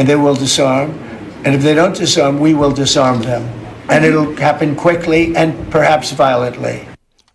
and they will disarm. And if they don't disarm, we will disarm them. And it'll happen quickly and perhaps violently.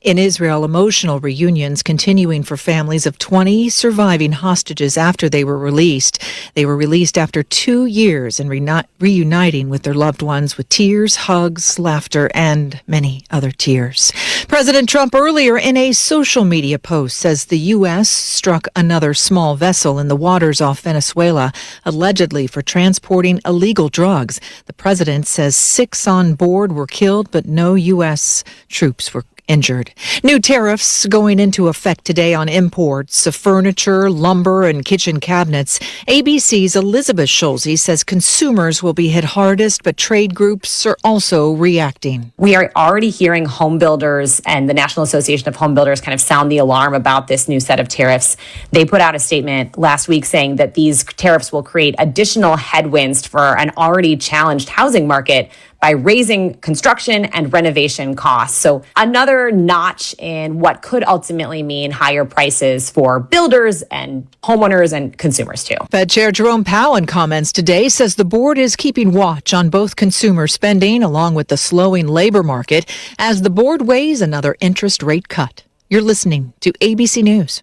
In Israel, emotional reunions continuing for families of 20 surviving hostages after they were released. They were released after 2 years and reuniting with their loved ones with tears, hugs, laughter, and many other tears. President Trump earlier in a social media post says the U.S. struck another small vessel in the waters off Venezuela, allegedly for transporting illegal drugs. The president says 6 on board were killed, but no U.S. troops were injured. New tariffs going into effect today on imports of furniture, lumber, and kitchen cabinets. ABC's Elizabeth Schulze says consumers will be hit hardest, but trade groups are also reacting. We are already hearing home builders and the National Association of Home Builders kind of sound the alarm about this new set of tariffs. They put out a statement last week saying that these tariffs will create additional headwinds for an already challenged housing market by raising construction and renovation costs. So another notch in what could ultimately mean higher prices for builders and homeowners and consumers too. Fed Chair Jerome Powell in comments today says the board is keeping watch on both consumer spending along with the slowing labor market as the board weighs another interest rate cut. You're listening to ABC News.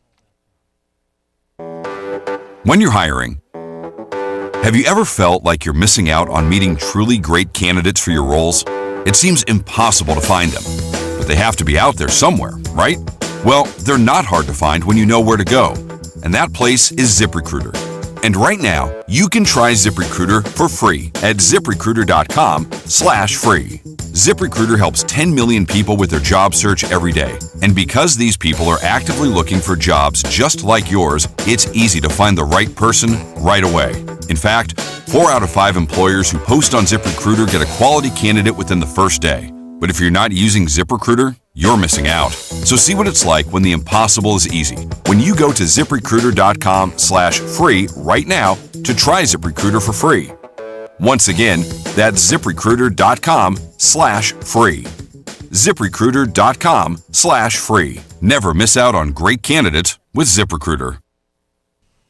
When you're hiring, have you ever felt like you're missing out on meeting truly great candidates for your roles? It seems impossible to find them, but they have to be out there somewhere, right? Well, they're not hard to find when you know where to go, and that place is ZipRecruiter. And right now, you can try ZipRecruiter for free at ZipRecruiter.com/free. ZipRecruiter helps 10 million people with their job search every day. And because these people are actively looking for jobs just like yours, it's easy to find the right person right away. In fact, 4 out of 5 employers who post on ZipRecruiter get a quality candidate within the first day. But if you're not using ZipRecruiter, you're missing out. So see what it's like when the impossible is easy. When you go to ZipRecruiter.com/free right now to try ZipRecruiter for free. Once again, that's ZipRecruiter.com/free. ZipRecruiter.com/free. Never miss out on great candidates with ZipRecruiter.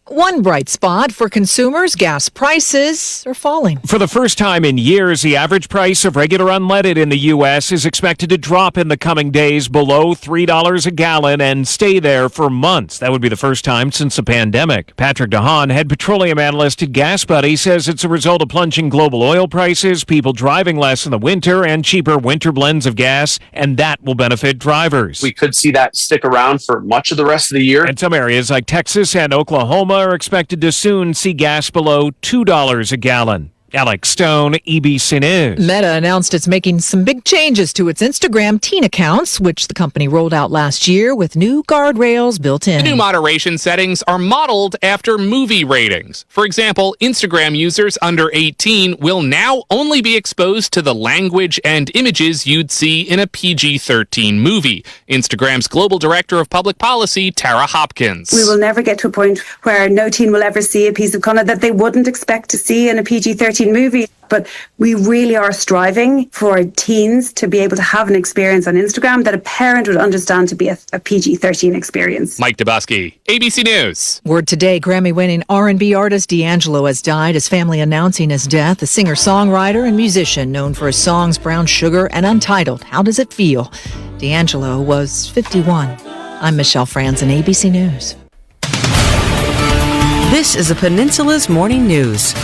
One bright spot for consumers, gas prices are falling. For the first time in years, the average price of regular unleaded in the U.S. is expected to drop in the coming days below $3 a gallon and stay there for months. That would be the first time since the pandemic. Patrick DeHaan, head petroleum analyst at Gas Buddy, says it's a result of plunging global oil prices, people driving less in the winter, and cheaper winter blends of gas, and that will benefit drivers. We could see that stick around for much of the rest of the year. And some areas like Texas and Oklahoma are expected to soon see gas below $2 a gallon. Alex Stone, ABC News. Meta announced it's making some big changes to its Instagram teen accounts, which the company rolled out last year with new guardrails built in. The new moderation settings are modeled after movie ratings. For example, Instagram users under 18 will now only be exposed to the language and images you'd see in a PG-13 movie. Instagram's global director of public policy, Tara Hopkins. We will never get to a point where no teen will ever see a piece of content that they wouldn't expect to see in a PG-13 movie, but we really are striving for teens to be able to have an experience on Instagram that a parent would understand to be a PG-13 experience. Mike Dubusky, ABC News. Word today, Grammy-winning R&B artist D'Angelo has died. His family announcing his death. The singer-songwriter and musician known for his songs Brown Sugar and Untitled. How Does It Feel? D'Angelo was 51. I'm Michelle Franzen, ABC News. This is the Peninsula's Morning News.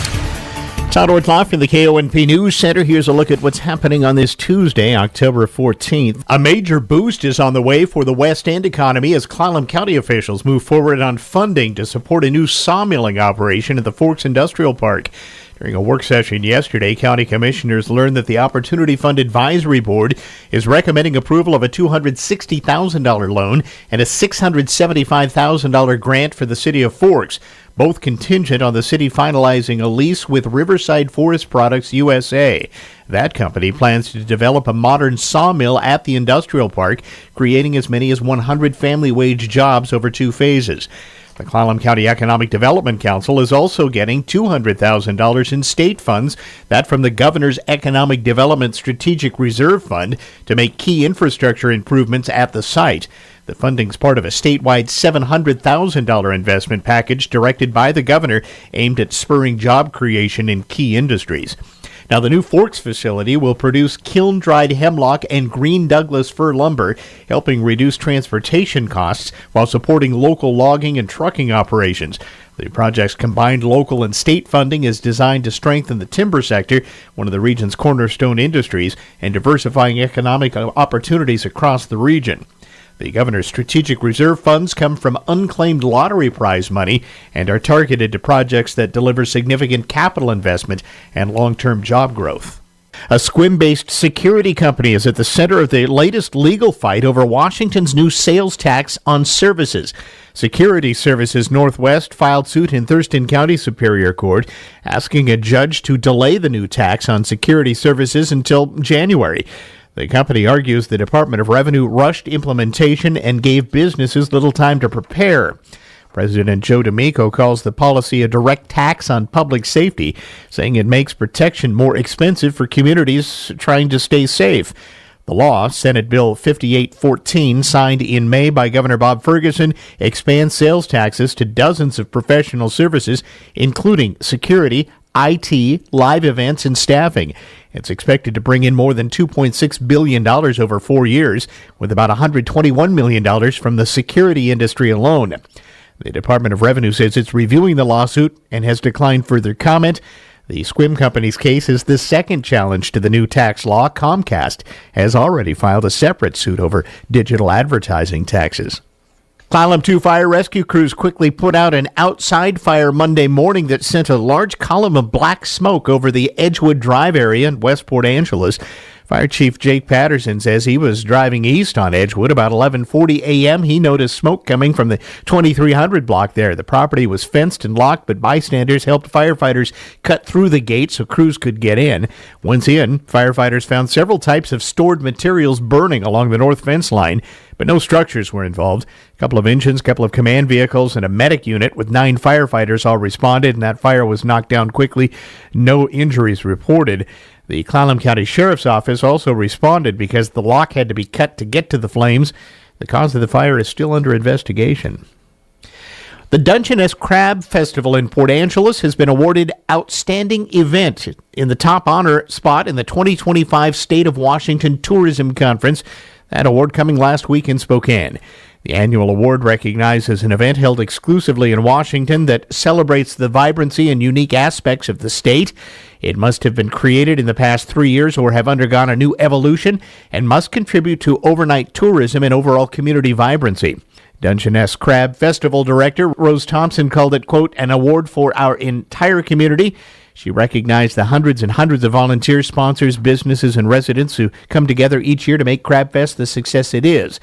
Todd Ortloff from the KONP News Center. Here's a look at what's happening on this Tuesday, October 14th. A major boost is on the way for the West End economy as Clallam County officials move forward on funding to support a new sawmilling operation at the Forks Industrial Park. During a work session yesterday, county commissioners learned that the Opportunity Fund Advisory Board is recommending approval of a $260,000 loan and a $675,000 grant for the city of Forks, both contingent on the city finalizing a lease with Riverside Forest Products USA. That company plans to develop a modern sawmill at the industrial park, creating as many as 100 family wage jobs over 2 phases. The Clallam County Economic Development Council is also getting $200,000 in state funds, that from the Governor's Economic Development Strategic Reserve Fund, to make key infrastructure improvements at the site. The funding's part of a statewide $700,000 investment package directed by the governor aimed at spurring job creation in key industries. Now, the new Forks facility will produce kiln-dried hemlock and green Douglas fir lumber, helping reduce transportation costs while supporting local logging and trucking operations. The project's combined local and state funding is designed to strengthen the timber sector, one of the region's cornerstone industries, and diversifying economic opportunities across the region. The governor's strategic reserve funds come from unclaimed lottery prize money and are targeted to projects that deliver significant capital investment and long-term job growth. A Sequim-based security company is at the center of the latest legal fight over Washington's new sales tax on services. Security Services Northwest filed suit in Thurston County Superior Court, asking a judge to delay the new tax on security services until January. The company argues the Department of Revenue rushed implementation and gave businesses little time to prepare. President Joe D'Amico calls the policy a direct tax on public safety, saying it makes protection more expensive for communities trying to stay safe. The law, Senate Bill 5814, signed in May by Governor Bob Ferguson, expands sales taxes to dozens of professional services, including security, IT, live events, and staffing. It's expected to bring in more than $2.6 billion over 4 years, with about $121 million from the security industry alone. The Department of Revenue says it's reviewing the lawsuit and has declined further comment. The Sequim Company's case is the second challenge to the new tax law. Comcast has already filed a separate suit over digital advertising taxes. Clallam 2 fire rescue crews quickly put out an outside fire Monday morning that sent a large column of black smoke over the Edgewood Drive area in West Port Angeles. Fire Chief Jake Patterson says he was driving east on Edgewood about 11:40 a.m. He noticed smoke coming from the 2300 block there. The property was fenced and locked, but bystanders helped firefighters cut through the gate so crews could get in. Once in, firefighters found several types of stored materials burning along the north fence line, but no structures were involved. A couple of engines, a couple of command vehicles, and a medic unit with 9 firefighters all responded, and that fire was knocked down quickly. No injuries reported. The Clallam County Sheriff's Office also responded because the lock had to be cut to get to the flames. The cause of the fire is still under investigation. The Dungeness Crab Festival in Port Angeles has been awarded Outstanding Event in the top honor spot in the 2025 State of Washington Tourism Conference. That award coming last week in Spokane. The annual award recognizes an event held exclusively in Washington that celebrates the vibrancy and unique aspects of the state. It must have been created in the past 3 years or have undergone a new evolution and must contribute to overnight tourism and overall community vibrancy. Dungeness Crab Festival Director Rose Thompson called it, quote, an award for our entire community. She recognized the hundreds and hundreds of volunteers, sponsors, businesses, and residents who come together each year to make Crab Fest the success it is.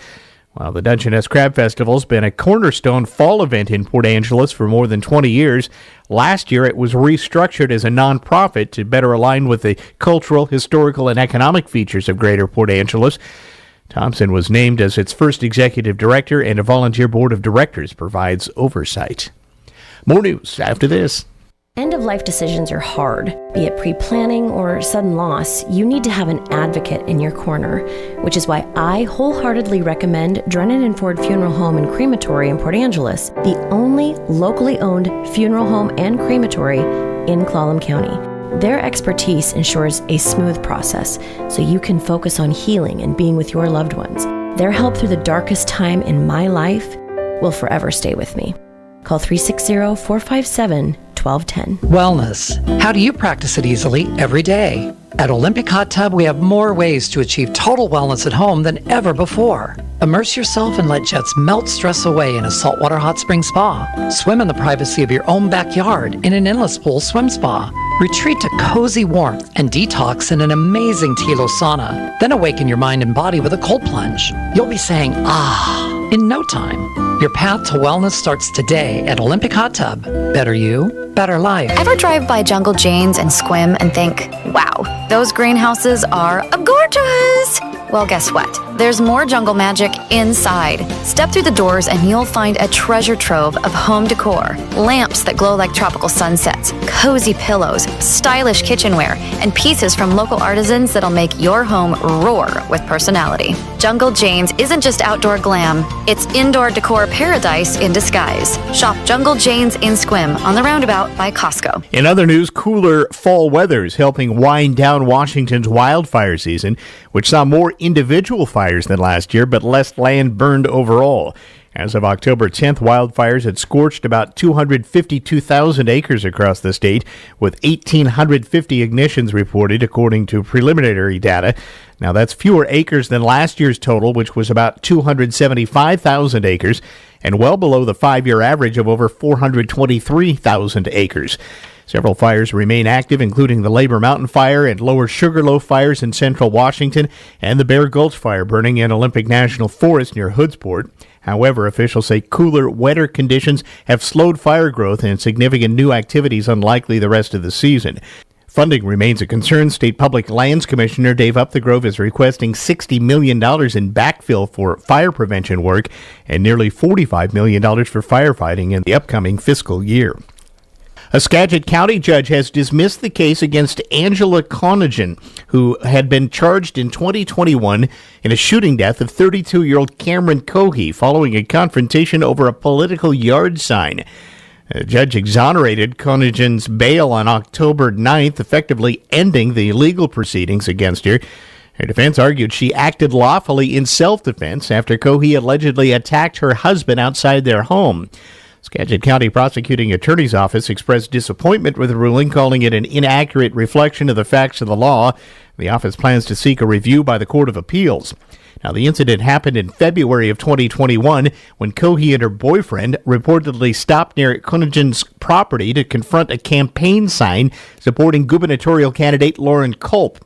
While the Dungeness Crab Festival's been a cornerstone fall event in Port Angeles for more than 20 years, last year it was restructured as a nonprofit to better align with the cultural, historical, and economic features of Greater Port Angeles. Thompson was named as its first executive director, and a volunteer board of directors provides oversight. More news after this. End-of-life decisions are hard. Be it pre-planning or sudden loss, you need to have an advocate in your corner, which is why I wholeheartedly recommend Drennan and Ford Funeral Home and Crematory in Port Angeles, the only locally owned funeral home and crematory in Clallam County. Their expertise ensures a smooth process so you can focus on healing and being with your loved ones. Their help through the darkest time in my life will forever stay with me. Call 360-457-1210. Wellness. How do you practice it easily every day? At Olympic Hot Tub, we have more ways to achieve total wellness at home than ever before. Immerse yourself and let jets melt stress away in a saltwater hot spring spa. Swim in the privacy of your own backyard in an endless pool swim spa. Retreat to cozy warmth and detox in an amazing Tilo sauna. Then awaken your mind and body with a cold plunge. You'll be saying, ah, in no time. Your path to wellness starts today at Olympic Hot Tub. Better you, better life. Ever drive by Jungle Jane's and Sequim and think, wow, those greenhouses are gorgeous? Well, guess what? there's more jungle magic inside. Step through the doors and you'll find a treasure trove of home decor, lamps that glow like tropical sunsets, cozy pillows, stylish kitchenware, and pieces from local artisans that'll make your home roar with personality. Jungle Jane's isn't just outdoor glam, it's indoor decor paradise in disguise. Shop Jungle Jane's in Squim on the roundabout by Costco. In other news, cooler fall weather is helping wind down Washington's wildfire season, which saw more individual fires than last year, but less land burned overall. As of October 10th, wildfires had scorched about 252,000 acres across the state, with 1,850 ignitions reported, according to preliminary data. Now, that's fewer acres than last year's total, which was about 275,000 acres, and well below the 5-year average of over 423,000 acres. Several fires remain active, including the Labor Mountain Fire and Lower Sugarloaf fires in central Washington, and the Bear Gulch Fire burning in Olympic National Forest near Hoodsport. However, officials say cooler, wetter conditions have slowed fire growth and significant new activities unlikely the rest of the season. Funding remains a concern. State Public Lands Commissioner Dave Upthegrove is requesting $60 million in backfill for fire prevention work and nearly $45 million for firefighting in the upcoming fiscal year. A Skagit County judge has dismissed the case against Angela Conaghan, who had been charged in 2021 in a shooting death of 32-year-old Cameron Cohey following a confrontation over a political yard sign. The judge exonerated Conaghan's bail on October 9th, effectively ending the legal proceedings against her. Her defense argued she acted lawfully in self-defense after Cohey allegedly attacked her husband outside their home. Skagit County Prosecuting Attorney's Office expressed disappointment with the ruling, calling it an inaccurate reflection of the facts of the law. The office plans to seek a review by the Court of Appeals. Now, the incident happened in February of 2021 when Cohey and her boyfriend reportedly stopped near Conaghan's property to confront a campaign sign supporting gubernatorial candidate Lauren Culp.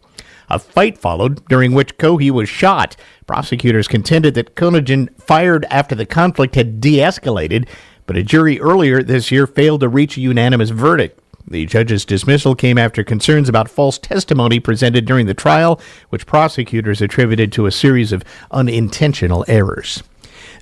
A fight followed, during which Cohey was shot. Prosecutors contended that Conaghan fired after the conflict had de-escalated, but a jury earlier this year failed to reach a unanimous verdict. The judge's dismissal came after concerns about false testimony presented during the trial, which prosecutors attributed to a series of unintentional errors.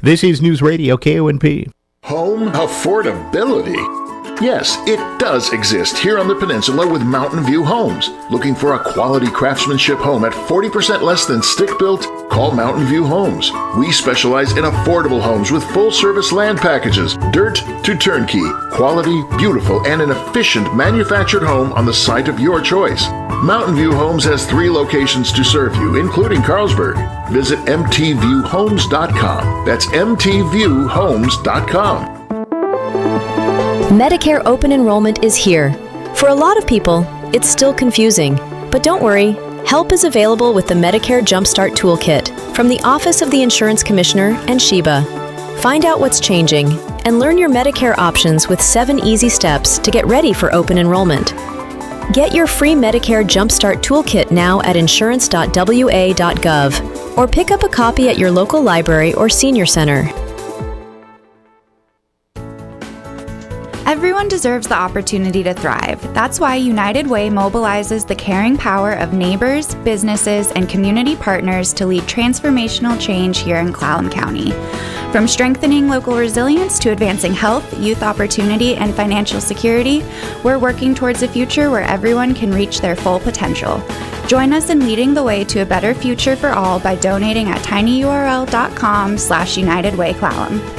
This is Newsradio KONP. Home affordability? Yes, it does exist here on the peninsula with Mountain View Homes. Looking for a quality craftsmanship home at 40% less than stick-built? Call Mountain View Homes. We specialize in affordable homes with full-service land packages, dirt to turnkey, quality, beautiful, and an efficient manufactured home on the site of your choice. Mountain View Homes has 3 locations to serve you, including Carlsberg. Visit mtviewhomes.com. That's mtviewhomes.com. Medicare open enrollment is here. For a lot of people, it's still confusing. But don't worry, help is available with the Medicare Jumpstart Toolkit from the Office of the Insurance Commissioner and SHIBA. Find out what's changing and learn your Medicare options with 7 easy steps to get ready for open enrollment. Get your free Medicare Jumpstart Toolkit now at insurance.wa.gov or pick up a copy at your local library or senior center. Everyone deserves the opportunity to thrive. That's why United Way mobilizes the caring power of neighbors, businesses, and community partners to lead transformational change here in Clallam County. From strengthening local resilience to advancing health, youth opportunity, and financial security, we're working towards a future where everyone can reach their full potential. Join us in leading the way to a better future for all by donating at tinyurl.com/UnitedWayClallam.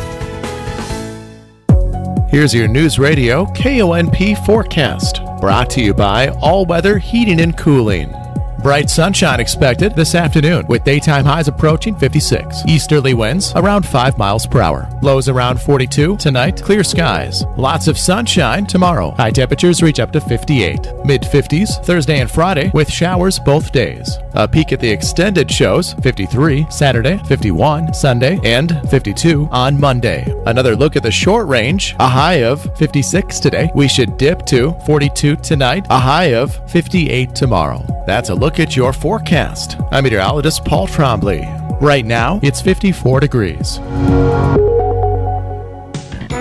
Here's your News Radio KONP forecast, brought to you by All Weather Heating and Cooling. Bright sunshine expected this afternoon with daytime highs approaching 56. Easterly winds around 5 miles per hour. Lows around 42. Tonight, clear skies. Lots of sunshine tomorrow. High temperatures reach up to 58. Mid-50s Thursday and Friday with showers both days. A peek at the extended shows, 53 Saturday, 51 Sunday, and 52 on Monday. Another look at the short range, a high of 56 today. We should dip to 42 tonight, a high of 58 tomorrow. That's a look at your forecast. I'm meteorologist Paul Trombley. Right now, it's 54 degrees.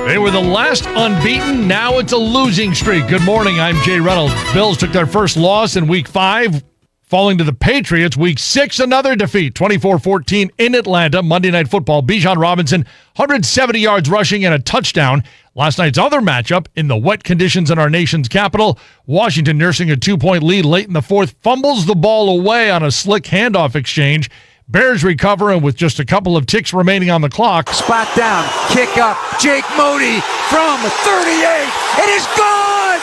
They were the last unbeaten. Now it's a losing streak. Good morning. I'm Jay Reynolds. Bills took their first loss in Week 5. falling to the Patriots. Week 6, another defeat, 24-14 in Atlanta. Monday Night Football, Bijan Robinson, 170 yards rushing and a touchdown. Last night's other matchup in the wet conditions in our nation's capital, Washington nursing a 2-point lead late in the fourth, fumbles the ball away on a slick handoff exchange. Bears recover, and with just a couple of ticks remaining on the clock. Spot down, kick up, Jake Moody from 38. It is gone!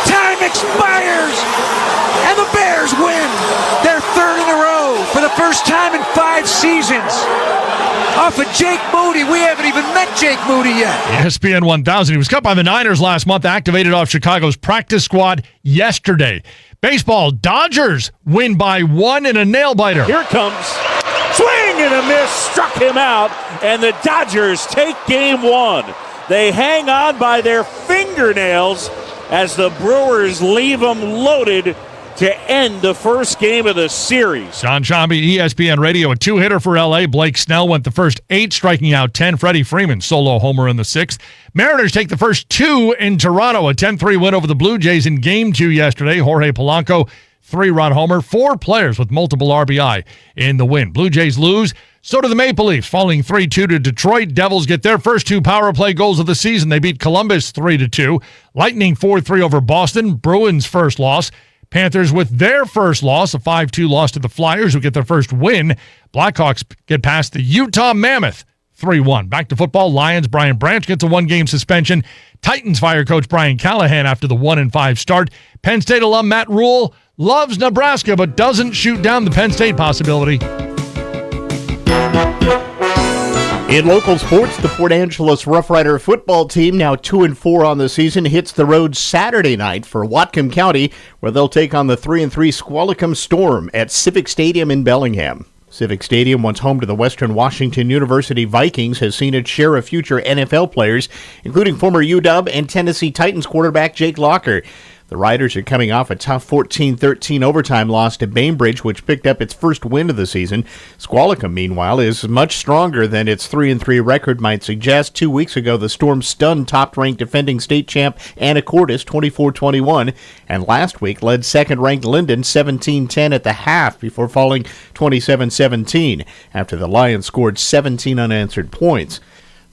Time expires, and the Bears win their third in a row for the first time in 5 seasons. Off of Jake Moody. We haven't even met Jake Moody yet. ESPN 1000. He was cut by the Niners last month, activated off Chicago's practice squad yesterday. Baseball, Dodgers win by 1 in a nail-biter. Here comes swing and a miss, struck him out, and the Dodgers take game 1. They hang on by their fingernails as the Brewers leave them loaded to end the first game of the series. John Shambi, ESPN Radio, a 2-hitter for L.A. Blake Snell went the first 8, striking out 10. Freddie Freeman, solo homer in the 6th. Mariners take the first 2 in Toronto, a 10-3 win over the Blue Jays in Game 2 yesterday. Jorge Polanco, 3-run homer. 4 players with multiple RBI in the win. Blue Jays lose. So do the Maple Leafs, falling 3-2 to Detroit. Devils get their first 2 power play goals of the season. They beat Columbus 3-2. Lightning 4-3 over Boston. Bruins' first loss. Panthers with their first loss, a 5-2 loss to the Flyers, who get their first win. Blackhawks get past the Utah Mammoth 3-1. Back to football. Lions, Brian Branch gets a 1-game suspension. Titans fire coach Brian Callahan after the 1-5 start. Penn State alum Matt Rule loves Nebraska but doesn't shoot down the Penn State possibility. In local sports, the Port Angeles Rough Rider football team, now 2-4 on the season, hits the road Saturday night for Whatcom County, where they'll take on the 3-3 Squalicum Storm at Civic Stadium in Bellingham. Civic Stadium, once home to the Western Washington University Vikings, has seen its share of future NFL players, including former UW and Tennessee Titans quarterback Jake Locker. The Riders are coming off a tough 14-13 overtime loss to Bainbridge, which picked up its first win of the season. Squalicum, meanwhile, is much stronger than its 3-3 record might suggest. 2 weeks ago, the Storm stunned top-ranked defending state champ Anacortes 24-21, and last week led second-ranked Linden 17-10 at the half before falling 27-17 after the Lions scored 17 unanswered points.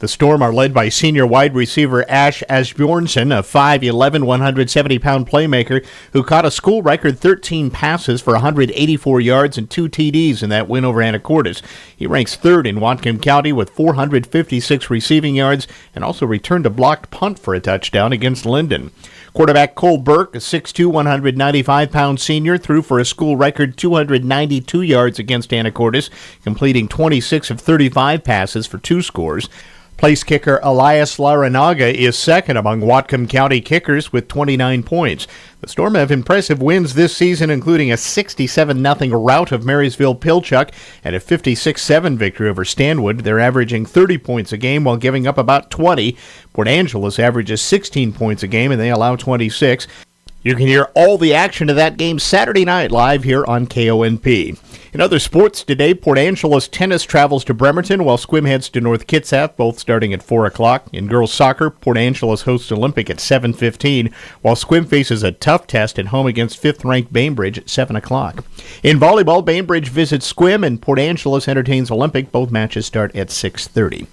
The Storm are led by senior wide receiver Ash Asbjornsen, a 5'11", 170-pound playmaker who caught a school record 13 passes for 184 yards and 2 TDs in that win over Anacortes. He ranks third in Whatcom County with 456 receiving yards and also returned a blocked punt for a touchdown against Linden. Quarterback Cole Burke, a 6'2", 195-pound senior, threw for a school record 292 yards against Anacortes, completing 26 of 35 passes for 2 scores. Place kicker Elias Laranaga is second among Whatcom County kickers with 29 points. The Storm have impressive wins this season, including a 67-0 rout of Marysville Pilchuck and a 56-7 victory over Stanwood. They're averaging 30 points a game while giving up about 20. Port Angeles averages 16 points a game, and they allow 26. You can hear all the action of that game Saturday night live here on KONP. In other sports today, Port Angeles tennis travels to Bremerton while Squim heads to North Kitsap, both starting at 4 o'clock. In girls soccer, Port Angeles hosts Olympic at 7:15, while Squim faces a tough test at home against 5th-ranked Bainbridge at 7 o'clock. In volleyball, Bainbridge visits Squim and Port Angeles entertains Olympic. Both matches start at 6:30.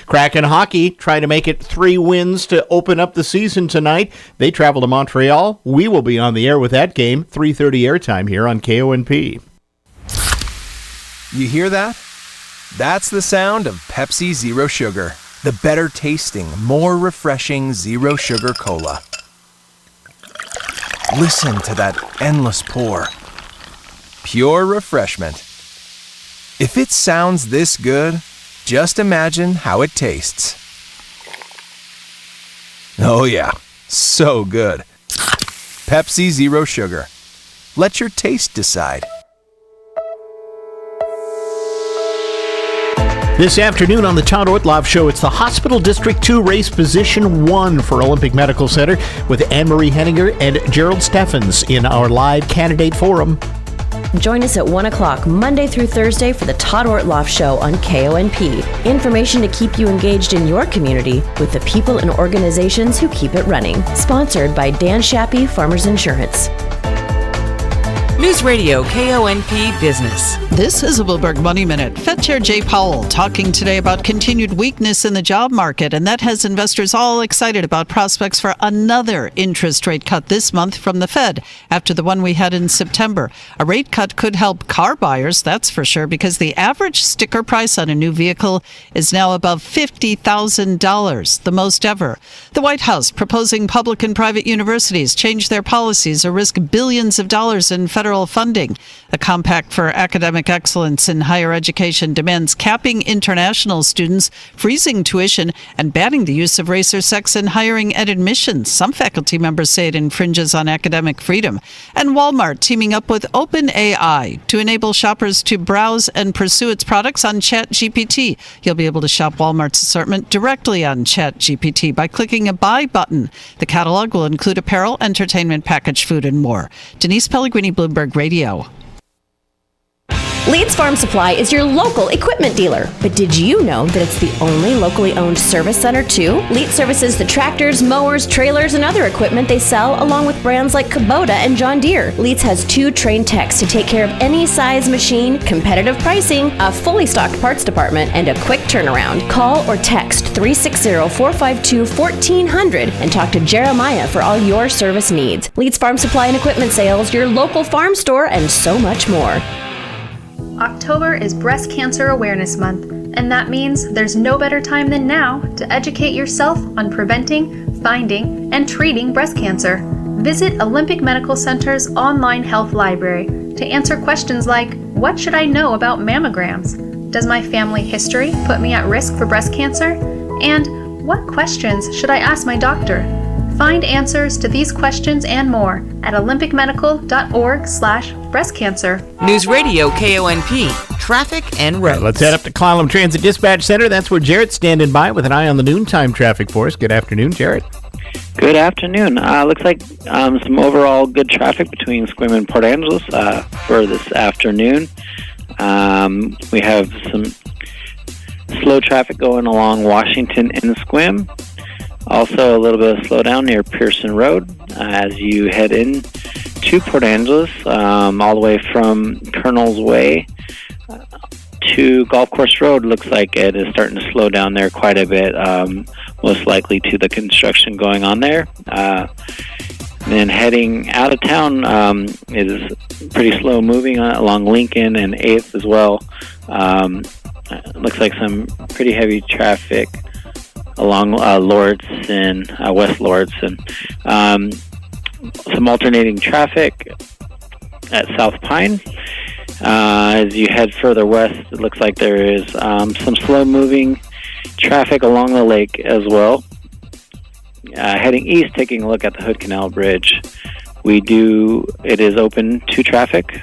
Kraken hockey try to make it 3 wins to open up the season tonight. They travel to Montreal. We will be on the air with that game, 3:30 airtime here on KONP. You hear that? That's the sound of Pepsi Zero Sugar, the better tasting, more refreshing Zero Sugar Cola. Listen to that endless pour. Pure refreshment. If it sounds this good, just imagine how it tastes. Oh yeah, so good. Pepsi Zero Sugar. Let your taste decide. This afternoon on the Todd Ortloff Show, it's the Hospital District 2 race position 1 for Olympic Medical Center with Anne-Marie Henninger and Gerald Steffens in our live candidate forum. Join us at 1 o'clock Monday through Thursday for the Todd Ortloff Show on KONP. Information to keep you engaged in your community with the people and organizations who keep it running. Sponsored by Dan Shappy, Farmers Insurance. Newsradio KONP Business. This is a Bloomberg Money Minute. Fed Chair Jay Powell talking today about continued weakness in the job market, and that has investors all excited about prospects for another interest rate cut this month from the Fed after the one we had in September. A rate cut could help car buyers, that's for sure, because the average sticker price on a new vehicle is now above $50,000, the most ever. The White House proposing public and private universities change their policies or risk billions of dollars in federal funding. A compact for academic excellence in higher education demands capping international students, freezing tuition, and banning the use of race or sex in hiring and admissions. Some faculty members say it infringes on academic freedom. And Walmart teaming up with OpenAI to enable shoppers to browse and pursue its products on ChatGPT. You'll be able to shop Walmart's assortment directly on ChatGPT by clicking a buy button. The catalog will include apparel, entertainment, packaged food, and more. Denise Pellegrini, Bloomberg Radio. Leeds Farm Supply is your local equipment dealer. But did you know that it's the only locally owned service center too? Leeds services the tractors, mowers, trailers, and other equipment they sell, along with brands like Kubota and John Deere. Leeds has 2 trained techs to take care of any size machine, competitive pricing, a fully stocked parts department, and a quick turnaround. Call or text 360-452-1400 and talk to Jeremiah for all your service needs. Leeds Farm Supply and Equipment Sales, your local farm store, and so much more. October is Breast Cancer Awareness Month, and that means there's no better time than now to educate yourself on preventing, finding, and treating breast cancer. Visit Olympic Medical Center's online health library to answer questions like, what should I know about mammograms? Does my family history put me at risk for breast cancer? And what questions should I ask my doctor? Find answers to these questions and more at olympicmedical.org/breastcancer. Newsradio KONP. Traffic and roads. Let's head up to Clallam Transit Dispatch Center. That's where Jarrett's standing by with an eye on the noontime traffic for us. Good afternoon, Jarrett. Good afternoon. Looks like some overall good traffic between Sequim and Port Angeles for this afternoon. We have some slow traffic going along Washington and Sequim. Also, a little bit of slowdown near Pearson Road as you head in to Port Angeles, all the way from Colonel's Way to Golf Course Road. Looks like it is starting to slow down there quite a bit, most likely to the construction going on there. Then heading out of town is pretty slow moving along Lincoln and 8th as well. Looks like some pretty heavy traffic along Lawrence and West Lawrence, and some alternating traffic at South Pine. As you head further west, it looks like there is some slow-moving traffic along the lake as well. Heading east, taking a look at the Hood Canal Bridge, it is open to traffic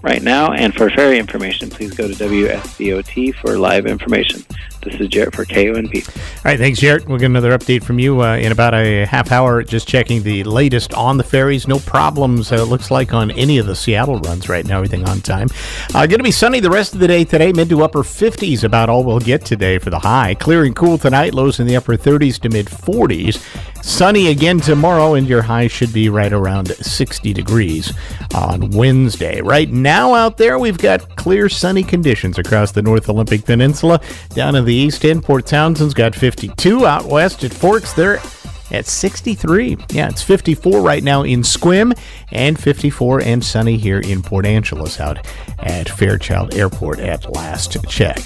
right now, and for ferry information, please go to WSDOT for live information. This is Jarrett for KONP. All right, thanks, Jarrett. We'll get another update from you in about a half hour. Just checking the latest on the ferries. No problems, looks like, on any of the Seattle runs right now. Everything on time. Going to be sunny the rest of the day today. Mid to upper 50s about all we'll get today for the high. Clear and cool tonight. Lows in the upper 30s to mid 40s. Sunny again tomorrow, and your high should be right around 60 degrees on Wednesday. Right now out there, we've got clear sunny conditions across the North Olympic Peninsula. Down in the east end, Port Townsend's got 52. Out west at Forks, they're at 63. Yeah, it's 54 right now in Sequim, and 54 and sunny here in Port Angeles out at Fairchild Airport at last check.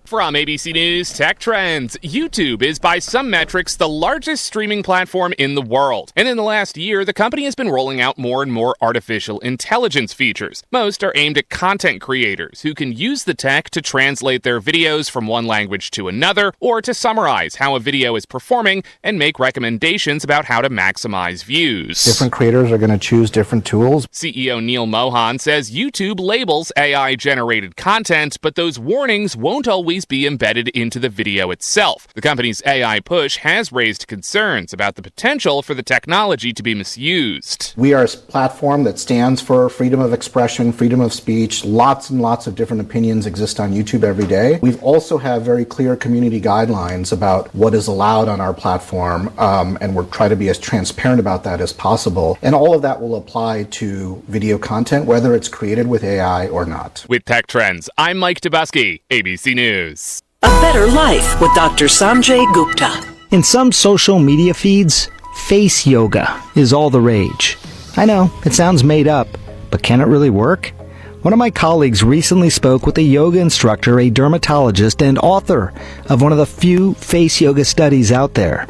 From ABC News Tech Trends, YouTube is by some metrics the largest streaming platform in the world. And in the last year, the company has been rolling out more and more artificial intelligence features. Most are aimed at content creators who can use the tech to translate their videos from one language to another, or to summarize how a video is performing and make recommendations about how to maximize views. Different creators are going to choose different tools. CEO Neil Mohan says YouTube labels AI-generated content, but those warnings won't always always be embedded into the video itself. The company's AI push has raised concerns about the potential for the technology to be misused. We are a platform that stands for freedom of expression, freedom of speech. Lots and lots of different opinions exist on YouTube every day. We also have very clear community guidelines about what is allowed on our platform, and we're trying to be as transparent about that as possible. And all of that will apply to video content, whether it's created with AI or not. With Tech Trends, I'm Mike Dubusky, ABC News. A Better Life with Dr. Sanjay Gupta. In some social media feeds, face yoga is all the rage. I know, it sounds made up, but can it really work? One of my colleagues recently spoke with a yoga instructor, a dermatologist, and author of one of the few face yoga studies out there.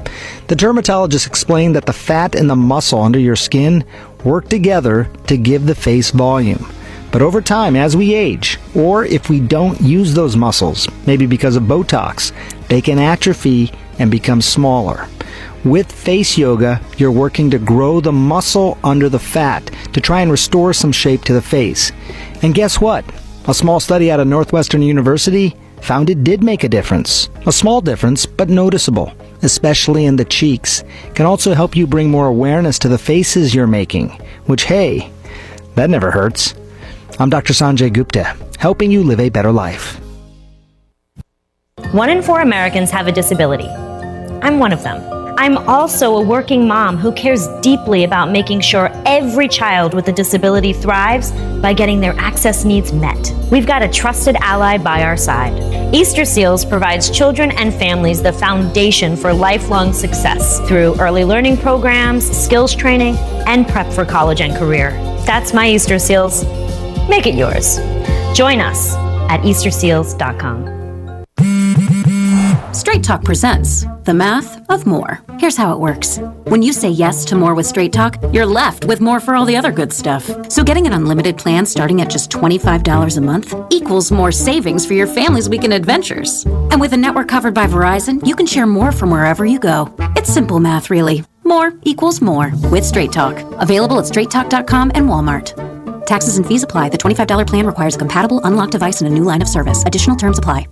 The dermatologist explained that the fat and the muscle under your skin work together to give the face volume. But over time, as we age, or if we don't use those muscles, maybe because of Botox, they can atrophy and become smaller. With face yoga, you're working to grow the muscle under the fat to try and restore some shape to the face. And guess what? A small study out of Northwestern University found it did make a difference. A small difference, but noticeable, especially in the cheeks. Can also help you bring more awareness to the faces you're making, which, hey, that never hurts. I'm Dr. Sanjay Gupta, helping you live a better life. 1 in 4 Americans have a disability. I'm one of them. I'm also a working mom who cares deeply about making sure every child with a disability thrives by getting their access needs met. We've got a trusted ally by our side. Easter Seals provides children and families the foundation for lifelong success through early learning programs, skills training, and prep for college and career. That's my Easter Seals. Make it yours. Join us at easterseals.com. Straight Talk presents The Math of More. Here's how it works. When you say yes to more with Straight Talk, you're left with more for all the other good stuff. So getting an unlimited plan starting at just $25 a month equals more savings for your family's weekend adventures. And with a network covered by Verizon, you can share more from wherever you go. It's simple math, really. More equals more with Straight Talk. Available at straighttalk.com and Walmart. Taxes and fees apply. The $25 plan requires a compatible unlocked device and a new line of service. Additional terms apply.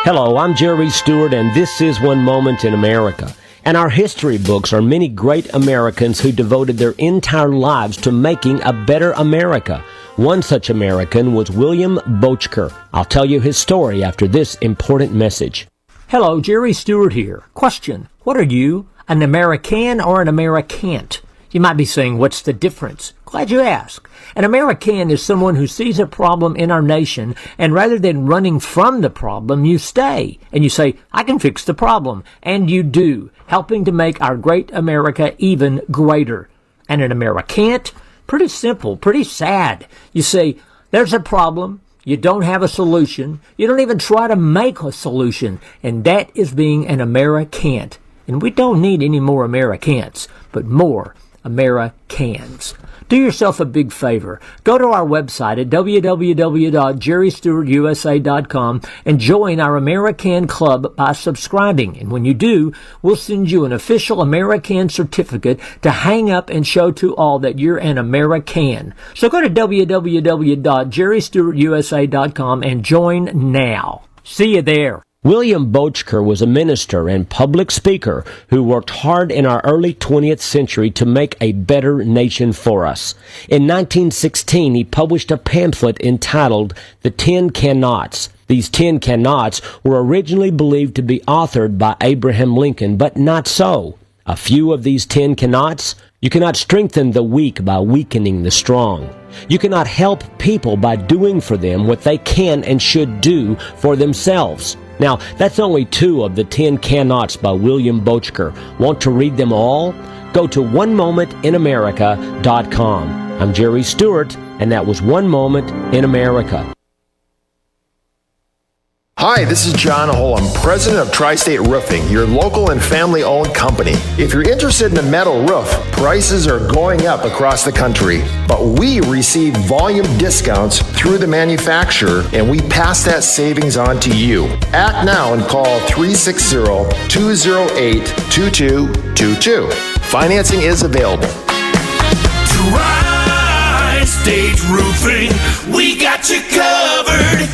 Hello, I'm Jerry Stewart, and this is One Moment in America. And our history books are many great Americans who devoted their entire lives to making a better America. One such American was William Bochker. I'll tell you his story after this important message. Hello, Jerry Stewart here. Question, what are you, an American or an Americant? You might be saying, what's the difference? Glad you asked. An American is someone who sees a problem in our nation, and rather than running from the problem, you stay. And you say, I can fix the problem. And you do, helping to make our great America even greater. And an Americant? Pretty simple, pretty sad. You say, there's a problem. You don't have a solution. You don't even try to make a solution. And that is being an Americant. And we don't need any more Americans, but more Americans. Do yourself a big favor. Go to our website at www.jerrystewartusa.com and join our American Club by subscribing. And when you do, we'll send you an official American certificate to hang up and show to all that you're an American. So go to www.jerrystewartusa.com and join now. See you there. William Bochker was a minister and public speaker who worked hard in our early 20th century to make a better nation for us. In 1916, he published a pamphlet entitled The 10 Cannots. These 10 cannots were originally believed to be authored by Abraham Lincoln, but not so. A few of these 10 cannots: you cannot strengthen the weak by weakening the strong. You cannot help people by doing for them what they can and should do for themselves. Now, that's only 2 of the 10 cannots by William Bochker. Want to read them all? Go to onemomentinamerica.com. I'm Jerry Stewart, and that was One Moment in America. Hi, this is John Holm, president of Tri-State Roofing, your local and family-owned company. If you're interested in a metal roof, prices are going up across the country, but we receive volume discounts through the manufacturer, and we pass that savings on to you. Act now and call 360-208-2222. Financing is available. Tri-State Tri-State Roofing, we got you covered.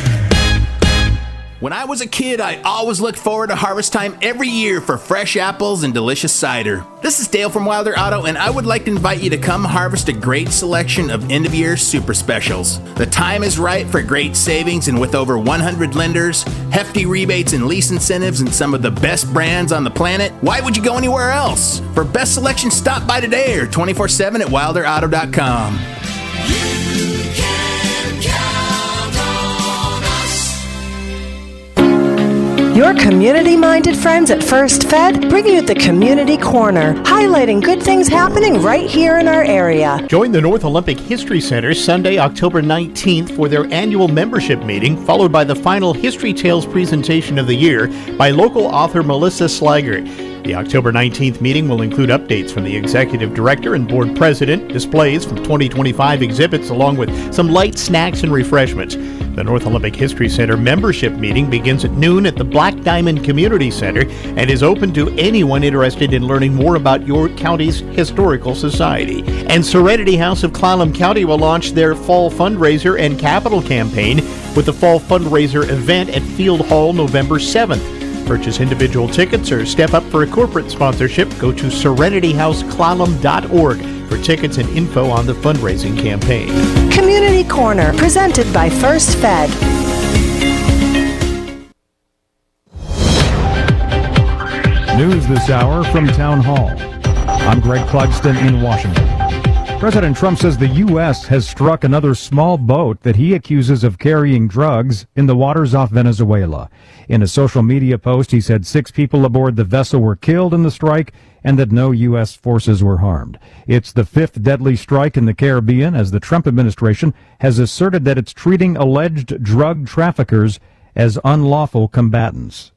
When I was a kid, I always looked forward to harvest time every year for fresh apples and delicious cider. This is Dale from Wilder Auto, and I would like to invite you to come harvest a great selection of end-of-year super specials. The time is right for great savings, and with over 100 lenders, hefty rebates and lease incentives, and some of the best brands on the planet, why would you go anywhere else? For best selection, stop by today or 24/7 at wilderauto.com. Your community-minded friends at First Fed bring you the Community Corner, highlighting good things happening right here in our area. Join the North Olympic History Center Sunday, October 19th for their annual membership meeting, followed by the final History Tales presentation of the year by local author Melissa Sliger. The October 19th meeting will include updates from the executive director and board president, displays from 2025 exhibits, along with some light snacks and refreshments. The North Olympic History Center membership meeting begins at noon at the Black Diamond Community Center and is open to anyone interested in learning more about your county's historical society. And Serenity House of Clallam County will launch their fall fundraiser and capital campaign with the fall fundraiser event at Field Hall November 7th. Purchase individual tickets or step up for a corporate sponsorship. Go to serenityhouseclallam.org for tickets and info on the fundraising campaign. Community Corner, presented by First Fed. News this hour from Town Hall. I'm Greg Clugston in Washington. President Trump says the U.S. has struck another small boat that he accuses of carrying drugs in the waters off Venezuela. In a social media post, he said 6 people aboard the vessel were killed in the strike and that no U.S. forces were harmed. It's the 5th deadly strike in the Caribbean, as the Trump administration has asserted that it's treating alleged drug traffickers as unlawful combatants.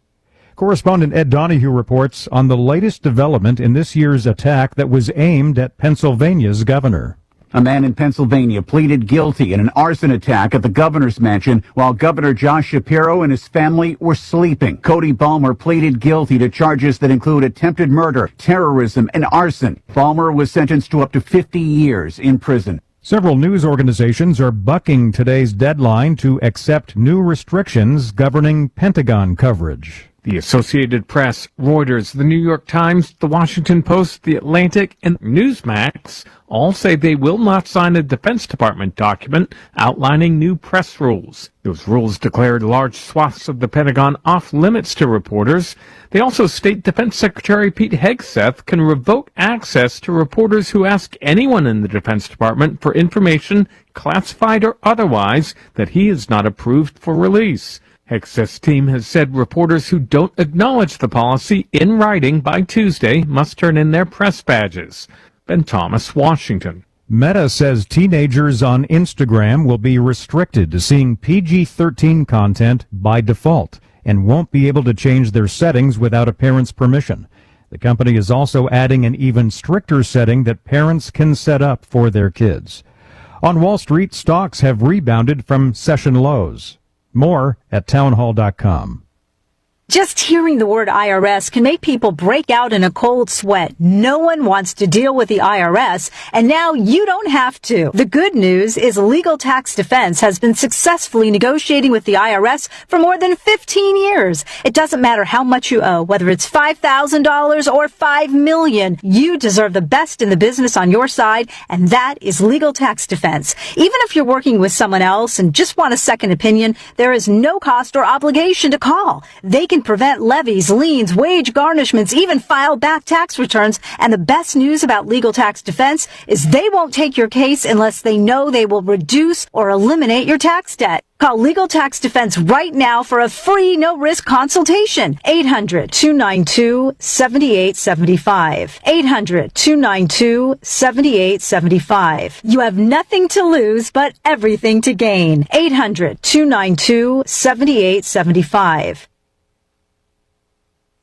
Correspondent Ed Donahue reports on the latest development in this year's attack that was aimed at Pennsylvania's governor. A man in Pennsylvania pleaded guilty in an arson attack at the governor's mansion while Governor Josh Shapiro and his family were sleeping. Cody Balmer pleaded guilty to charges that include attempted murder, terrorism, and arson. Balmer was sentenced to up to 50 years in prison. Several news organizations are bucking today's deadline to accept new restrictions governing Pentagon coverage. The Associated Press, Reuters, the New York Times, the Washington Post, the Atlantic, and Newsmax all say they will not sign a Defense Department document outlining new press rules. Those rules declared large swaths of the Pentagon off limits to reporters. They also state Defense Secretary Pete Hegseth can revoke access to reporters who ask anyone in the Defense Department for information, classified or otherwise, that he has not approved for release. Hegseth's team has said reporters who don't acknowledge the policy in writing by Tuesday must turn in their press badges. Ben Thomas, Washington. Meta says teenagers on Instagram will be restricted to seeing PG-13 content by default and won't be able to change their settings without a parent's permission. The company is also adding an even stricter setting that parents can set up for their kids. On Wall Street, stocks have rebounded from session lows. More at townhall.com. Just hearing the word IRS can make people break out in a cold sweat. No one wants to deal with the IRS, and now you don't have to. The good news is Legal Tax Defense has been successfully negotiating with the IRS for more than 15 years. It doesn't matter how much you owe, whether it's $5,000 or $5 million. You deserve the best in the business on your side, and that is Legal Tax Defense. Even if you're working with someone else and just want a second opinion, there is no cost or obligation to call. They can prevent levies, liens, wage garnishments, even file back tax returns. And the best news about Legal Tax Defense is they won't take your case unless they know they will reduce or eliminate your tax debt. Call Legal Tax Defense right now for a free, no-risk consultation. 800-292-7875. 800-292-7875. You have nothing to lose but everything to gain. 800-292-7875.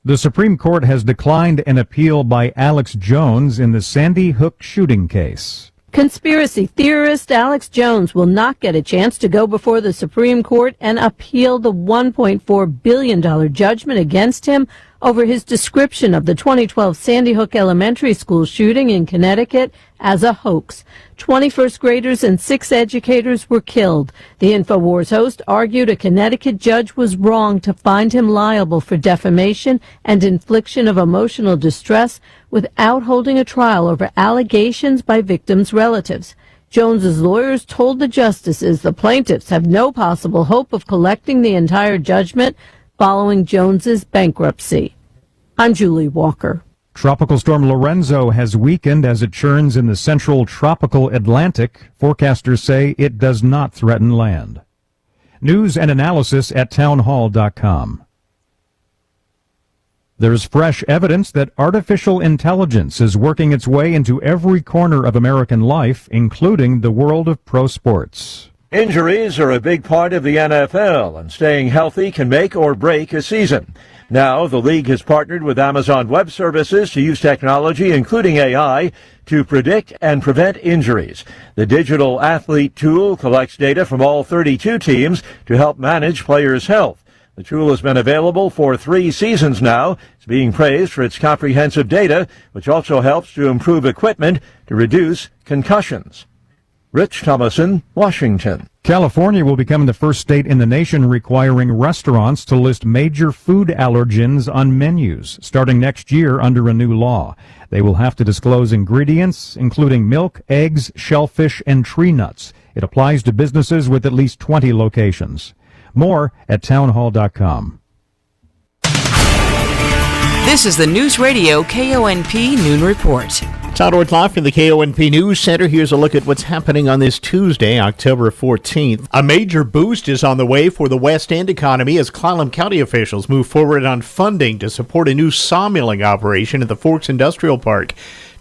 The Supreme Court has declined an appeal by Alex Jones in the Sandy Hook shooting case. Conspiracy theorist Alex Jones will not get a chance to go before the Supreme Court and appeal the $1.4 billion judgment against him over his description of the 2012 Sandy Hook Elementary School shooting in Connecticut as a hoax. 20 first graders and 6 educators were killed. The InfoWars host argued a Connecticut judge was wrong to find him liable for defamation and infliction of emotional distress without holding a trial over allegations by victims' relatives. Jones's lawyers told the justices the plaintiffs have no possible hope of collecting the entire judgment following Jones's bankruptcy. I'm Julie Walker. Tropical storm Lorenzo has weakened as it churns in the central tropical Atlantic. Forecasters say it does not threaten land. News and analysis at townhall.com. There's fresh evidence that artificial intelligence is working its way into every corner of American life, including the world of pro sports. Injuries are a big part of the NFL, and staying healthy can make or break a season. Now, the league has partnered with Amazon Web Services to use technology, including AI, to predict and prevent injuries. The digital athlete tool collects data from all 32 teams to help manage players' health. The tool has been available for 3 seasons now. It's being praised for its comprehensive data, which also helps to improve equipment to reduce concussions. Rich Thomason, Washington. California will become the first state in the nation requiring restaurants to list major food allergens on menus, starting next year under a new law. They will have to disclose ingredients, including milk, eggs, shellfish, and tree nuts. It applies to businesses with at least 20 locations. More at townhall.com. This is the Newsradio KONP Noon Report. Todd Ortloff from the KONP News Center. Here's a look at what's happening on this Tuesday, October 14th. A major boost is on the way for the West End economy as Clallam County officials move forward on funding to support a new sawmilling operation at the Forks Industrial Park.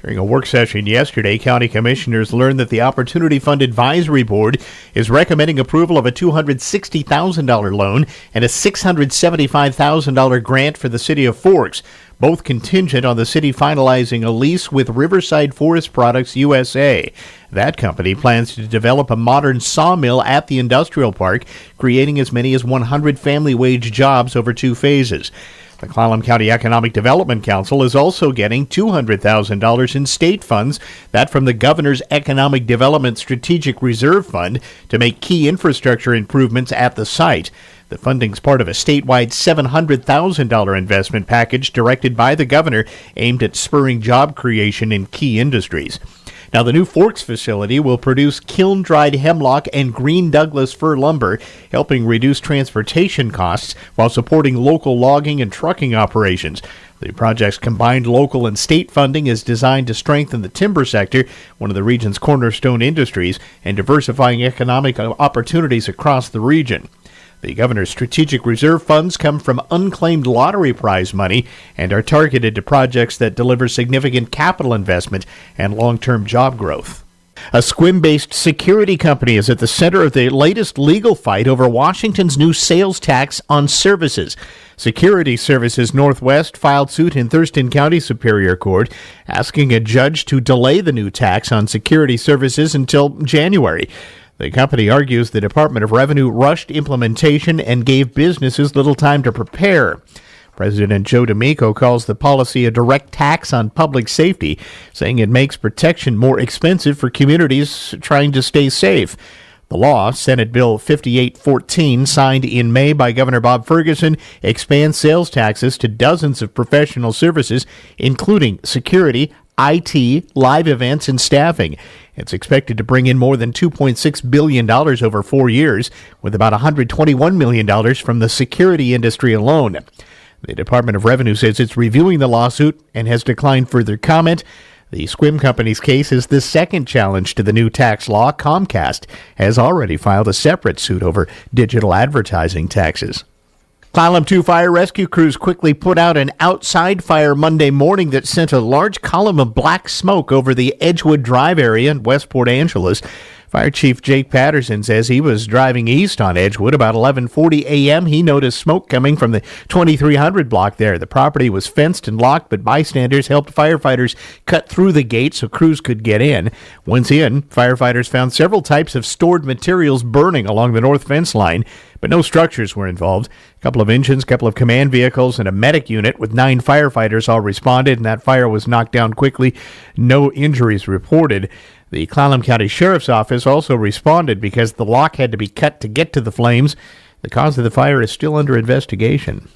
During a work session yesterday, county commissioners learned that the Opportunity Fund Advisory Board is recommending approval of a $260,000 loan and a $675,000 grant for the city of Forks, both contingent on the city finalizing a lease with Riverside Forest Products USA. That company plans to develop a modern sawmill at the industrial park, creating as many as 100 family wage jobs over 2 phases. The Clallam County Economic Development Council is also getting $200,000 in state funds, that from the Governor's Economic Development Strategic Reserve Fund, to make key infrastructure improvements at the site. The funding's part of a statewide $700,000 investment package directed by the governor aimed at spurring job creation in key industries. Now, the new Forks facility will produce kiln-dried hemlock and green Douglas fir lumber, helping reduce transportation costs while supporting local logging and trucking operations. The project's combined local and state funding is designed to strengthen the timber sector, one of the region's cornerstone industries, and diversifying economic opportunities across the region. The governor's strategic reserve funds come from unclaimed lottery prize money and are targeted to projects that deliver significant capital investment and long-term job growth. A Sequim-based security company is at the center of the latest legal fight over Washington's new sales tax on services. Security Services Northwest filed suit in Thurston County Superior Court, asking a judge to delay the new tax on security services until January. The company argues the Department of Revenue rushed implementation and gave businesses little time to prepare. President Joe D'Amico calls the policy a direct tax on public safety, saying it makes protection more expensive for communities trying to stay safe. The law, Senate Bill 5814, signed in May by Governor Bob Ferguson, expands sales taxes to dozens of professional services, including security, IT, live events, and staffing. It's expected to bring in more than $2.6 billion over 4 years, with about $121 million from the security industry alone. The Department of Revenue says it's reviewing the lawsuit and has declined further comment. The Sequim Company's case is the second challenge to the new tax law. Comcast has already filed a separate suit over digital advertising taxes. Clallam 2 fire rescue crews quickly put out an outside fire Monday morning that sent a large column of black smoke over the Edgewood Drive area in West Port Angeles. Fire Chief Jake Patterson says he was driving east on Edgewood about 11:40 a.m. He noticed smoke coming from the 2300 block there. The property was fenced and locked, but bystanders helped firefighters cut through the gate so crews could get in. Once in, firefighters found several types of stored materials burning along the north fence line, but no structures were involved. A couple of engines, a couple of command vehicles, and a medic unit with 9 firefighters all responded, and that fire was knocked down quickly. No injuries reported. The Clallam County Sheriff's Office also responded because the lock had to be cut to get to the flames. The cause of the fire is still under investigation.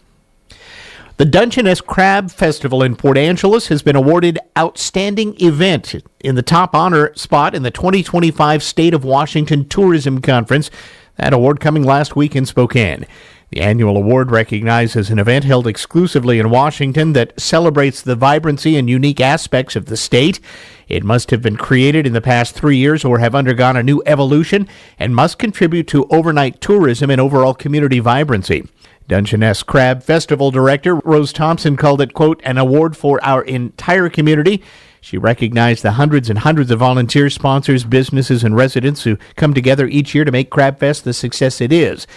The Dungeness Crab Festival in Port Angeles has been awarded Outstanding Event in the top honor spot in the 2025 State of Washington Tourism Conference. That award coming last week in Spokane. The annual award recognizes an event held exclusively in Washington that celebrates the vibrancy and unique aspects of the state. It must have been created in the past 3 years or have undergone a new evolution and must contribute to overnight tourism and overall community vibrancy. Dungeness Crab Festival Director Rose Thompson called it, quote, an award for our entire community. She recognized the hundreds and hundreds of volunteers, sponsors, businesses, and residents who come together each year to make Crab Fest the success it is.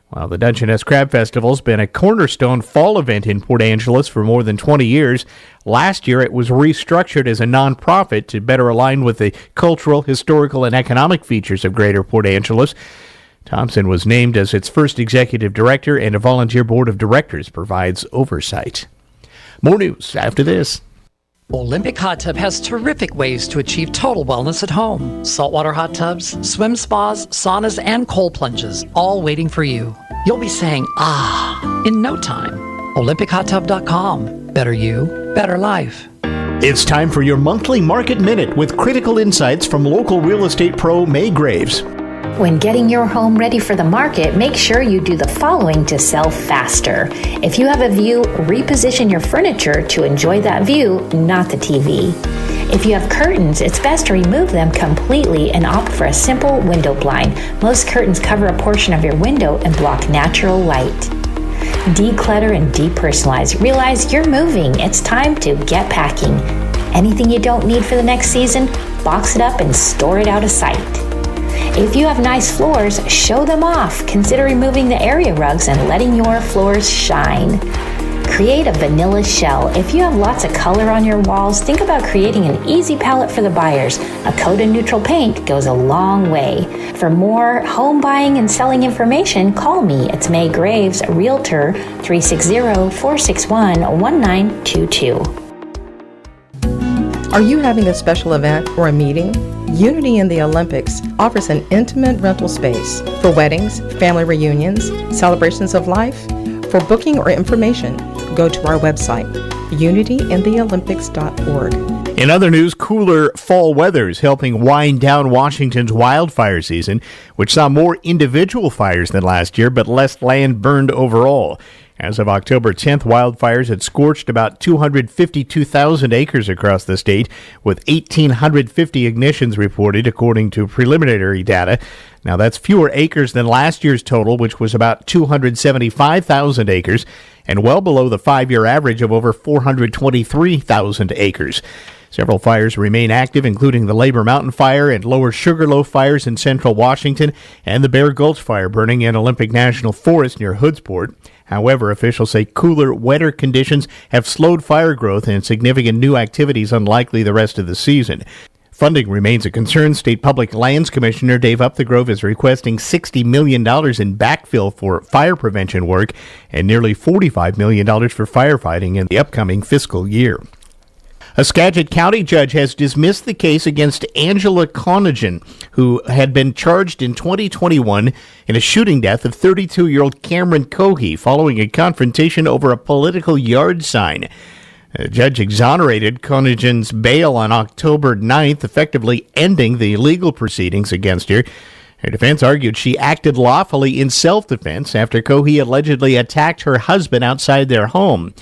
While the Dungeness Crab Festival has been a cornerstone fall event in Port Angeles for more than 20 years, last year it was restructured as a nonprofit to better align with the cultural, historical, and economic features of Greater Port Angeles. Thompson was named as its first executive director, and a volunteer board of directors provides oversight. More news after this. Olympic Hot Tub has terrific ways to achieve total wellness at home. Saltwater hot tubs, swim spas, saunas, and cold plunges, all waiting for you. You'll be saying, ah, in no time. OlympicHotTub.com. Better you, better life. It's time for your monthly Market Minute with critical insights from local real estate pro May Graves. When getting your home ready for the market, make sure you do the following to sell faster. If you have a view, reposition your furniture to enjoy that view, not the TV. If you have curtains, it's best to remove them completely and opt for a simple window blind. Most curtains cover a portion of your window and block natural light. Declutter and depersonalize. Realize you're moving. It's time to get packing. Anything you don't need for the next season, box it up and store it out of sight. If you have nice floors, show them off. Consider removing the area rugs and letting your floors shine. Create a vanilla shell. If you have lots of color on your walls, think about creating an easy palette for the buyers. A coat of neutral paint goes a long way. For more home buying and selling information, call me. It's May Graves, Realtor, 360-461-1922. Are you having a special event or a meeting? Unity in the Olympics offers an intimate rental space for weddings, family reunions, celebrations of life. For booking or information, go to our website, unityintheolympics.org. In other news, cooler fall weather is helping wind down Washington's wildfire season, which saw more individual fires than last year, but less land burned overall. As of October 10th, wildfires had scorched about 252,000 acres across the state, with 1,850 ignitions reported, according to preliminary data. Now, that's fewer acres than last year's total, which was about 275,000 acres, and well below the 5-year average of over 423,000 acres. Several fires remain active, including the Labor Mountain Fire and Lower Sugarloaf fires in central Washington, and the Bear Gulch Fire burning in Olympic National Forest near Hoodsport. However, officials say cooler, wetter conditions have slowed fire growth, and significant new activity is unlikely the rest of the season. Funding remains a concern. State Public Lands Commissioner Dave Upthegrove is requesting $60 million in backfill for fire prevention work and nearly $45 million for firefighting in the upcoming fiscal year. A Skagit County judge has dismissed the case against Angela Conaghan, who had been charged in 2021 in a shooting death of 32-year-old Cameron Cohey following a confrontation over a political yard sign. The judge exonerated Conaghan's bail on October 9th, effectively ending the legal proceedings against her. Her defense argued she acted lawfully in self-defense after Cohey allegedly attacked her husband outside their home.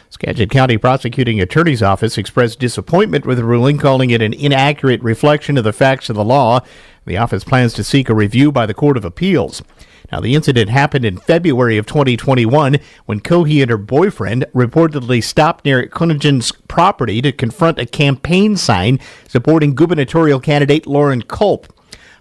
Skagit County Prosecuting Attorney's Office expressed disappointment with the ruling, calling it an inaccurate reflection of the facts of the law. The office plans to seek a review by the Court of Appeals. Now, the incident happened in February of 2021 when Cohey and her boyfriend reportedly stopped near Conaghan's property to confront a campaign sign supporting gubernatorial candidate Lauren Culp.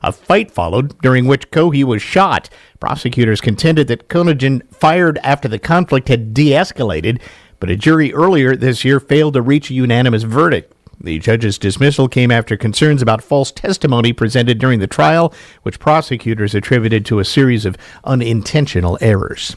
A fight followed, during which Cohey was shot. Prosecutors contended that Konigan fired after the conflict had de-escalated, but a jury earlier this year failed to reach a unanimous verdict. The judge's dismissal came after concerns about false testimony presented during the trial, which prosecutors attributed to a series of unintentional errors.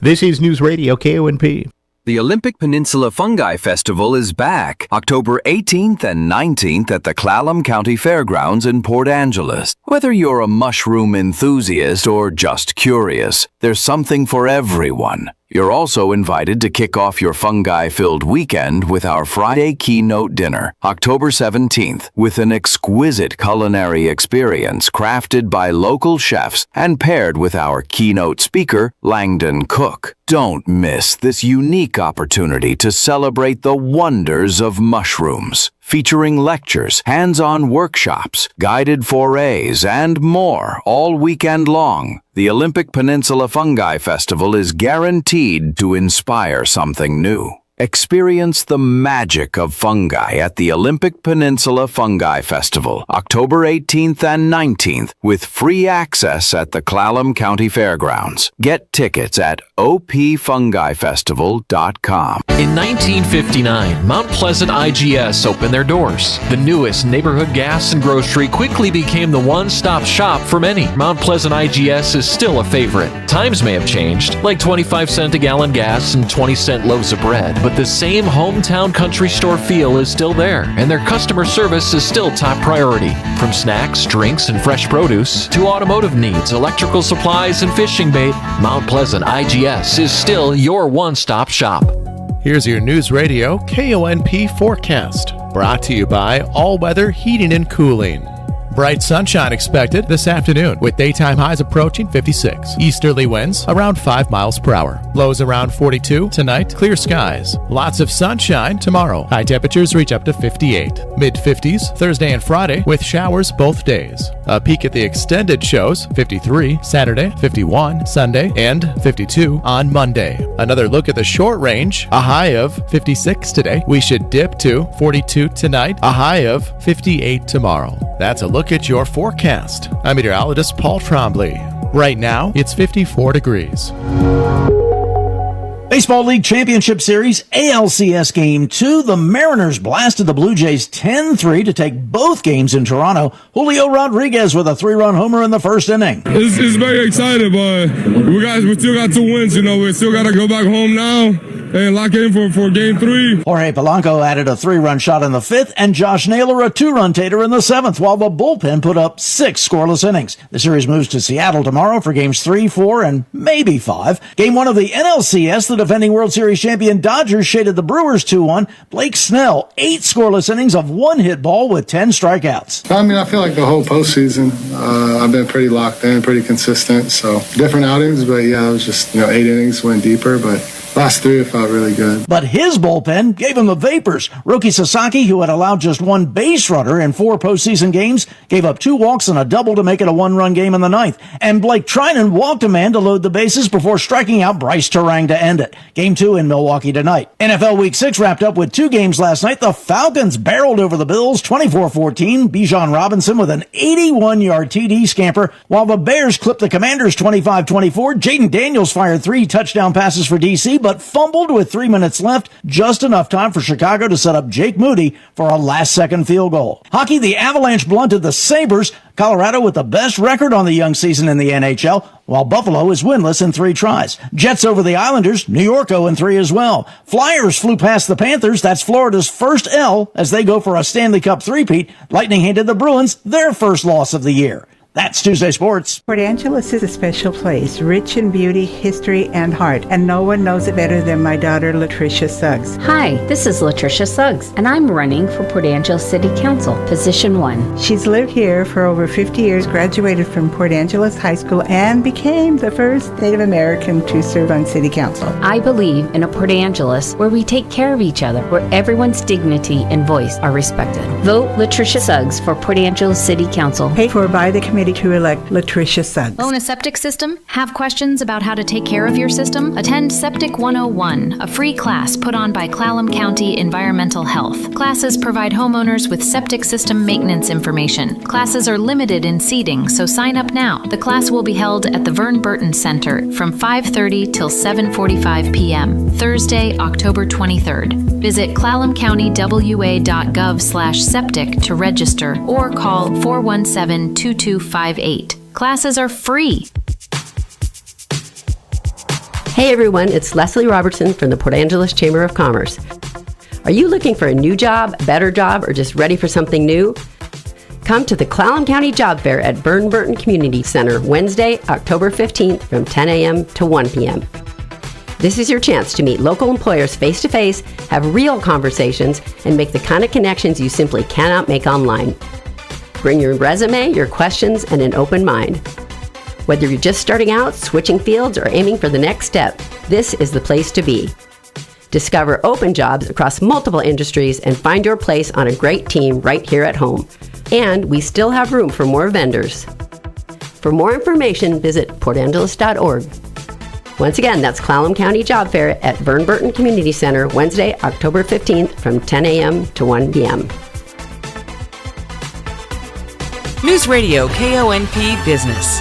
This is Newsradio KONP. The Olympic Peninsula Fungi Festival is back October 18th and 19th at the Clallam County Fairgrounds in Port Angeles. Whether you're a mushroom enthusiast or just curious, there's something for everyone. You're also invited to kick off your fungi-filled weekend with our Friday keynote dinner, October 17th, with an exquisite culinary experience crafted by local chefs and paired with our keynote speaker, Langdon Cook. Don't miss this unique opportunity to celebrate the wonders of mushrooms, featuring lectures, hands-on workshops, guided forays, and more all weekend long. The Olympic Peninsula Fungi Festival is guaranteed to inspire something new. Experience the magic of fungi at the Olympic Peninsula Fungi Festival, October 18th and 19th, with free access at the Clallam County Fairgrounds. Get tickets at opfungifestival.com. In 1959, Mount Pleasant IGS opened their doors. The newest neighborhood gas and grocery quickly became the one-stop shop for many. Mount Pleasant IGS is still a favorite. Times may have changed, like 25-cent a gallon gas and 20-cent loaves of bread, but the same hometown country store feel is still there, and their customer service is still top priority. From snacks, drinks, and fresh produce to automotive needs, electrical supplies, and fishing bait, Mount Pleasant IGS is still your one-stop shop. Here's your Newsradio KONP forecast, brought to you by All Weather Heating and Cooling. Bright sunshine expected this afternoon with daytime highs approaching 56. Easterly winds around 5 miles per hour. Lows around 42. Tonight, clear skies. Lots of sunshine tomorrow. High temperatures reach up to 58. Mid-50s Thursday and Friday with showers both days. A peek at the extended shows, 53 Saturday, 51 Sunday, and 52 on Monday. Another look at the short range, a high of 56 today. We should dip to 42 tonight, a high of 58 tomorrow. That's a look at your forecast. I'm meteorologist Paul Trombley. Right now, it's 54 degrees. Baseball League Championship Series ALCS Game 2. The Mariners blasted the Blue Jays 10-3 to take both games in Toronto. Julio Rodriguez with a 3-run homer in the first inning. It's very exciting, but we still got 2 wins. We still got to go back home now and lock in for Game 3. Jorge Polanco added a 3-run shot in the 5th, and Josh Naylor a 2-run tater in the 7th, while the bullpen put up 6 scoreless innings. The series moves to Seattle tomorrow for Games 3, 4, and maybe 5. Game 1 of the NLCS, the defending World Series champion Dodgers shaded the Brewers 2-1. Blake Snell, 8 scoreless innings of 1 hit ball with 10 strikeouts. I feel like the whole postseason, I've been pretty locked in, pretty consistent. So different outings, but yeah, it was just 8 innings, went deeper, but last 3 it felt really good. But his bullpen gave him the vapors. Roki Sasaki, who had allowed just 1 base runner in 4 postseason games, gave up 2 walks and a double to make it a 1-run game in the 9th. And Blake Trinan walked a man to load the bases before striking out Bryce Terang to end it. Game 2 in Milwaukee tonight. NFL Week 6 wrapped up with 2 games last night. The Falcons barreled over the Bills 24-14. Bijan Robinson with an 81-yard TD scamper, while the Bears clipped the Commanders 25-24. Jaden Daniels fired 3 touchdown passes for DC, but fumbled with 3 minutes left, just enough time for Chicago to set up Jake Moody for a last-second field goal. Hockey, the Avalanche blunted the Sabres. Colorado with the best record on the young season in the NHL, while Buffalo is winless in 3 tries. Jets over the Islanders, New York 0-3 as well. Flyers flew past the Panthers. That's Florida's first L as they go for a Stanley Cup three-peat. Lightning handed the Bruins their first loss of the year. That's Tuesday Sports. Port Angeles is a special place, rich in beauty, history, and heart, and no one knows it better than my daughter, Latricia Suggs. Hi, this is Latricia Suggs, and I'm running for Port Angeles City Council, Position 1. She's lived here for over 50 years, graduated from Port Angeles High School, and became the first Native American to serve on City Council. I believe in a Port Angeles where we take care of each other, where everyone's dignity and voice are respected. Vote Latricia Suggs for Port Angeles City Council. Paid for by the committee ready to elect Latricia Suggs. Own a septic system? Have questions about how to take care of your system? Attend Septic 101, a free class put on by Clallam County Environmental Health. Classes provide homeowners with septic system maintenance information. Classes are limited in seating, so sign up now. The class will be held at the Vern Burton Center from 5:30 till 7:45 p.m., Thursday, October 23rd. Visit clallamcountywa.gov/septic to register or call 417-2258. Classes are free. Hey everyone, it's Leslie Robertson from the Port Angeles Chamber of Commerce. Are you looking for a new job, a better job, or just ready for something new? Come to the Clallam County Job Fair at Vern Burton Community Center Wednesday, October 15th from 10 a.m. to 1 p.m. This is your chance to meet local employers face-to-face, have real conversations, and make the kind of connections you simply cannot make online. Bring your resume, your questions, and an open mind. Whether you're just starting out, switching fields, or aiming for the next step, this is the place to be. Discover open jobs across multiple industries and find your place on a great team right here at home. And we still have room for more vendors. For more information, visit portangeles.org. Once again, that's Clallam County Job Fair at Vern Burton Community Center, Wednesday, October 15th from 10 a.m. to 1 p.m. Newsradio KONP Business.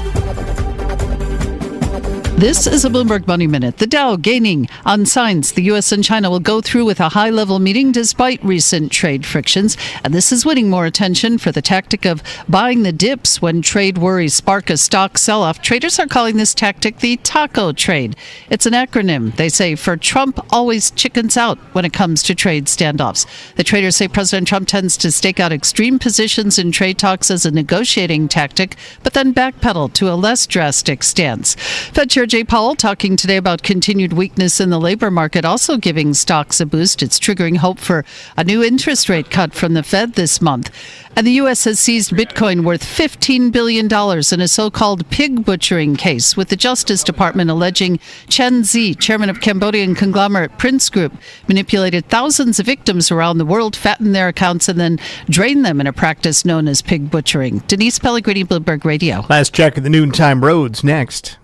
This is a Bloomberg Money Minute. The Dow gaining on signs the U.S. and China will go through with a high-level meeting despite recent trade frictions. And this is winning more attention for the tactic of buying the dips when trade worries spark a stock sell-off. Traders are calling this tactic the taco trade. It's an acronym, they say, for Trump always chickens out when it comes to trade standoffs. The traders say President Trump tends to stake out extreme positions in trade talks as a negotiating tactic, but then backpedal to a less drastic stance. Fed Chair Jay Powell talking today about continued weakness in the labor market, also giving stocks a boost. It's triggering hope for a new interest rate cut from the Fed this month. And the U.S. has seized Bitcoin worth $15 billion in a so-called pig butchering case, with the Justice Department alleging Chen Zi, chairman of Cambodian conglomerate Prince Group, manipulated thousands of victims around the world, fattened their accounts, and then drained them in a practice known as pig butchering. Denise Pellegrini, Bloomberg Radio. Last check of the noontime roads next.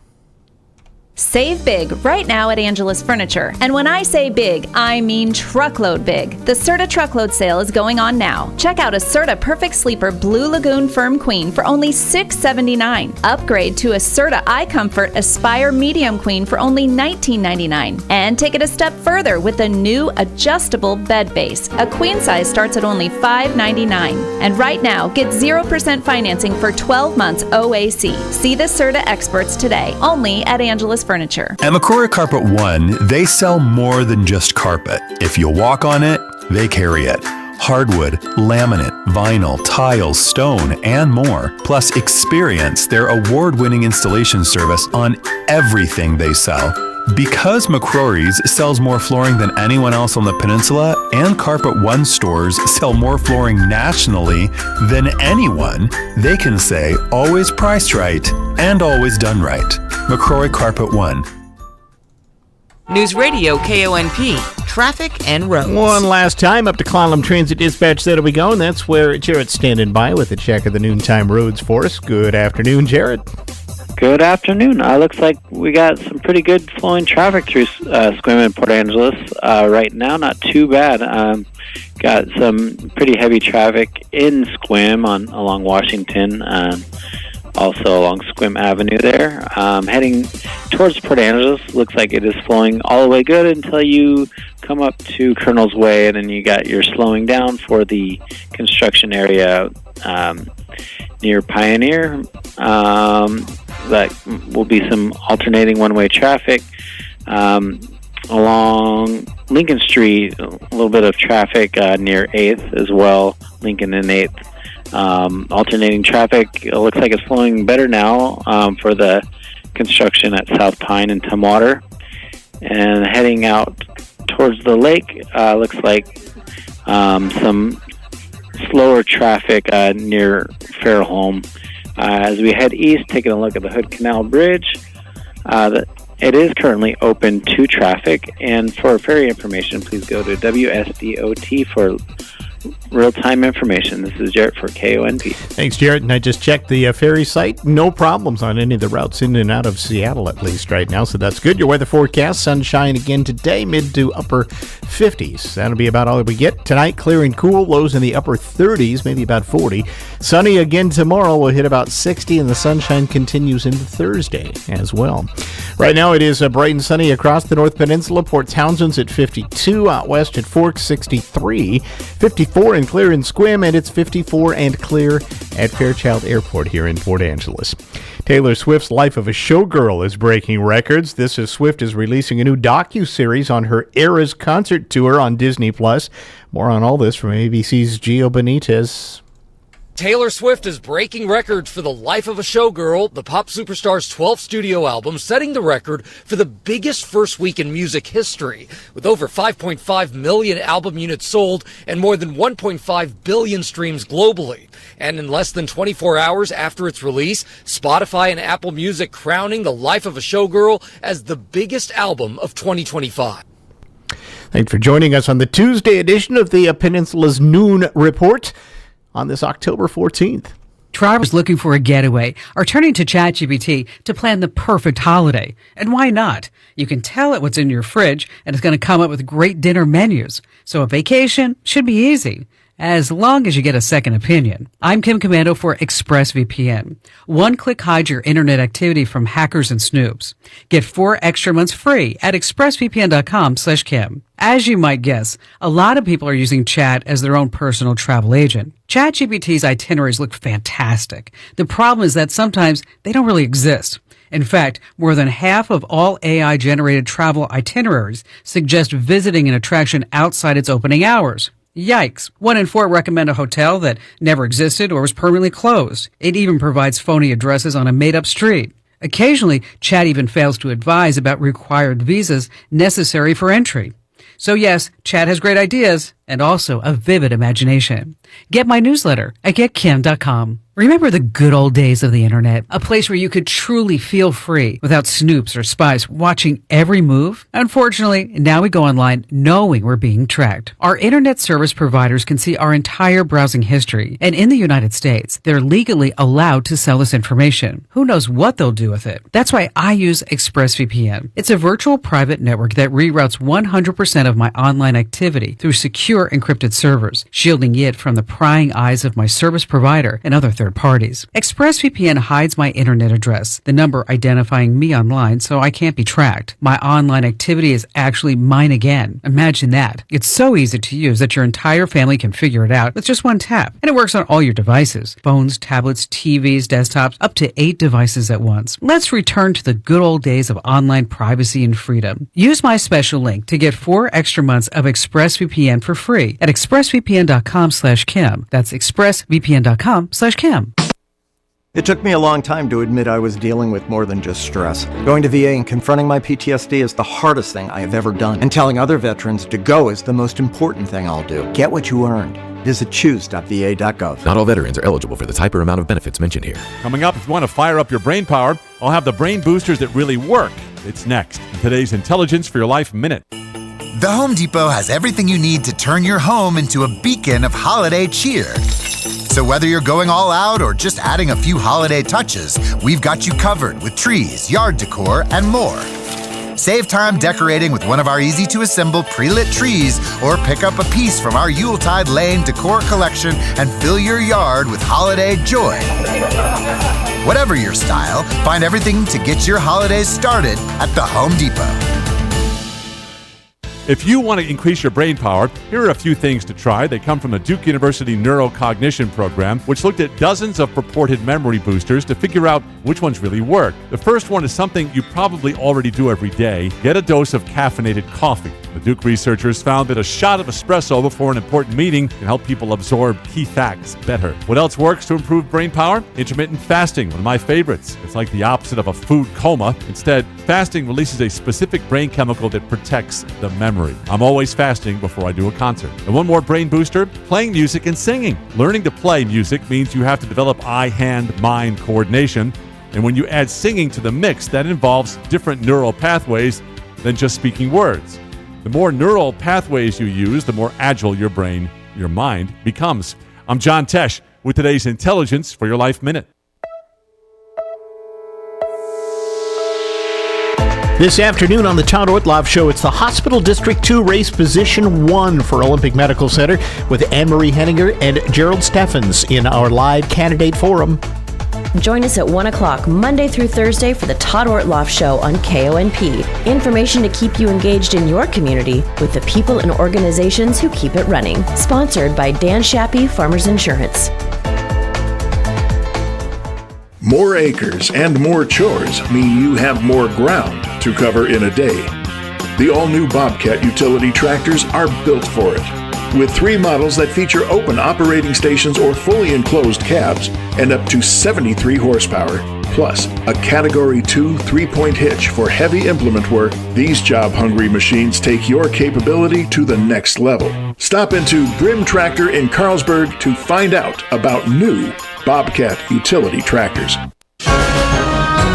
Save big right now at Angelus Furniture. And when I say big, I mean truckload big. The Serta Truckload Sale is going on now. Check out a Serta Perfect Sleeper Blue Lagoon Firm Queen for only $679. Upgrade to a Serta iComfort Aspire Medium Queen for only $19.99. And take it a step further with the new adjustable bed base. A queen size starts at only $599. And right now, get 0% financing for 12 months OAC. See the Serta experts today, only at Angelus Furniture. At McCrory Carpet One, they sell more than just carpet. If you walk on it, they carry it. Hardwood, laminate, vinyl, tiles, stone, and more. Plus, experience their award-winning installation service on everything they sell. Because McCrory's sells more flooring than anyone else on the peninsula, and Carpet One stores sell more flooring nationally than anyone, they can say always priced right and always done right. McCrory Carpet One. Newsradio KONP. Traffic and roads. One last time up to Clallam Transit Dispatch Center we go, and that's where Jarrett's standing by with a check of the noontime roads for us. Good afternoon, Jarrett. Good afternoon. Looks like we got some pretty good flowing traffic through Sequim and Port Angeles right now. Not too bad. Got some pretty heavy traffic in Sequim along Washington, also along Sequim Avenue there. Heading towards Port Angeles, looks like it is flowing all the way good until you come up to Colonel's Way, and then you got your slowing down for the construction area near Pioneer. That will be some alternating one-way traffic. Along Lincoln Street, a little bit of traffic near 8th as well, Lincoln and 8th. Alternating traffic, it looks like it's flowing better now for the construction at South Pine and Tumwater. And heading out towards the lake, looks like some slower traffic near Fairholme. As we head east, taking a look at the Hood Canal Bridge, it is currently open to traffic. And for ferry information, please go to WSDOT real-time information. This is Jarrett for KONP. Thanks, Jarrett. And I just checked the ferry site. No problems on any of the routes in and out of Seattle, at least right now. So that's good. Your weather forecast, sunshine again today, mid to upper 50s. That'll be about all we get. Tonight, clear and cool, lows in the upper 30s, maybe about 40. Sunny again tomorrow. We'll hit about 60, and the sunshine continues into Thursday as well. Right now, it is bright and sunny across the North Peninsula. Port Townsend's at 52, out west at Forks 63, 54 and clear in Squim, and it's 54 and clear at Fairchild Airport here in Port Angeles. Taylor Swift's Life of a Showgirl is breaking records. This is Swift is releasing a new docuseries on her Eras concert tour on Disney+. More on all this from ABC's Gio Benitez. Taylor Swift is breaking records for The Life of a Showgirl, the pop superstar's 12th studio album, setting the record for the biggest first week in music history, with over 5.5 million album units sold and more than 1.5 billion streams globally. And in less than 24 hours after its release, Spotify and Apple Music crowning The Life of a Showgirl as the biggest album of 2025. Thanks for joining us on the Tuesday edition of the Peninsula's Noon Report on this October 14th. Travelers looking for a getaway are turning to ChatGPT to plan the perfect holiday. And why not? You can tell it what's in your fridge, and it's going to come up with great dinner menus. So a vacation should be easy, as long as you get a second opinion. I'm Kim Commando for ExpressVPN. One-click hide your internet activity from hackers and snoops. Get 4 extra months free at expressvpn.com/Kim. As you might guess, a lot of people are using Chat as their own personal travel agent. ChatGPT's itineraries look fantastic. The problem is that sometimes they don't really exist. In fact, more than half of all AI-generated travel itineraries suggest visiting an attraction outside its opening hours. Yikes. 1 in 4 recommend a hotel that never existed or was permanently closed. It even provides phony addresses on a made-up street. Occasionally, Chat even fails to advise about required visas necessary for entry. So yes, Chat has great ideas and also a vivid imagination. Get my newsletter at getkim.com. Remember the good old days of the internet, a place where you could truly feel free without snoops or spies watching every move? Unfortunately, now we go online knowing we're being tracked. Our internet service providers can see our entire browsing history, and in the United States, they're legally allowed to sell this information. Who knows what they'll do with it? That's why I use ExpressVPN. It's a virtual private network that reroutes 100% of my online activity through secure encrypted servers, shielding it from the prying eyes of my service provider and other third parties. ExpressVPN hides my internet address, the number identifying me online, so I can't be tracked. My online activity is actually mine again. Imagine that. It's so easy to use that your entire family can figure it out with just one tap. And it works on all your devices. Phones, tablets, TVs, desktops, up to 8 devices at once. Let's return to the good old days of online privacy and freedom. Use my special link to get 4 extra months of ExpressVPN for free at expressvpn.com/Kim. That's expressvpn.com/Kim. It took me a long time to admit I was dealing with more than just stress. Going to VA and confronting my PTSD is the hardest thing I have ever done. And telling other veterans to go is the most important thing I'll do. Get what you earned. Visit choose.va.gov. Not all veterans are eligible for the type or amount of benefits mentioned here. Coming up, if you want to fire up your brain power, I'll have the brain boosters that really work. It's next in today's Intelligence for Your Life Minute. The Home Depot has everything you need to turn your home into a beacon of holiday cheer. So whether you're going all out or just adding a few holiday touches, we've got you covered with trees, yard decor, and more. Save time decorating with one of our easy-to-assemble pre-lit trees or pick up a piece from our Yuletide Lane decor collection and fill your yard with holiday joy. Whatever your style, find everything to get your holidays started at the Home Depot. If you want to increase your brain power, here are a few things to try. They come from the Duke University Neurocognition Program, which looked at dozens of purported memory boosters to figure out which ones really work. The first one is something you probably already do every day. Get a dose of caffeinated coffee. The Duke researchers found that a shot of espresso before an important meeting can help people absorb key facts better. What else works to improve brain power? Intermittent fasting, one of my favorites. It's like the opposite of a food coma. Instead, fasting releases a specific brain chemical that protects the memory. I'm always fasting before I do a concert. And one more brain booster, playing music and singing. Learning to play music means you have to develop eye-hand-mind coordination. And when you add singing to the mix, that involves different neural pathways than just speaking words. The more neural pathways you use, the more agile your brain your mind becomes. I'm John Tesh with today's Intelligence for Your Life Minute. This afternoon on the Todd Ortloff Show, it's the Hospital District 2 race position 1 for Olympic Medical Center with Anne-Marie Henninger and Gerald Steffens in our live candidate forum. Join us at 1 o'clock Monday through Thursday for the Todd Ortloff Show on KONP. Information to keep you engaged in your community with the people and organizations who keep it running. Sponsored by Dan Shappy, Farmers Insurance. More acres and more chores mean you have more ground to cover in a day. The all-new Bobcat utility tractors are built for it. With 3 models that feature open operating stations or fully enclosed cabs and up to 73 horsepower, plus a Category 2 3-point hitch for heavy implement work, these job-hungry machines take your capability to the next level. Stop into Brim Tractor in Carlsberg to find out about new Bobcat utility tractors.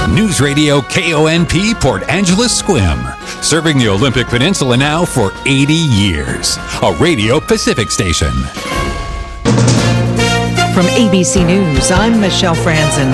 Newsradio KONP Port Angeles Squim, serving the Olympic Peninsula now for 80 years. A Radio Pacific station. From ABC News, I'm Michelle Franzen.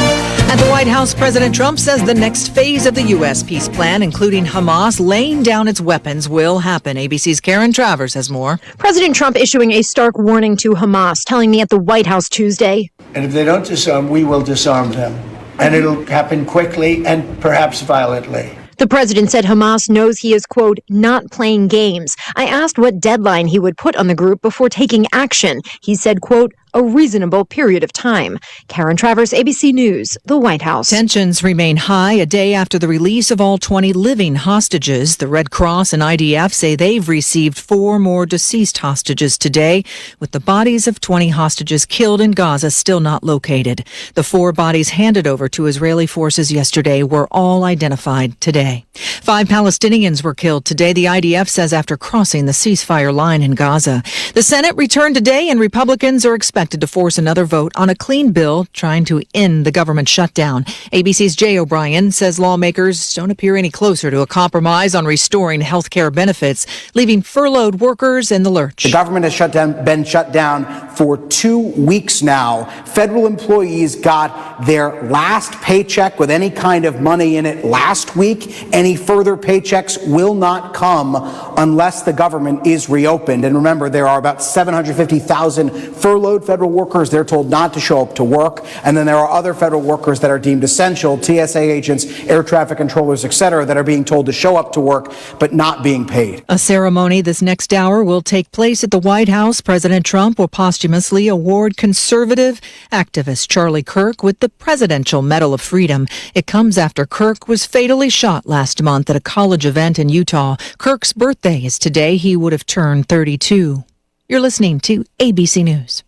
At the White House, President Trump says the next phase of the U.S. peace plan, including Hamas laying down its weapons, will happen. ABC's Karen Travers has more. President Trump issuing a stark warning to Hamas, telling me at the White House Tuesday. And if they don't disarm, we will disarm them. And it'll happen quickly and perhaps violently. The president said Hamas knows he is, quote, not playing games. I asked what deadline he would put on the group before taking action. He said, quote, a reasonable period of time. Karen Travers, ABC News, the White House. Tensions remain high a day after the release of all 20 living hostages. The Red Cross and IDF say they've received 4 more deceased hostages today, with the bodies of 20 hostages killed in Gaza still not located. The 4 bodies handed over to Israeli forces yesterday were all identified today. 5 Palestinians were killed today, the IDF says, after crossing the ceasefire line in Gaza. The Senate returned today, and Republicans are expected to force another vote on a clean bill trying to end the government shutdown. ABC's Jay O'Brien says lawmakers don't appear any closer to a compromise on restoring health care benefits, leaving furloughed workers in the lurch. The government has been shut down for 2 weeks now. Federal employees got their last paycheck with any kind of money in it last week. Any further paychecks will not come unless the government is reopened. And remember, there are about 750,000 furloughed federal workers. They're told not to show up to work. And then there are other federal workers that are deemed essential, TSA agents, air traffic controllers, etc., that are being told to show up to work but not being paid. A ceremony this next hour will take place at the White House. President Trump will posthumously award conservative activist Charlie Kirk with the Presidential Medal of Freedom. It comes after Kirk was fatally shot last month at a college event in Utah. Kirk's birthday is today. He would have turned 32. You're listening to ABC News.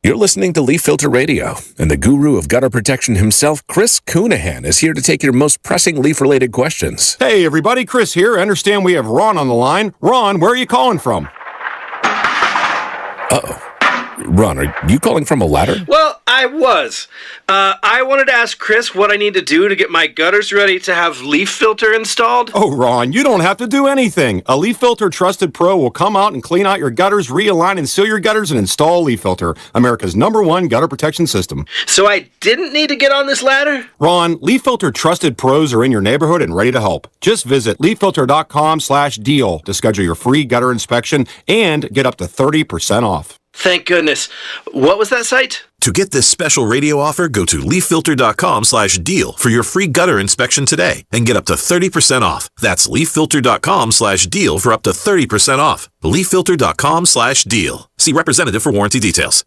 You're listening to Leaf Filter Radio, and the guru of gutter protection himself, Chris Coonahan, is here to take your most pressing leaf-related questions. Hey, everybody, Chris here. I understand we have Ron on the line. Ron, where are you calling from? Uh-oh. Ron, are you calling from a ladder? Well, I was. I wanted to ask Chris what I need to do to get my gutters ready to have Leaf Filter installed. Oh, Ron, you don't have to do anything. A Leaf Filter Trusted Pro will come out and clean out your gutters, realign and seal your gutters, and install Leaf Filter, America's #1 gutter protection system. So I didn't need to get on this ladder? Ron, Leaf Filter Trusted Pros are in your neighborhood and ready to help. Just visit leaffilter.com/deal to schedule your free gutter inspection and get up to 30% off. Thank goodness. What was that site? To get this special radio offer, go to leaffilter.com/deal for your free gutter inspection today and get up to 30% off. That's leaffilter.com/deal for up to 30% off. leaffilter.com/deal. See representative for warranty details.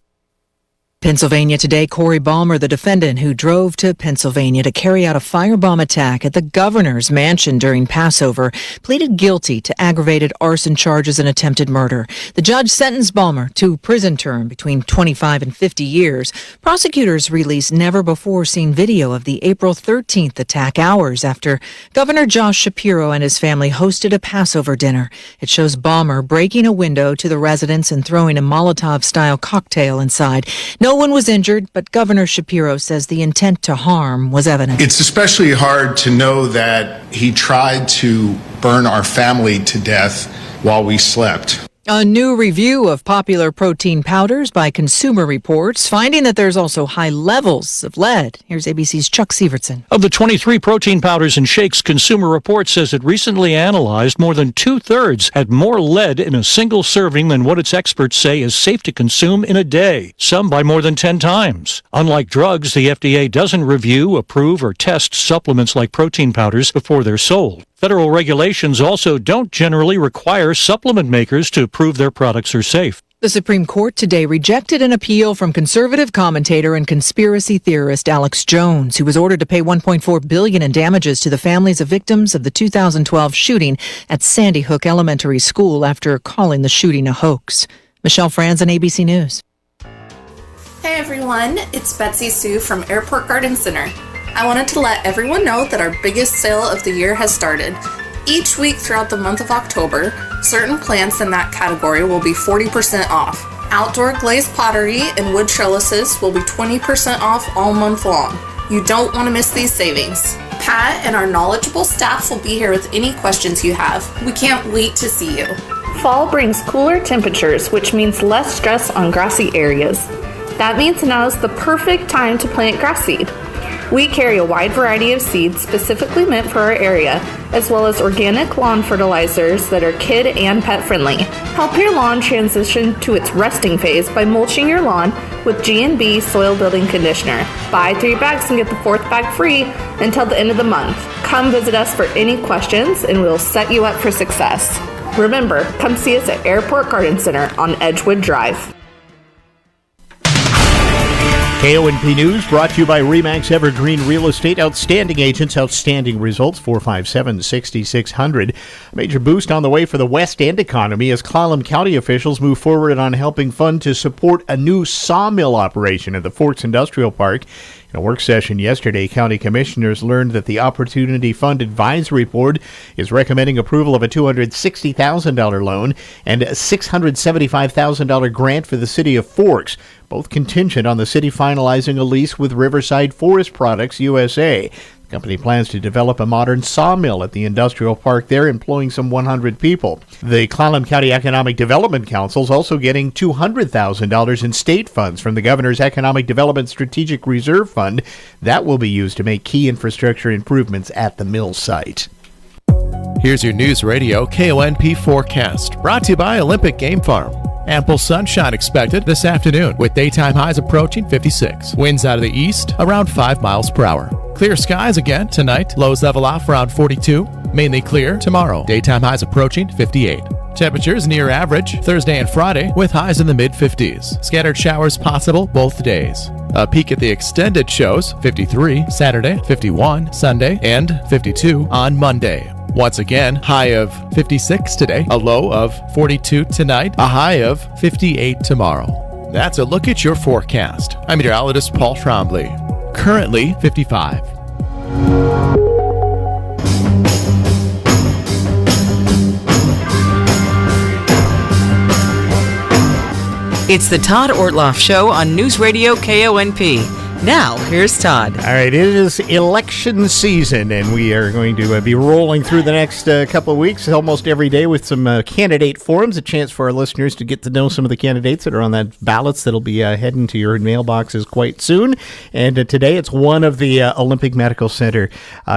Pennsylvania today, Corey Balmer, the defendant who drove to Pennsylvania to carry out a firebomb attack at the governor's mansion during Passover, pleaded guilty to aggravated arson charges and attempted murder. The judge sentenced Balmer to a prison term between 25 and 50 years. Prosecutors released never-before-seen video of the April 13th attack hours after Governor Josh Shapiro and his family hosted a Passover dinner. It shows Balmer breaking a window to the residence and throwing a Molotov-style cocktail inside. No one was injured, but Governor Shapiro says the intent to harm was evident. It's especially hard to know that he tried to burn our family to death while we slept. A new review of popular protein powders by Consumer Reports, finding that there's also high levels of lead. Here's ABC's Chuck Sievertson. Of the 23 protein powders and shakes, Consumer Reports says it recently analyzed more than two-thirds had more lead in a single serving than what its experts say is safe to consume in a day, some by more than 10 times. Unlike drugs, the FDA doesn't review, approve, or test supplements like protein powders before they're sold. Federal regulations also don't generally require supplement makers to prove their products are safe. The Supreme Court today rejected an appeal from conservative commentator and conspiracy theorist Alex Jones, who was ordered to pay $1.4 billion in damages to the families of victims of the 2012 shooting at Sandy Hook Elementary School after calling the shooting a hoax. Michelle Franzen, ABC News. Hey everyone, it's Betsy Sue from Airport Garden Center. I wanted to let everyone know that our biggest sale of the year has started. Each week throughout the month of October, certain plants in that category will be 40% off. Outdoor glazed pottery and wood trellises will be 20% off all month long. You don't want to miss these savings. Pat and our knowledgeable staff will be here with any questions you have. We can't wait to see you. Fall brings cooler temperatures, which means less stress on grassy areas. That means now is the perfect time to plant grass seed. We carry a wide variety of seeds specifically meant for our area, as well as organic lawn fertilizers that are kid and pet friendly. Help your lawn transition to its resting phase by mulching your lawn with G&B Soil Building Conditioner. Buy 3 bags and get the 4th bag free until the end of the month. Come visit us for any questions and we'll set you up for success. Remember, come see us at Airport Garden Center on Edgewood Drive. KONP News brought to you by RE/MAX Evergreen Real Estate. Outstanding agents, outstanding results. 457-6600. A major boost on the way for the West End economy as Clallam County officials move forward on helping fund to support a new sawmill operation at the Forks Industrial Park. In a work session yesterday, county commissioners learned that the Opportunity Fund Advisory Board is recommending approval of a $260,000 loan and a $675,000 grant for the city of Forks, both contingent on the city finalizing a lease with Riverside Forest Products USA. The company plans to develop a modern sawmill at the industrial park there, employing some 100 people. The Clallam County Economic Development Council is also getting $200,000 in state funds from the Governor's Economic Development Strategic Reserve Fund. That will be used to make key infrastructure improvements at the mill site. Here's your News Radio KONP forecast, brought to you by Olympic Game Farm. Ample sunshine expected this afternoon, with daytime highs approaching 56. Winds out of the east around 5 miles per hour. Clear skies again tonight. Lows level off around 42. Mainly clear tomorrow. Daytime highs approaching 58. Temperatures near average Thursday and Friday, with highs in the mid-50s. Scattered showers possible both days. A peek at the extended shows: 53 Saturday, 51 Sunday, and 52 on Monday. Once again, high of 56 today, a low of 42 tonight, a high of 58 tomorrow. That's a look at your forecast. I'm meteorologist Paul Trombley. Currently 55. It's the Todd Ortloff Show on Newsradio KONP. Now, here's Todd. All right, it is election season, and we are going to be rolling through the next couple of weeks, almost every day, with some candidate forums, a chance for our listeners to get to know some of the candidates that are on that ballots that'll be heading to your mailboxes quite soon. And today, it's one of the Olympic Medical Center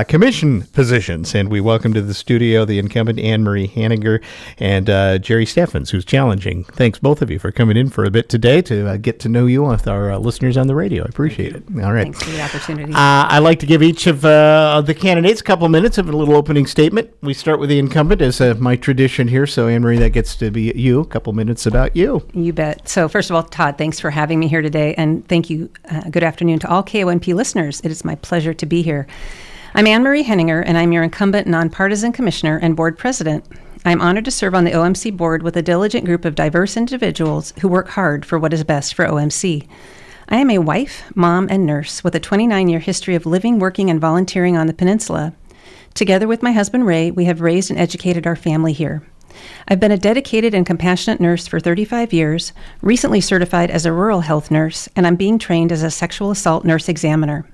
commission positions, and we welcome to the studio the incumbent Anne-Marie Hanninger and Jerry Steffens, who's challenging. Thanks, both of you, for coming in for a bit today to get to know you with our listeners on the radio. I appreciate it. All right. Thanks for the opportunity. I'd like to give each of the candidates a couple minutes of a little opening statement. We start with the incumbent, as my tradition here. So, Anne-Marie, that gets to be you. A couple minutes about you. You bet. So, first of all, Todd, thanks for having me here today. And thank you. Good afternoon to all KONP listeners. It is my pleasure to be here. I'm Anne-Marie Hanninger, and I'm your incumbent nonpartisan commissioner and board president. I'm honored to serve on the OMC board with a diligent group of diverse individuals who work hard for what is best for OMC. I am a wife, mom, and nurse with a 29-year history of living, working, and volunteering on the peninsula. Together with my husband, Ray, we have raised and educated our family here. I've been a dedicated and compassionate nurse for 35 years, recently certified as a rural health nurse, and I'm being trained as a sexual assault nurse examiner.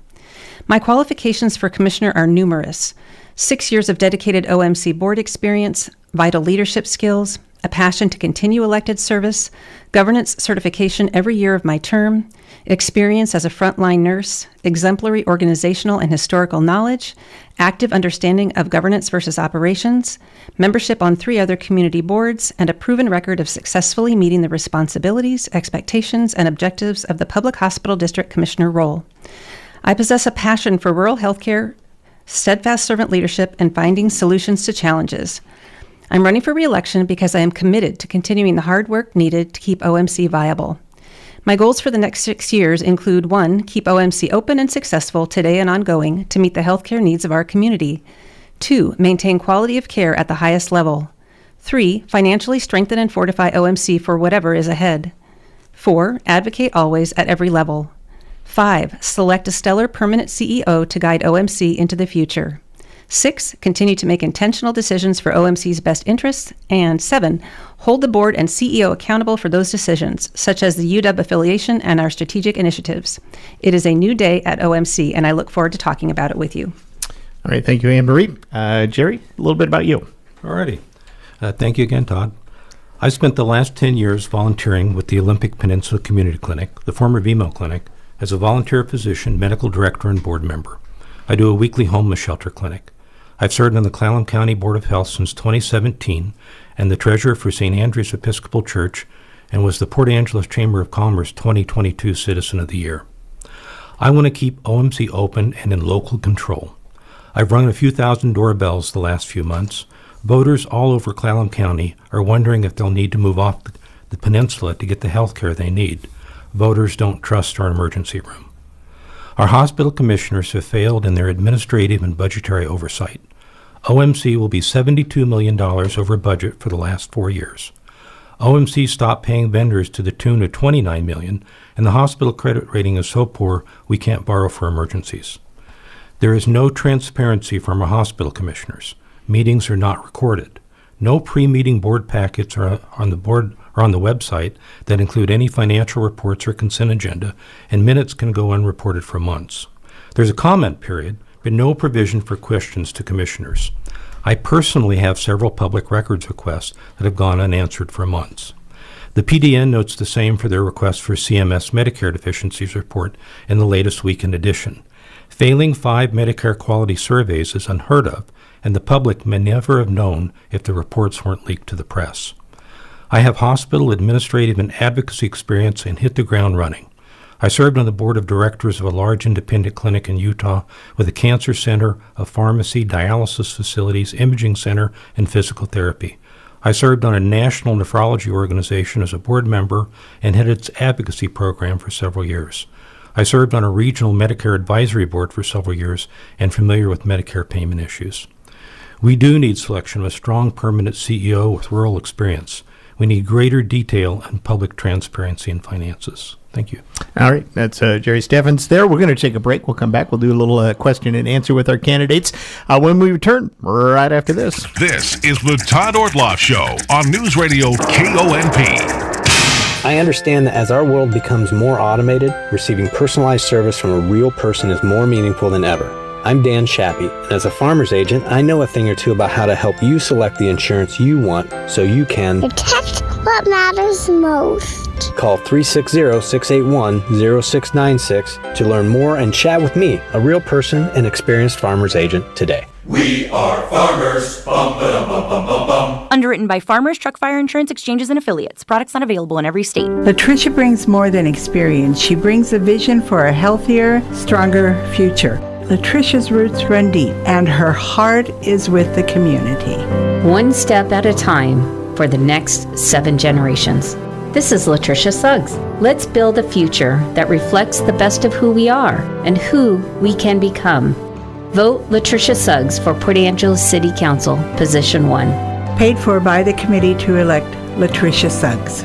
My qualifications for commissioner are numerous: 6 years of dedicated OMC board experience, vital leadership skills, a passion to continue elected service, governance certification every year of my term, experience as a frontline nurse, exemplary organizational and historical knowledge, active understanding of governance versus operations, membership on 3 other community boards, and a proven record of successfully meeting the responsibilities, expectations, and objectives of the Public Hospital District Commissioner role. I possess a passion for rural healthcare, steadfast servant leadership, and finding solutions to challenges. I'm running for re-election because I am committed to continuing the hard work needed to keep OMC viable. My goals for the next 6 years include 1, keep OMC open and successful today and ongoing to meet the healthcare needs of our community. 2, maintain quality of care at the highest level. 3, financially strengthen and fortify OMC for whatever is ahead. 4, advocate always at every level. 5, select a stellar permanent CEO to guide OMC into the future. 6, continue to make intentional decisions for OMC's best interests. And 7, hold the board and CEO accountable for those decisions, such as the UW affiliation and our strategic initiatives. It is a new day at OMC, and I look forward to talking about it with you. All right, thank you, Anne Marie. Jerry, a little bit about you. All righty. Thank you again, Todd. I spent the last 10 years volunteering with the Olympic Peninsula Community Clinic, the former VMO Clinic, as a volunteer physician, medical director, and board member. I do a weekly homeless shelter clinic. I've served on the Clallam County Board of Health since 2017 and the treasurer for St. Andrew's Episcopal Church, and was the Port Angeles Chamber of Commerce 2022 Citizen of the Year. I want to keep OMC open and in local control. I've rung a few thousand doorbells the last few months. Voters all over Clallam County are wondering if they'll need to move off the peninsula to get the health care they need. Voters don't trust our emergency room. Our hospital commissioners have failed in their administrative and budgetary oversight. OMC will be $72 million over budget for the last 4 years. OMC stopped paying vendors to the tune of $29 million, and the hospital credit rating is so poor we can't borrow for emergencies. There is no transparency from our hospital commissioners. Meetings are not recorded. No pre-meeting board packets are on the website that include any financial reports or consent agenda, and minutes can go unreported for months. There's a comment period, but no provision for questions to commissioners. I personally have several public records requests that have gone unanswered for months. The PDN notes the same for their request for CMS Medicare Deficiencies Report in the latest weekend edition. Failing 5 Medicare quality surveys is unheard of, and the public may never have known if the reports weren't leaked to the press. I have hospital administrative and advocacy experience and hit the ground running. I served on the board of directors of a large independent clinic in Utah with a cancer center, a pharmacy, dialysis facilities, imaging center, and physical therapy. I served on a national nephrology organization as a board member and headed its advocacy program for several years. I served on a regional Medicare advisory board for several years and familiar with Medicare payment issues. We do need selection of a strong permanent CEO with rural experience. We need greater detail and public transparency in finances. Thank you. All right, that's Jerry Steffens there. We're going to take a break. We'll come back. We'll do a little question and answer with our candidates when we return right after this. This is the Todd Ortloff Show on Newsradio KONP. I understand that as our world becomes more automated, receiving personalized service from a real person is more meaningful than ever. I'm Dan Shappy, and as a farmer's agent, I know a thing or two about how to help you select the insurance you want so you can protect what matters most. Call 360-681-0696 to learn more and chat with me, a real person and experienced farmer's agent, today. We are farmers. Bum, ba-dum, bum, bum, bum, bum. Underwritten by Farmers Truck Fire Insurance Exchanges and Affiliates. Products not available in every state. Latricia brings more than experience. She brings a vision for a healthier, stronger future. Latricia's roots run deep, and her heart is with the community. One step at a time for the next 7 generations. This is Latricia Suggs. Let's build a future that reflects the best of who we are and who we can become. Vote Latricia Suggs for Port Angeles City Council, Position 1. Paid for by the committee to elect Latricia Suggs.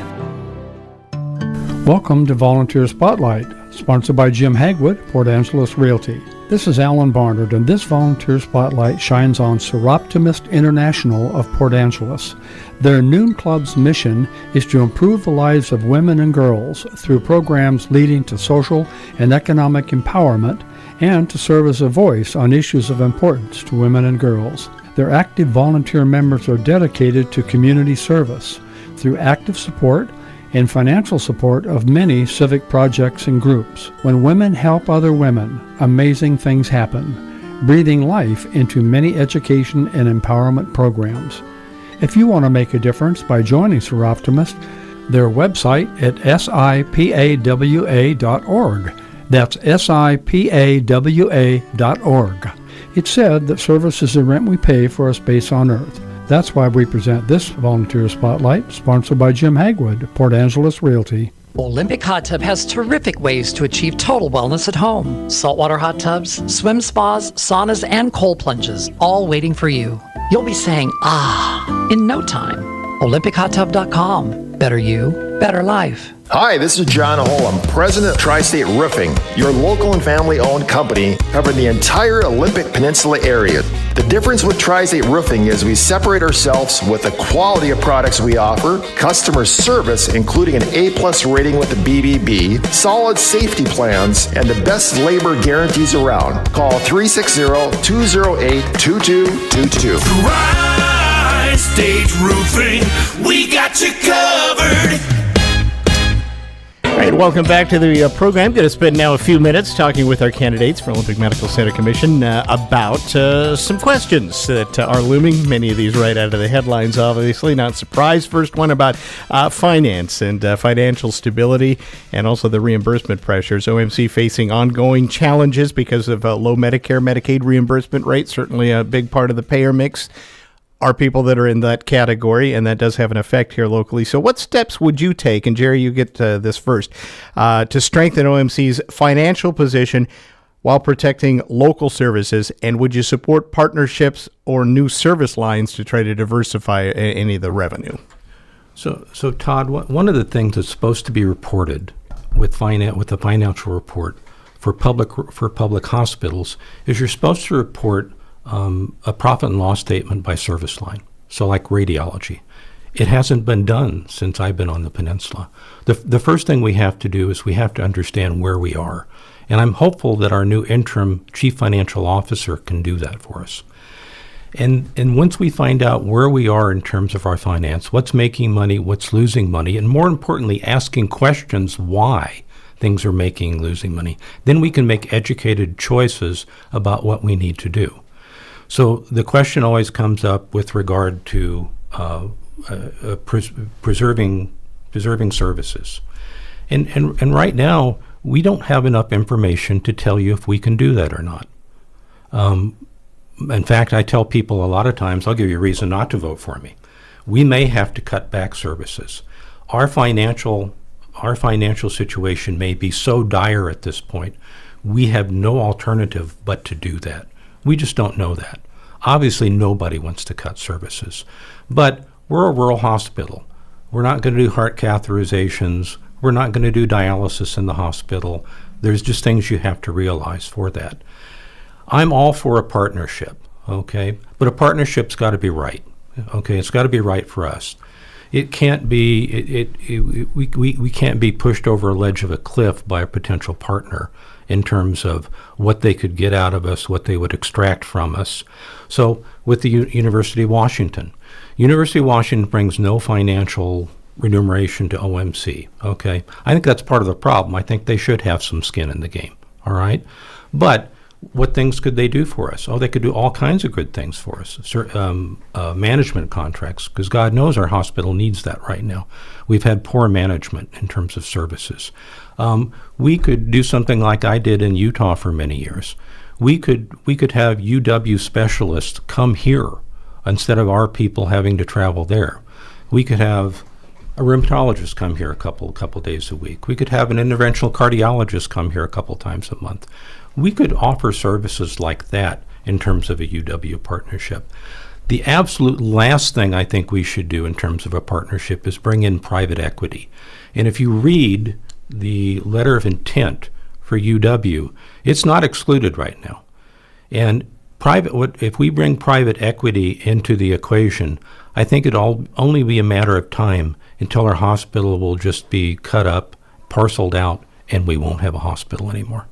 Welcome to Volunteer Spotlight, sponsored by Jim Hagwood, Port Angeles Realty. This is Alan Barnard, and this Volunteer Spotlight shines on Seroptimist International of Port Angeles. Their Noon Club's mission is to improve the lives of women and girls through programs leading to social and economic empowerment and to serve as a voice on issues of importance to women and girls. Their active volunteer members are dedicated to community service. through active support and financial support of many civic projects and groups. When women help other women, amazing things happen, breathing life into many education and empowerment programs. If you want to make a difference by joining Soroptimist, their website at sipawa.org. That's sipawa.org. It's said that service is the rent we pay for a space on earth. That's why we present this Volunteer Spotlight, sponsored by Jim Hagwood, Port Angeles Realty. Olympic Hot Tub has terrific ways to achieve total wellness at home. Saltwater hot tubs, swim spas, saunas, and cold plunges, all waiting for you. You'll be saying, ah, in no time. OlympicHotTub.com. Better you, better life. Hi, this is John Holm, president of Tri-State Roofing, your local and family-owned company covering the entire Olympic Peninsula area. The difference with Tri-State Roofing is we separate ourselves with the quality of products we offer, customer service, including an A+ rating with the BBB, solid safety plans, and the best labor guarantees around. Call 360-208-2222. Tri-State Roofing, we got you covered. All right, welcome back to the program. Going to spend now a few minutes talking with our candidates for Olympic Medical Center Commission about some questions that are looming. Many of these right out of the headlines, obviously. Not surprised. First one about finance and financial stability and also the reimbursement pressures. OMC facing ongoing challenges because of low Medicare, Medicaid reimbursement rates, certainly a big part of the payer mix. Are people that are in that category, and that does have an effect here locally. So what steps would you take, and Jerry, you get this first, to strengthen OMC's financial position while protecting local services, and would you support partnerships or new service lines to try to diversify any of the revenue? So Todd, one of the things that's supposed to be reported with the financial report for public hospitals is you're supposed to report a profit and loss statement by service line, so like radiology. It hasn't been done since I've been on the peninsula. The first thing we have to do is we have to understand where we are, and I'm hopeful that our new interim chief financial officer can do that for us. And once we find out where we are in terms of our finance, what's making money, what's losing money, and more importantly, asking questions why things are making and losing money, then we can make educated choices about what we need to do. So the question always comes up with regard to preserving services. And right now, we don't have enough information to tell you if we can do that or not. In fact, I tell people a lot of times, I'll give you a reason not to vote for me. We may have to cut back services. Our financial situation may be so dire at this point, we have no alternative but to do that. We just don't know that. Obviously, nobody wants to cut services. But we're a rural hospital. We're not going to do heart catheterizations. We're not going to do dialysis in the hospital. There's just things you have to realize for that. I'm all for a partnership, okay? But a partnership's got to be right, okay? It's got to be right for us. It can't be, we can't be pushed over a ledge of a cliff by a potential partner in terms of what they could get out of us, what they would extract from us. So with the University of Washington brings no financial remuneration to OMC, okay? I think that's part of the problem. I think they should have some skin in the game, all right? But what things could they do for us? Oh, they could do all kinds of good things for us. Management contracts, because God knows our hospital needs that right now. We've had poor management in terms of services. We could do something like I did in Utah for many years. We could have UW specialists come here instead of our people having to travel there. We could have a rheumatologist come here a couple days a week. We could have an interventional cardiologist come here a couple times a month. We could offer services like that in terms of a UW partnership. The absolute last thing I think we should do in terms of a partnership is bring in private equity. And if you read the letter of intent for UW, it's not excluded right now. And if we bring private equity into the equation, I think it'll only be a matter of time until our hospital will just be cut up, parceled out, and we won't have a hospital anymore.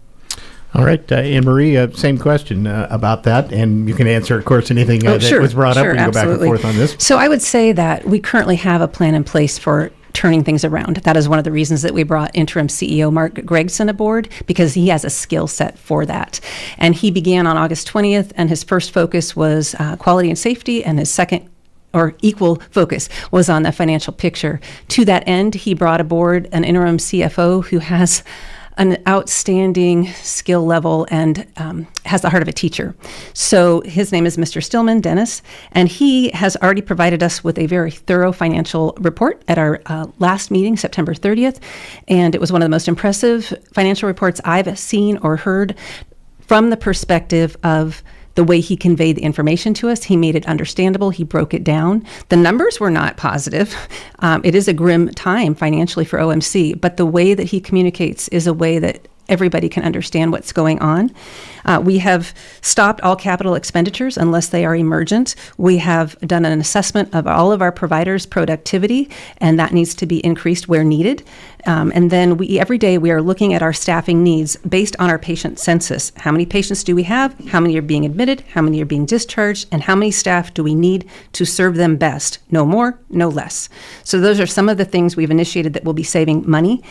All right, Anne Marie, same question about that, and you can answer, of course, anything that was brought up. We can go back and forth on this. So I would say that we currently have a plan in place for turning things around. That is one of the reasons that we brought interim CEO Mark Gregson aboard, because he has a skill set for that. And he began on August 20th, and his first focus was quality and safety, and his second or equal focus was on the financial picture. To that end, he brought aboard an interim CFO who has an outstanding skill level and has the heart of a teacher. So his name is Mr. Stillman, Dennis, and he has already provided us with a very thorough financial report at our last meeting, September 30th, and it was one of the most impressive financial reports I've seen or heard from the perspective of the way he conveyed the information to us. He made it understandable. He broke it down. The numbers were not positive. It is a grim time financially for OMC, but the way that he communicates is a way that everybody can understand what's going on. We have stopped all capital expenditures unless they are emergent. We have done an assessment of all of our providers' productivity, and that needs to be increased where needed. And then every day we are looking at our staffing needs based on our patient census. How many patients do we have? How many are being admitted? How many are being discharged? And how many staff do we need to serve them best? No more, no less. So those are some of the things we've initiated that will be saving money.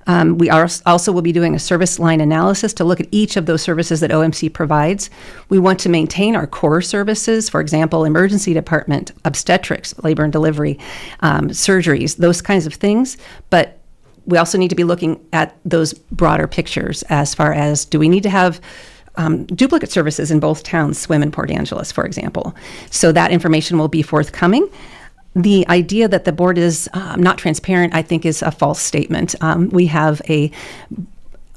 We also will be doing a service line analysis to look at each of those services that OMC provides. We want to maintain our core services, for example, emergency department, obstetrics, labor and delivery, surgeries, those kinds of things. But we also need to be looking at those broader pictures as far as, do we need to have duplicate services in both towns, Swim and Port Angeles, for example. So that information will be forthcoming. The idea that the board is not transparent, I think, is a false statement. We have a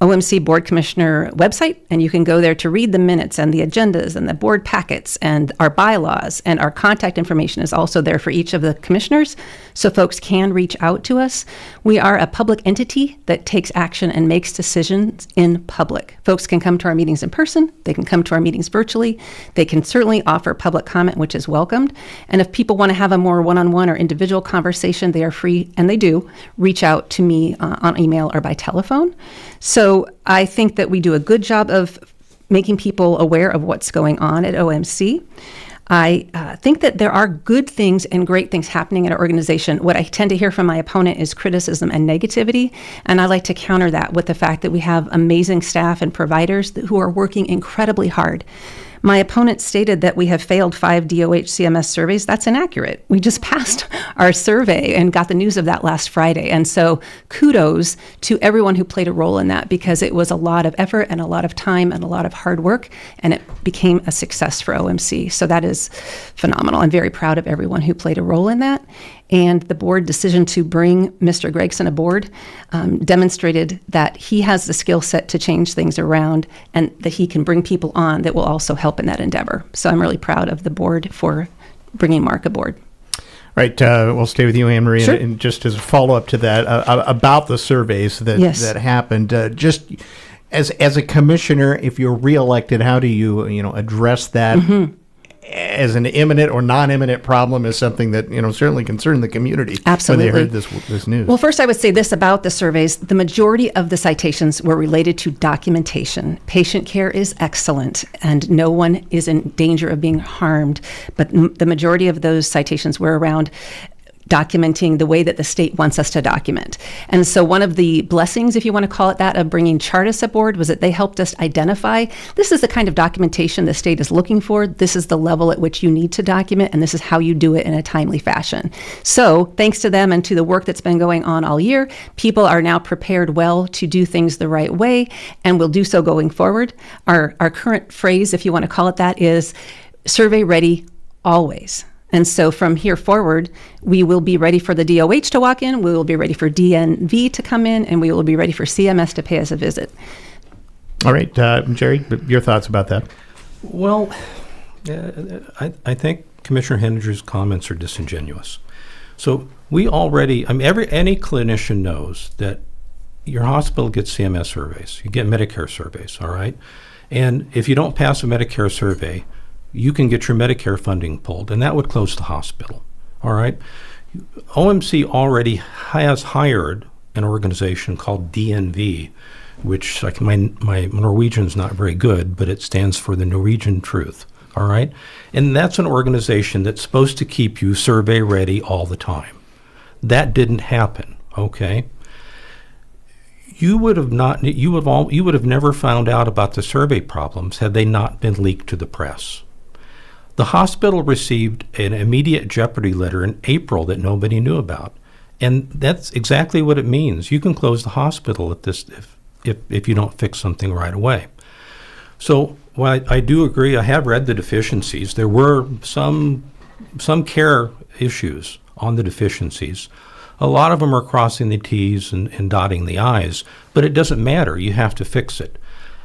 OMC Board Commissioner website, and you can go there to read the minutes and the agendas and the board packets and our bylaws, and our contact information is also there for each of the commissioners, so folks can reach out to us. We are a public entity that takes action and makes decisions in public. Folks can come to our meetings in person, they can come to our meetings virtually, they can certainly offer public comment, which is welcomed, and if people want to have a more one-on-one or individual conversation, they are free, and they do, reach out to me on email or by telephone. So I think that we do a good job of making people aware of what's going on at OMC. I think that there are good things and great things happening at our organization. What I tend to hear from my opponent is criticism and negativity, and I like to counter that with the fact that we have amazing staff and providers who are working incredibly hard. My opponent stated that we have failed 5 DOH CMS surveys. That's inaccurate. We just passed our survey and got the news of that last Friday. And so kudos to everyone who played a role in that, because it was a lot of effort and a lot of time and a lot of hard work, and it became a success for OMC. So that is phenomenal. I'm very proud of everyone who played a role in that. And the board decision to bring Mr. Gregson aboard demonstrated that he has the skill set to change things around, and that he can bring people on that will also help in that endeavor. So I'm really proud of the board for bringing Mark aboard. Right. We'll stay with you, Anne Marie. Sure. And just as a follow-up to that, about the surveys that happened, just as a commissioner, if you're reelected, how do you address that? Mm-hmm. As an imminent or non-imminent problem, is something that certainly concerned the community. Absolutely. When they heard this news. Well, first I would say this about the surveys: the majority of the citations were related to documentation. Patient care is excellent, and no one is in danger of being harmed. But the majority of those citations were around documenting the way that the state wants us to document. And so one of the blessings, if you want to call it that, of bringing Chartis aboard was that they helped us identify, this is the kind of documentation the state is looking for, this is the level at which you need to document, and this is how you do it in a timely fashion. So thanks to them and to the work that's been going on all year, people are now prepared well to do things the right way, and will do so going forward. Our current phrase, if you want to call it that, is survey ready always. And so from here forward, we will be ready for the DOH to walk in, we will be ready for DNV to come in, and we will be ready for CMS to pay us a visit. All right, Jerry, your thoughts about that? Well, I think Commissioner Henninger's comments are disingenuous. So we already, any clinician knows that your hospital gets CMS surveys, you get Medicare surveys, all right? And if you don't pass a Medicare survey, you can get your Medicare funding pulled, and that would close the hospital, all right? OMC already has hired an organization called DNV which my Norwegian's not very good, but it stands for the Norwegian Truth. All right? And that's an organization that's supposed to keep you survey ready all the time. That didn't happen, okay? You would have never found out about the survey problems had they not been leaked to the press. The hospital received an immediate jeopardy letter in April that nobody knew about. And that's exactly what it means. You can close the hospital at this if you don't fix something right away. So while I do agree, I have read the deficiencies. There were some care issues on the deficiencies. A lot of them are crossing the T's and dotting the I's, but it doesn't matter. You have to fix it.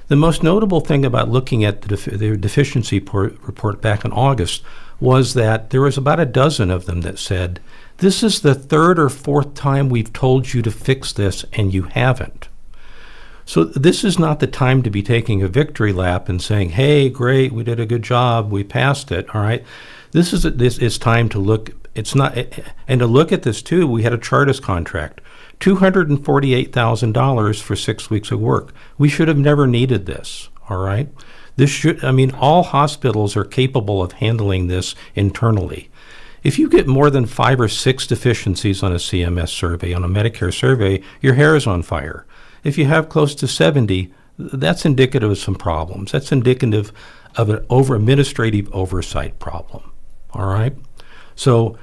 The most notable thing about looking at the deficiency report back in August was that there was about a dozen of them that said, this is the third or fourth time we've told you to fix this and you haven't. So this is not the time to be taking a victory lap and saying, hey, great, we did a good job, we passed it, all right? This is time to look. It's not, and to look at this too, we had a Chartist contract, $248,000 for 6 weeks of work. We should have never needed this, all right? All hospitals are capable of handling this internally. If you get more than 5 or 6 deficiencies on a CMS survey, on a Medicare survey, your hair is on fire. If you have close to 70, that's indicative of some problems. That's indicative of an administrative oversight problem, all right? So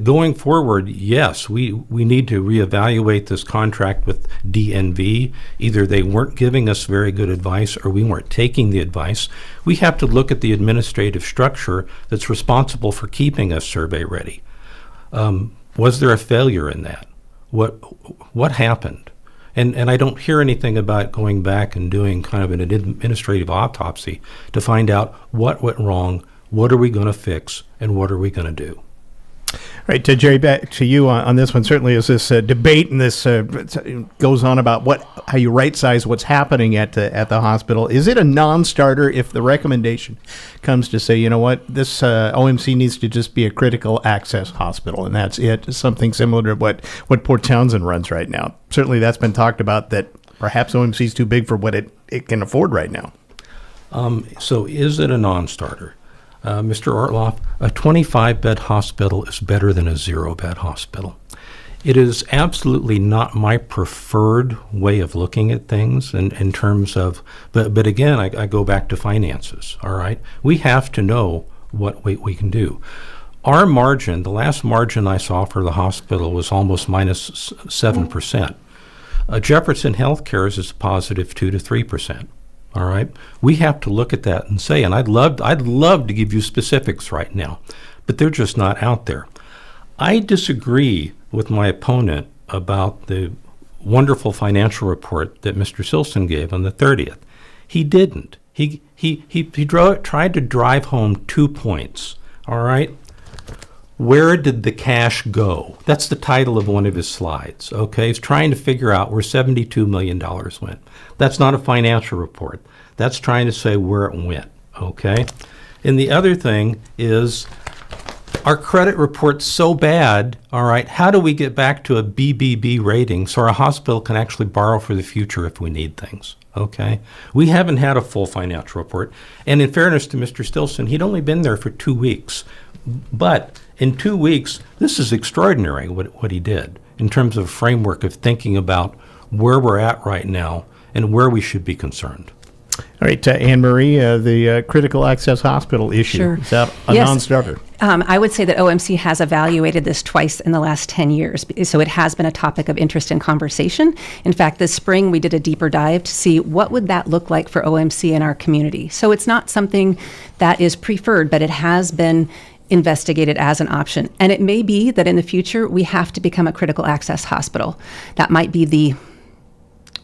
going forward, yes, we need to reevaluate this contract with DNV. Either they weren't giving us very good advice or we weren't taking the advice. We have to look at the administrative structure that's responsible for keeping us survey ready. Was there a failure in that? What happened? And I don't hear anything about going back and doing kind of an administrative autopsy to find out what went wrong, what are we going to fix, and what are we going to do. Right, Jerry, back to you on this one. Certainly, as this debate and this goes on about how you right-size what's happening at the hospital, is it a non-starter if the recommendation comes to say, you know what, this OMC needs to just be a critical access hospital, and that's it? Something similar to what Port Townsend runs right now. Certainly, that's been talked about, that perhaps OMC is too big for what it can afford right now. So is it a non-starter? Mr. Ortloff, a 25-bed hospital is better than a 0-bed hospital. It is absolutely not my preferred way of looking at things in terms of, but again, I go back to finances, all right? We have to know what we can do. Our margin, the last margin I saw for the hospital was almost minus 7%. Jefferson Healthcare's is positive 2 to 3%. All right, we have to look at that and say, and I'd love to give you specifics right now, but they're just not out there. I disagree with my opponent about the wonderful financial report that Mr. Silson gave on the 30th. He didn't. He tried to drive home 2 points. All right. Where did the cash go? That's the title of one of his slides, okay? He's trying to figure out where $72 million went. That's not a financial report. That's trying to say where it went, okay? And the other thing is, our credit report's so bad, all right, how do we get back to a BBB rating so our hospital can actually borrow for the future if we need things, okay? We haven't had a full financial report. And in fairness to Mr. Stilson, he'd only been there for 2 weeks. But in 2 weeks, this is extraordinary what he did in terms of framework of thinking about where we're at right now and where we should be concerned. All right, Anne-Marie, the critical access hospital issue, Sure. Is that a non-starter? I would say that OMC has evaluated this twice in the last 10 years, so it has been a topic of interest and conversation. In fact, this spring we did a deeper dive to see what would that look like for OMC in our community. So it's not something that is preferred, but it has been investigated as an option. And it may be that in the future we have to become a critical access hospital. That might be the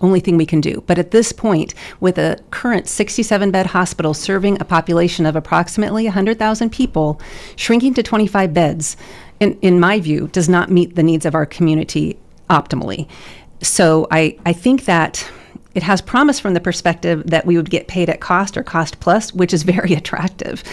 only thing we can do. But at this point, with a current 67-bed hospital serving a population of approximately 100,000 people, shrinking to 25 beds, in my view, does not meet the needs of our community optimally. So I think that it has promise from the perspective that we would get paid at cost or cost plus, which is very attractive.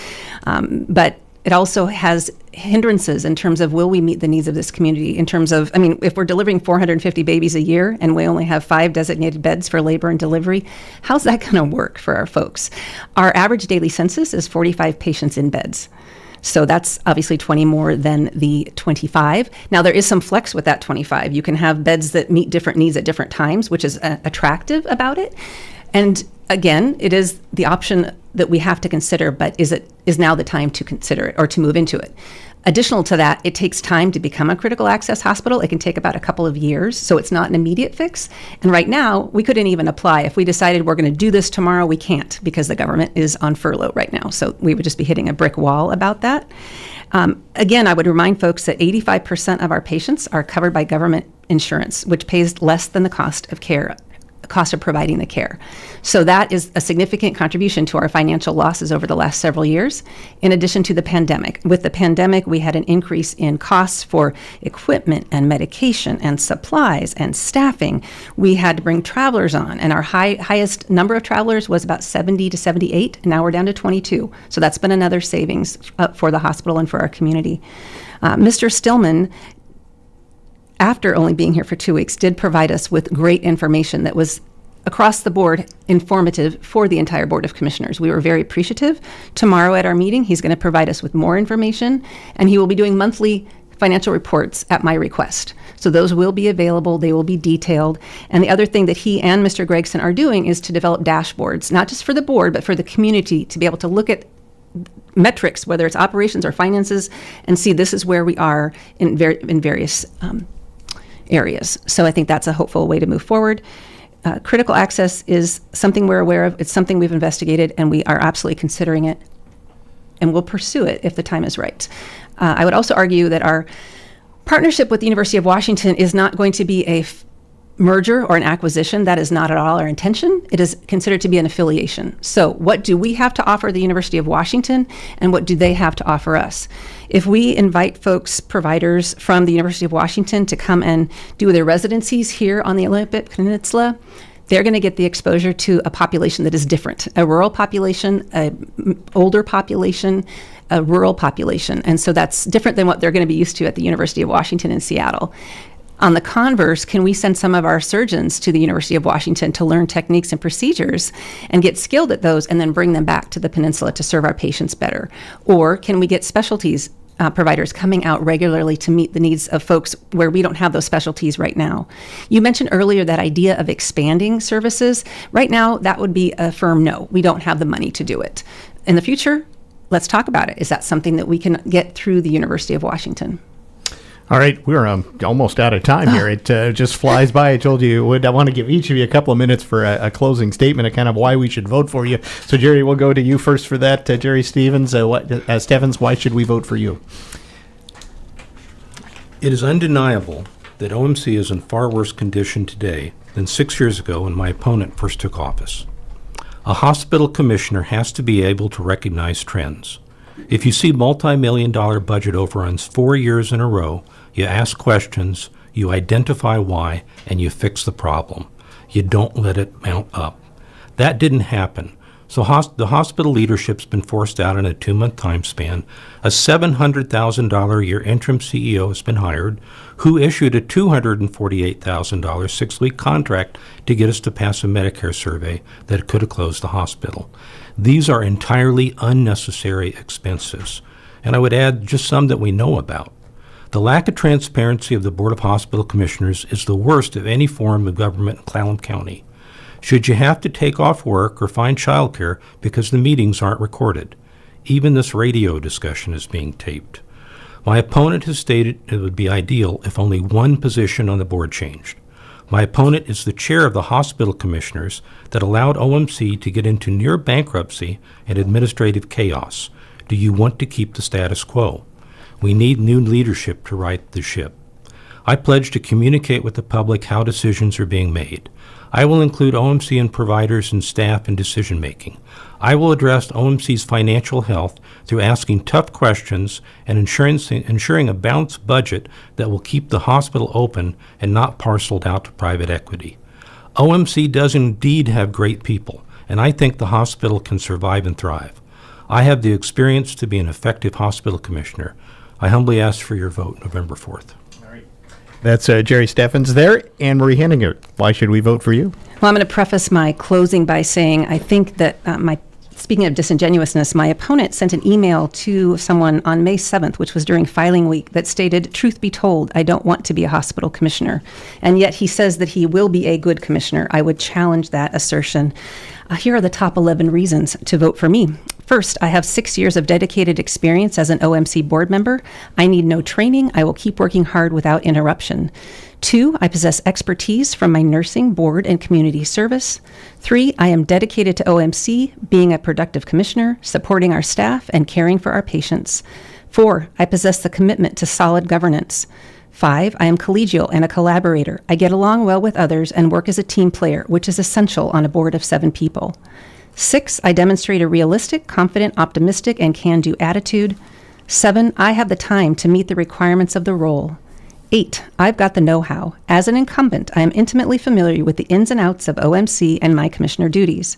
But It also has hindrances in terms of will we meet the needs of this community in terms of, I mean, if we're delivering 450 babies a year and we only have 5 designated beds for labor and delivery, how's that going to work for our folks? Our average daily census is 45 patients in beds. So that's obviously 20 more than the 25. Now, there is some flex with that 25. You can have beds that meet different needs at different times, which is attractive about it. And again, it is the option that we have to consider, but is now the time to consider it or to move into it? Additional to that, it takes time to become a critical access hospital. It can take about a couple of years, so it's not an immediate fix. And right now, we couldn't even apply. If we decided we're going to do this tomorrow, we can't because the government is on furlough right now. So we would just be hitting a brick wall about that. Again, I would remind folks that 85% of our patients are covered by government insurance, which pays less than the cost of care. Cost of providing the care. So that is a significant contribution to our financial losses over the last several years, in addition to the pandemic. With the pandemic, we had an increase in costs for equipment and medication and supplies and staffing. We had to bring travelers on, and our highest number of travelers was about 70 to 78, and now we're down to 22. So that's been another savings for the hospital and for our community. Mr. Stillman, after only being here for 2 weeks, did provide us with great information that was across the board informative for the entire Board of Commissioners. We were very appreciative. Tomorrow at our meeting, he's going to provide us with more information, and he will be doing monthly financial reports at my request. So those will be available. They will be detailed. And the other thing that he and Mr. Gregson are doing is to develop dashboards, not just for the board, but for the community to be able to look at metrics, whether it's operations or finances, and see this is where we are in various areas. So I think that's a hopeful way to move forward. Critical access is something we're aware of. It's something we've investigated, and we are absolutely considering it, and we'll pursue it if the time is right. I would also argue that our partnership with the University of Washington is not going to be a merger or an acquisition. That is not at all our intention. It is considered to be an affiliation. So what do we have to offer the University of Washington, and what do they have to offer us? If we invite folks, providers from the University of Washington to come and do their residencies here on the Olympic Peninsula, they're going to get the exposure to a population that is different, a rural population, an older population, a rural population. And so that's different than what they're going to be used to at the University of Washington in Seattle. On the converse, can we send some of our surgeons to the University of Washington to learn techniques and procedures and get skilled at those and then bring them back to the peninsula to serve our patients better? Or can we get specialties providers coming out regularly to meet the needs of folks where we don't have those specialties right now? You mentioned earlier that idea of expanding services. Right now, that would be a firm no. We don't have the money to do it. In the future, let's talk about it. Is that something that we can get through the University of Washington? All right, we're almost out of time here. It just flies by. I told you I want to give each of you a couple of minutes for a closing statement of kind of why we should vote for you. So, Jerry, we'll go to you first for that. Jerry Stevens, Stevens, why should we vote for you? It is undeniable that OMC is in far worse condition today than 6 years ago when my opponent first took office. A hospital commissioner has to be able to recognize trends. If you see multi-million-dollar budget overruns 4 years in a row, you ask questions, you identify why, and you fix the problem. You don't let it mount up. That didn't happen. So the hospital leadership's been forced out in a 2-month time span. A $700,000 a year interim CEO has been hired, who issued a $248,000 6-week contract to get us to pass a Medicare survey that could have closed the hospital. These are entirely unnecessary expenses. And I would add just some that we know about. The lack of transparency of the Board of Hospital Commissioners is the worst of any form of government in Clallam County. Should you have to take off work or find childcare because the meetings aren't recorded? Even this radio discussion is being taped. My opponent has stated it would be ideal if only one position on the board changed. My opponent is the chair of the hospital commissioners that allowed OMC to get into near bankruptcy and administrative chaos. Do you want to keep the status quo? We need new leadership to right the ship. I pledge to communicate with the public how decisions are being made. I will include OMC and providers and staff in decision-making. I will address OMC's financial health through asking tough questions and ensuring a balanced budget that will keep the hospital open and not parceled out to private equity. OMC does indeed have great people, and I think the hospital can survive and thrive. I have the experience to be an effective hospital commissioner. I humbly ask for your vote November 4th. That's Jerry Steffens there. Anne-Marie Henninger, why should we vote for you? Well, I'm going to preface my closing by saying I think that speaking of disingenuousness, my opponent sent an email to someone on May 7th, which was during filing week, that stated, "Truth be told, I don't want to be a hospital commissioner." And yet he says that he will be a good commissioner. I would challenge that assertion. Here are the top 11 reasons to vote for me. First, I have 6 years of dedicated experience as an OMC board member. I need no training. I will keep working hard without interruption. 2, I possess expertise from my nursing, board, and community service. 3, I am dedicated to OMC, being a productive commissioner, supporting our staff, and caring for our patients. 4, I possess the commitment to solid governance. 5, I am collegial and a collaborator. I get along well with others and work as a team player, which is essential on a board of 7 people. 6, I demonstrate a realistic, confident, optimistic, and can-do attitude. 7, I have the time to meet the requirements of the role. 8, I've got the know-how. As an incumbent, I am intimately familiar with the ins and outs of OMC and my commissioner duties.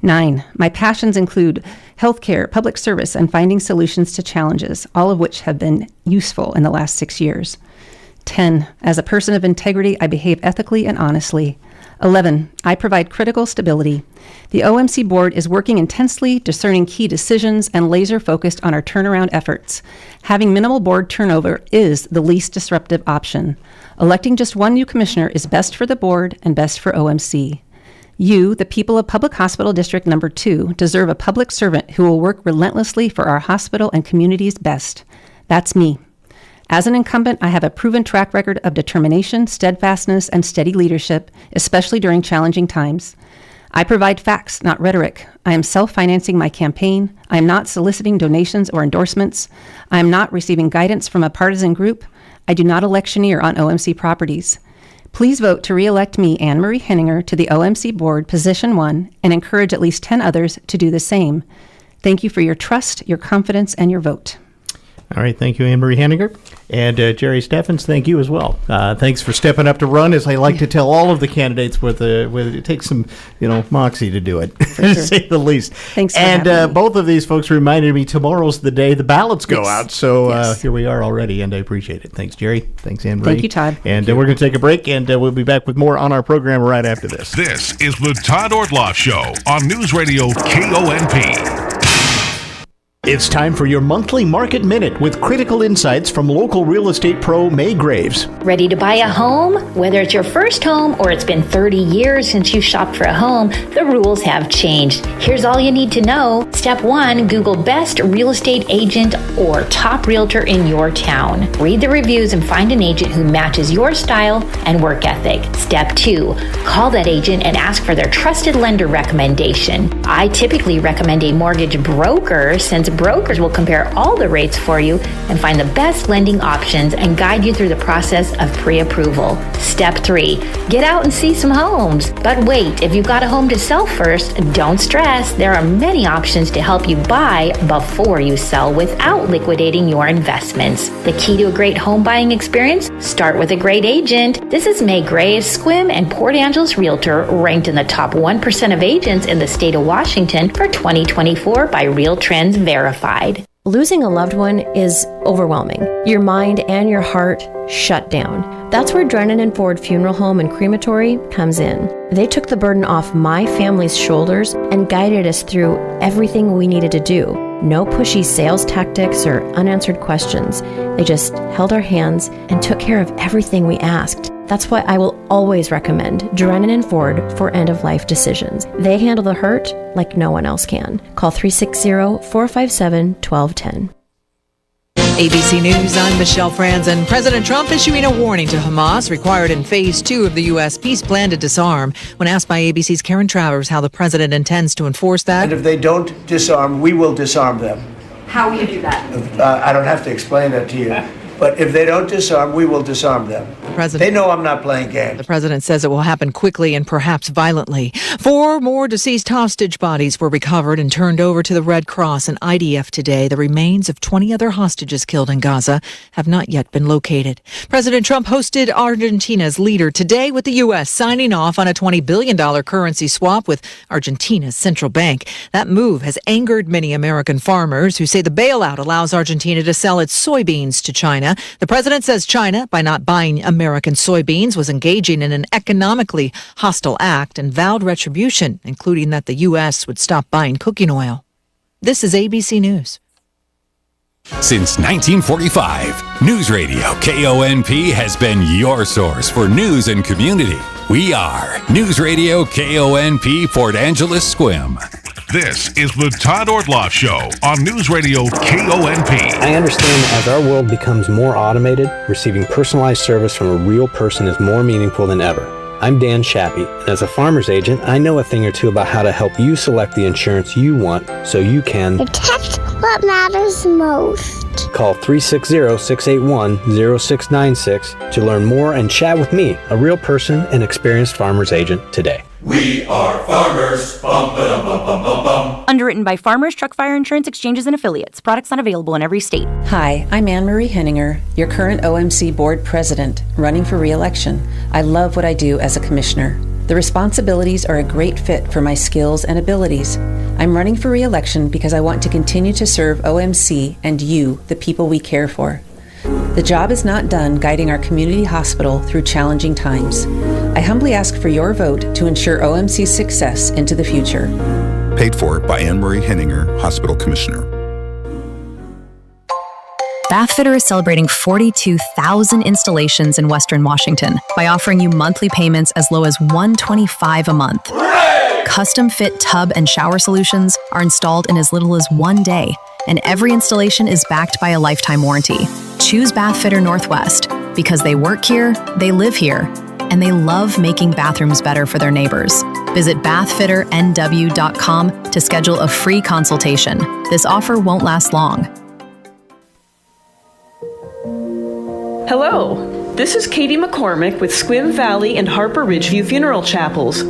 9, my passions include healthcare, public service, and finding solutions to challenges, all of which have been useful in the last 6 years. 10, as a person of integrity, I behave ethically and honestly. 11, I provide critical stability. The OMC board is working intensely, discerning key decisions, and laser-focused on our turnaround efforts. Having minimal board turnover is the least disruptive option. Electing just one new commissioner is best for the board and best for OMC. You, the people of Public Hospital District Number 2, deserve a public servant who will work relentlessly for our hospital and community's best. That's me. As an incumbent, I have a proven track record of determination, steadfastness, and steady leadership, especially during challenging times. I provide facts, not rhetoric. I am self-financing my campaign. I am not soliciting donations or endorsements. I am not receiving guidance from a partisan group. I do not electioneer on OMC properties. Please vote to re-elect me, Anne-Marie Henninger, to the OMC board, position 1, and encourage at least 10 others to do the same. Thank you for your trust, your confidence, and your vote. All right, thank you, Anne-Marie Henninger. And Jerry Steffens, thank you as well. Thanks for stepping up to run, as I like to tell all of the candidates, with it takes some, moxie to do it, to say the least. Thanks for and having me. both of these folks reminded me tomorrow's the day the ballots go out. So here we are already, and I appreciate it. Thanks, Jerry. Thanks, Anne-Marie. Thank you, Todd. And we're going to take a break, and we'll be back with more on our program right after this. This is the Todd Ortloff Show on Newsradio KONP. It's time for your monthly Market Minute with critical insights from local real estate pro May Graves. Ready to buy a home? Whether it's your first home or it's been 30 years since you shopped for a home, the rules have changed. Here's all you need to know. Step 1, Google best real estate agent or top realtor in your town. Read the reviews and find an agent who matches your style and work ethic. Step 2, call that agent and ask for their trusted lender recommendation. I typically recommend a mortgage broker, since brokers will compare all the rates for you and find the best lending options and guide you through the process of pre-approval. Step 3, get out and see some homes. But wait, if you've got a home to sell first, don't stress. There are many options to help you buy before you sell without liquidating your investments. The key to a great home buying experience? Start with a great agent. This is May Graves, Squim and Port Angeles Realtor, ranked in the top 1% of agents in the state of Washington for 2024 by Real Trends Verified. Losing a loved one is overwhelming. Your mind and your heart shut down. That's where Drennan & Ford Funeral Home and Crematory comes in. They took the burden off my family's shoulders and guided us through everything we needed to do. No pushy sales tactics or unanswered questions. They just held our hands and took care of everything we asked. That's why I will always recommend Drennan & Ford for end-of-life decisions. They handle the hurt like no one else can. Call 360-457-1210. ABC News, I'm Michelle Franzen. President Trump issuing a warning to Hamas required in Phase 2 of the U.S. peace plan to disarm. When asked by ABC's Karen Travers how the president intends to enforce that. And if they don't disarm, we will disarm them. How will you do that? I don't have to explain that to you. But if they don't disarm, we will disarm them. The They know I'm not playing games. The president says it will happen quickly and perhaps violently. 4 more deceased hostage bodies were recovered and turned over to the Red Cross and IDF today. The remains of 20 other hostages killed in Gaza have not yet been located. President Trump hosted Argentina's leader today, with the U.S. signing off on a $20 billion currency swap with Argentina's central bank. That move has angered many American farmers who say the bailout allows Argentina to sell its soybeans to China. The president says China, by not buying American soybeans, was engaging in an economically hostile act and vowed retribution, including that the U.S. would stop buying cooking oil. This is ABC News. Since 1945, News Radio KONP has been your source for news and community. We are News Radio KONP Port Angeles Squim. This is the Todd Ortloff Show on News Radio KONP. I understand that as our world becomes more automated, receiving personalized service from a real person is more meaningful than ever. I'm Dan Shappy, and as a farmer's agent, I know a thing or two about how to help you select the insurance you want so you can protect what matters most. Call 360-681-0696 to learn more and chat with me, a real person and experienced farmer's agent, today. We are farmers. Bum, ba-dum, bum, bum, bum, bum. Underwritten by Farmers Truck Fire Insurance Exchanges and Affiliates. Products not available in every state. Hi, I'm Anne-Marie Henninger, your current OMC board president, running for re-election. I love what I do as a commissioner. The responsibilities are a great fit for my skills and abilities. I'm running for re-election because I want to continue to serve OMC and you, the people we care for. The job is not done guiding our community hospital through challenging times. I humbly ask for your vote to ensure OMC's success into the future. Paid for by Anne-Marie Henninger, Hospital Commissioner. Bathfitter is celebrating 42,000 installations in Western Washington by offering you monthly payments as low as $125 a month. Hooray! Custom fit tub and shower solutions are installed in as little as 1 day, and every installation is backed by a lifetime warranty. Choose Bathfitter Northwest because they work here, they live here, and they love making bathrooms better for their neighbors. Visit bathfitternw.com to schedule a free consultation. This offer won't last long. Hello, this is Katie McCormick with Squim Valley and Harper Ridgeview Funeral Chapels.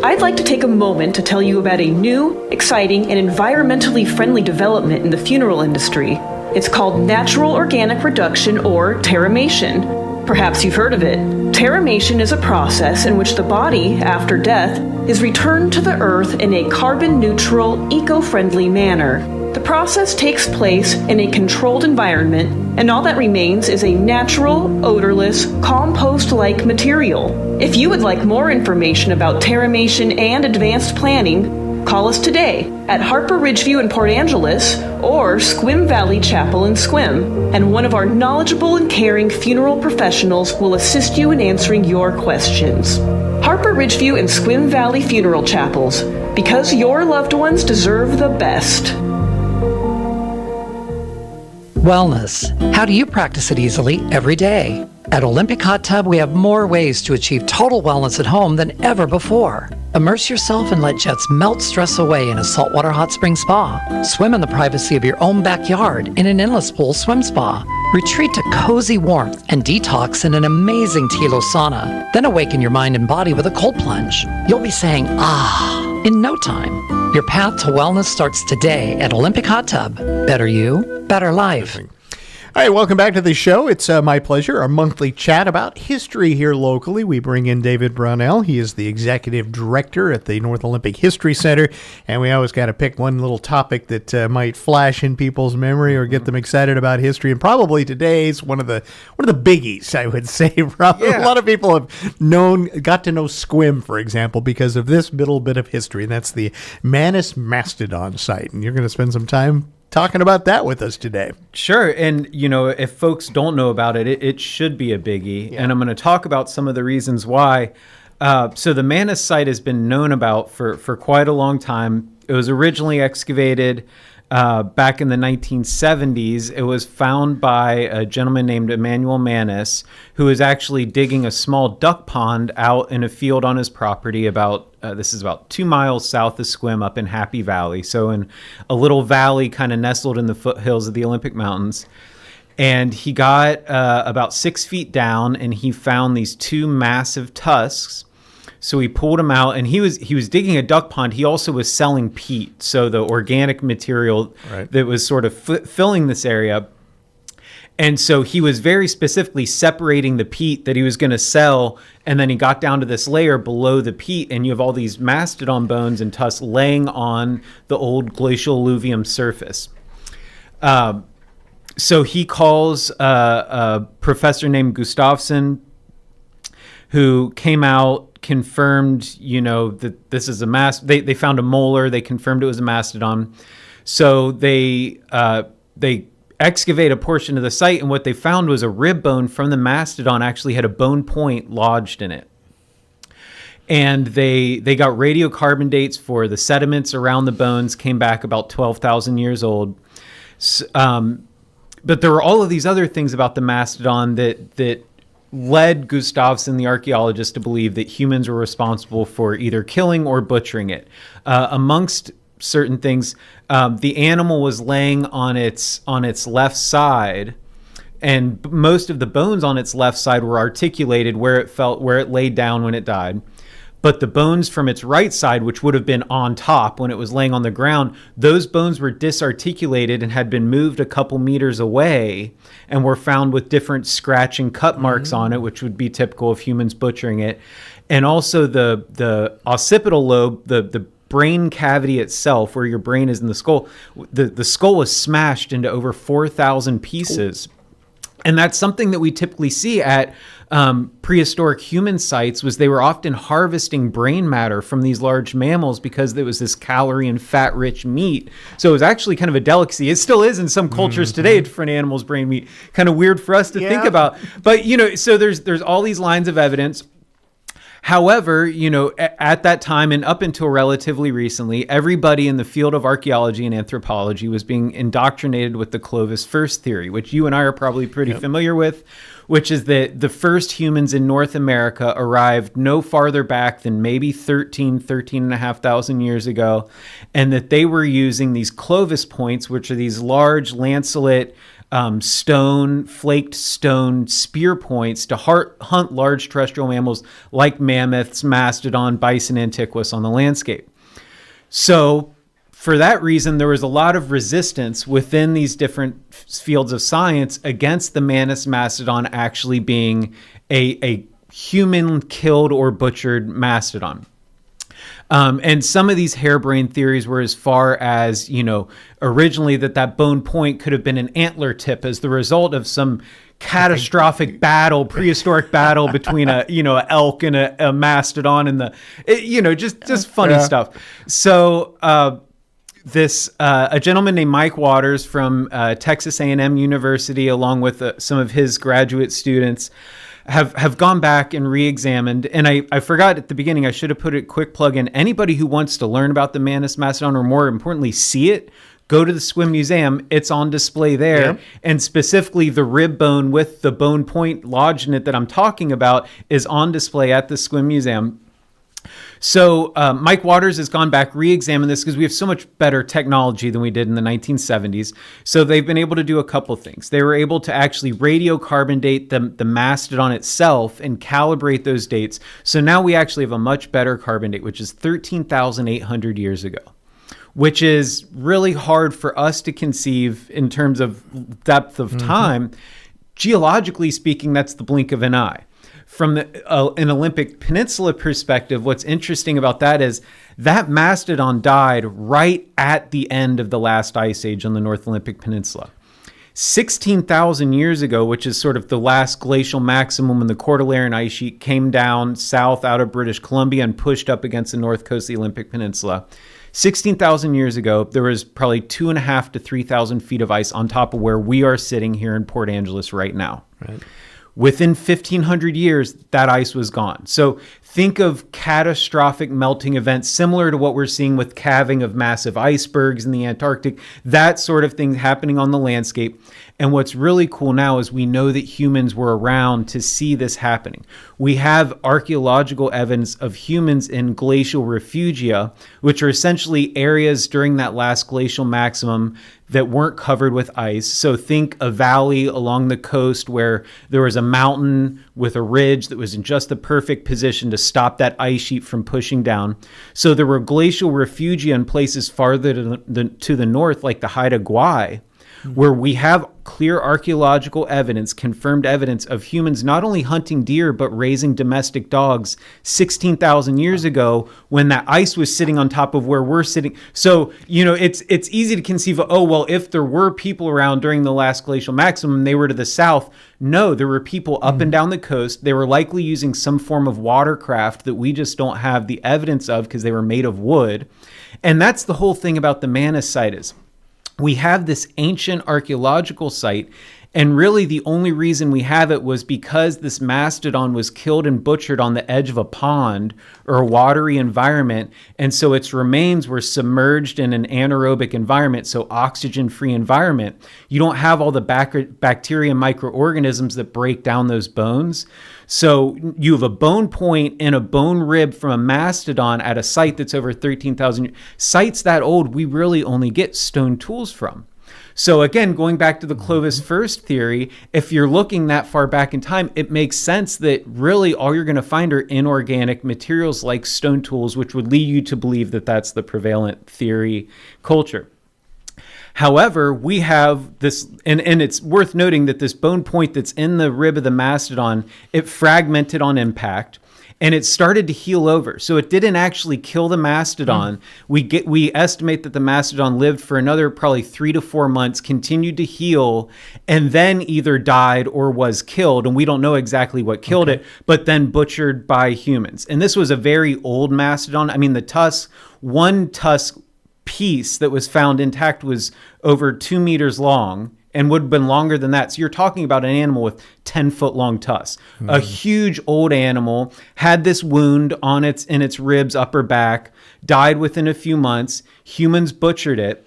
I'd like to take a moment to tell you about a new, exciting, and environmentally friendly development in the funeral industry. It's called Natural Organic Reduction, or terramation. Perhaps you've heard of it. Terramation is a process in which the body, after death, is returned to the earth in a carbon-neutral, eco-friendly manner. The process takes place in a controlled environment, and all that remains is a natural, odorless, compost-like material. If you would like more information about terramation and advanced planning, call us today at Harper Ridgeview in Port Angeles or Squim Valley Chapel in Squim, and one of our knowledgeable and caring funeral professionals will assist you in answering your questions. Harper Ridgeview and Squim Valley Funeral Chapels, because your loved ones deserve the best. Wellness. How do you practice it easily every day? At Olympic Hot Tub, we have more ways to achieve total wellness at home than ever before. Immerse yourself and let jets melt stress away in a saltwater hot spring spa. Swim in the privacy of your own backyard in an endless pool swim spa. Retreat to cozy warmth and detox in an amazing Tilo sauna. Then awaken your mind and body with a cold plunge. You'll be saying, ah, in no time. Your path to wellness starts today at Olympic Hot Tub. Better you, better life. All right, welcome back to the show. It's my pleasure, our monthly chat about history here locally. We bring in David Brownell. He is the executive director at the North Olympic History Center, and we always got to pick one little topic that might flash in people's memory or get them excited about history. And probably today's one of the biggies, I would say. Probably a lot of people have got to know Squim, for example, because of this little bit of history. And that's the Manus Mastodon site, and you're going to spend some time talking about that with us today. Sure. And, if folks don't know about it, it should be a biggie. Yeah. And I'm going to talk about some of the reasons why. So the Manus site has been known about for quite a long time. It was originally excavated back in the 1970s. It was found by a gentleman named Emmanuel Manus, who was actually digging a small duck pond out in a field on his property this is about 2 miles south of Squim up in Happy Valley. So in a little valley kind of nestled in the foothills of the Olympic Mountains. And he got about 6 feet down, and he found these two massive tusks. So he pulled them out, and he was digging a duck pond. He also was selling peat, so the organic material that was sort of filling this area. And so he was very specifically separating the peat that he was going to sell, and then he got down to this layer below the peat, and you have all these mastodon bones and tusks laying on the old glacial alluvium surface. So he calls a professor named Gustafsson, who came out, confirmed, that this is a they found a molar. They confirmed it was a mastodon. So they excavate a portion of the site, and what they found was a rib bone from the mastodon actually had a bone point lodged in it. And they got radiocarbon dates for the sediments around the bones, came back about 12,000 years old. But there were all of these other things about the mastodon that led Gustafsson, the archaeologist, to believe that humans were responsible for either killing or butchering it. Amongst certain things, the animal was laying on its left side, and most of the bones on its left side were articulated where it laid down when it died. But the bones from its right side, which would have been on top when it was laying on the ground, those bones were disarticulated and had been moved a couple meters away and were found with different scratch and cut marks on it, which would be typical of humans butchering it. And also the occipital lobe, the brain cavity itself, where your brain is in the skull, the skull was smashed into over 4,000 pieces. And that's something that we typically see at prehistoric human sites, was they were often harvesting brain matter from these large mammals because there was this calorie and fat rich meat. So it was actually kind of a delicacy. It still is in some cultures today for an animal's brain meat. Kind of weird for us to think about. But, so there's all these lines of evidence. However, at that time and up until relatively recently, everybody in the field of archaeology and anthropology was being indoctrinated with the Clovis first theory, which you and I are probably pretty familiar with, which is that the first humans in North America arrived no farther back than maybe 13,500 years ago, and that they were using these Clovis points, which are these large lanceolate flaked stone spear points to hunt large terrestrial mammals like mammoths, mastodon, bison, antiquus on the landscape. So for that reason, there was a lot of resistance within these different fields of science against the Manus mastodon actually being a human killed or butchered mastodon. And some of these harebrained theories were as far as, originally that bone point could have been an antler tip as the result of some catastrophic prehistoric battle between a elk and a mastodon and just funny stuff. So a gentleman named Mike Waters from Texas A&M University, along with some of his graduate students, have gone back and re-examined. And I forgot at the beginning, I should have put a quick plug in. Anybody who wants to learn about the Manus mastodon, or more importantly, see it, go to the Swim Museum. It's on display there. Yep. And specifically the rib bone with the bone point lodged in it that I'm talking about is on display at the Swim Museum. So Mike Waters has gone back, re-examined this, because we have so much better technology than we did in the 1970s. So they've been able to do a couple things. They were able to actually radiocarbon date the mastodon itself and calibrate those dates. So now we actually have a much better carbon date, which is 13,800 years ago, which is really hard for us to conceive in terms of depth of time. Geologically speaking, that's the blink of an eye. From an Olympic Peninsula perspective, what's interesting about that is that mastodon died right at the end of the last ice age on the North Olympic Peninsula. 16,000 years ago, which is sort of the last glacial maximum when the Cordilleran ice sheet came down south out of British Columbia and pushed up against the north coast of the Olympic Peninsula. 16,000 years ago, there was probably 2,500 to 3,000 feet of ice on top of where we are sitting here in Port Angeles right now. Right. Within 1,500 years, that ice was gone. So think of catastrophic melting events similar to what we're seeing with calving of massive icebergs in the Antarctic, that sort of thing happening on the landscape. And what's really cool now is we know that humans were around to see this happening. We have archaeological evidence of humans in glacial refugia, which are essentially areas during that last glacial maximum that weren't covered with ice. So think a valley along the coast where there was a mountain with a ridge that was in just the perfect position to stop that ice sheet from pushing down. So there were glacial refugia in places farther to the north, like the Haida Gwaii, where we have clear archaeological evidence, confirmed evidence of humans not only hunting deer, but raising domestic dogs 16,000 years ago when that ice was sitting on top of where we're sitting. So, it's easy to conceive of, oh, well, if there were people around during the last glacial maximum, they were to the south. No, there were people up and down the coast. They were likely using some form of watercraft that we just don't have the evidence of because they were made of wood. And that's the whole thing about the Manus site is, we have this ancient archaeological site, and really the only reason we have it was because this mastodon was killed and butchered on the edge of a pond or a watery environment, and so its remains were submerged in an anaerobic environment, so oxygen-free environment. You don't have all the bacteria and microorganisms that break down those bones. So you have a bone point and a bone rib from a mastodon at a site that's over 13,000 years. Sites that old, we really only get stone tools from. So again, going back to the Clovis first theory, if you're looking that far back in time, it makes sense that really all you're going to find are inorganic materials like stone tools, which would lead you to believe that that's the prevalent theory culture. However, we have this, and it's worth noting that this bone point that's in the rib of the mastodon, it fragmented on impact, and it started to heal over. So it didn't actually kill the mastodon. We estimate that the mastodon lived for another probably 3 to 4 months, continued to heal, and then either died or was killed. And we don't know exactly what killed it, but then butchered by humans. And this was a very old mastodon. I mean, the tusk, one tusk piece that was found intact was over 2 meters long and would have been longer than that. So you're talking about an animal with 10-foot long tusks. A huge old animal, had this wound in its ribs, upper back, died within a few months. Humans butchered it.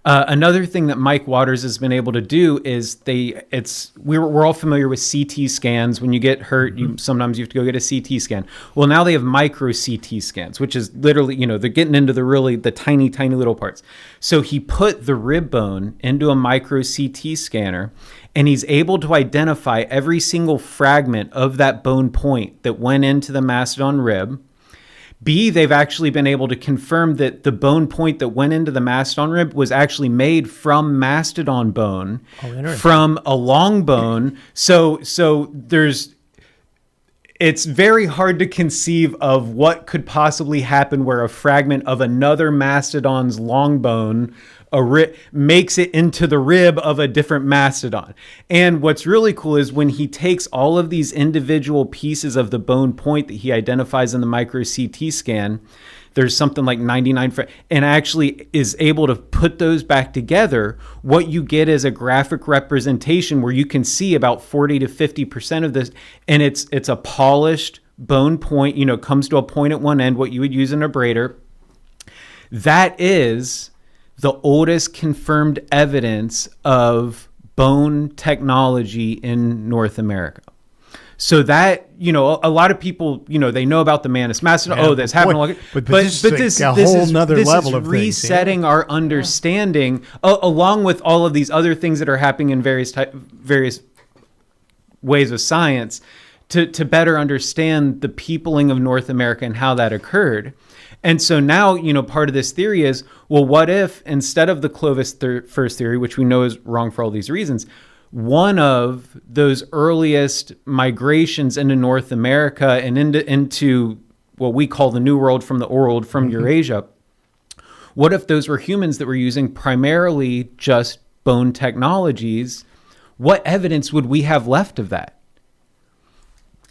Another thing that Mike Waters has been able to do is we're all familiar with CT scans. When you get hurt, sometimes you have to go get a CT scan. Well, now they have micro CT scans, which is literally, they're getting into the tiny, tiny little parts. So he put the rib bone into a micro CT scanner, and he's able to identify every single fragment of that bone point that went into the mastodon rib. B, they've actually been able to confirm that the bone point that went into the mastodon rib was actually made from mastodon bone, from a long bone. So it's very hard to conceive of what could possibly happen where a fragment of another mastodon's long bone makes it into the rib of a different mastodon. And what's really cool is when he takes all of these individual pieces of the bone point that he identifies in the micro CT scan, there's something like 99, and actually is able to put those back together, what you get is a graphic representation where you can see about 40 to 50% of this, and it's a polished bone point, comes to a point at one end, what you would use in a braider. That is the oldest confirmed evidence of bone technology in North America. So that, a lot of people, they know about the Manus mastodon. Yeah, that's happening. But this is a whole nother level of resetting our understanding, along with all of these other things that are happening in various ways of science, to better understand the peopling of North America and how that occurred. And so now, part of this theory is, well, what if instead of the Clovis first theory, which we know is wrong for all these reasons, one of those earliest migrations into North America and into what we call the New World from the Old World from Eurasia, what if those were humans that were using primarily just bone technologies? What evidence would we have left of that?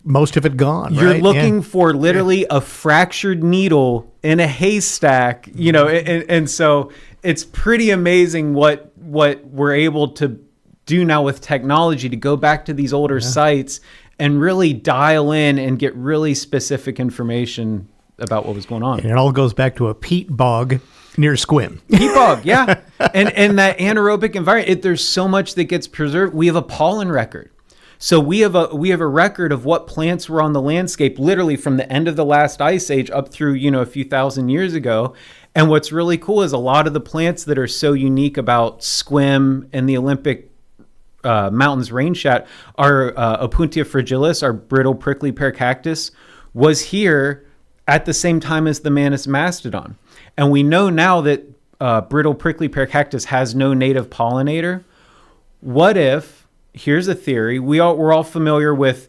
Most of it gone. You're right? looking for literally a fractured needle in a haystack, and so it's pretty amazing what we're able to do now with technology to go back to these older sites and really dial in and get really specific information about what was going on. And it all goes back to a peat bog near Squim. Peat bog, yeah. and that anaerobic environment, there's so much that gets preserved. We have a pollen record. So we have a record of what plants were on the landscape, literally from the end of the last ice age up through, a few thousand years ago. And what's really cool is a lot of the plants that are so unique about Sequim and the Olympic Mountains rain chat are Opuntia fragilis, our brittle prickly pear cactus, was here at the same time as the Manus mastodon. And we know now that brittle prickly pear cactus has no native pollinator. What if, here's a theory, we're all familiar with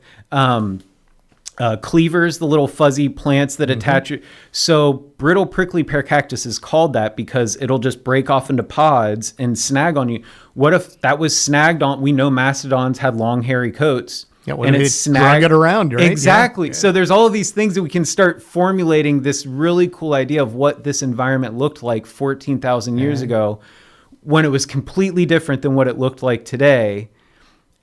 cleavers, the little fuzzy plants that attach. So brittle prickly pear cactus is called that because it'll just break off into pods and snag on you. What if that was snagged on? We know mastodons had long hairy coats. Yeah, and it's snagged it around, right? Exactly. Yeah. So there's all of these things that we can start formulating this really cool idea of what this environment looked like 14,000 years ago, when it was completely different than what it looked like today.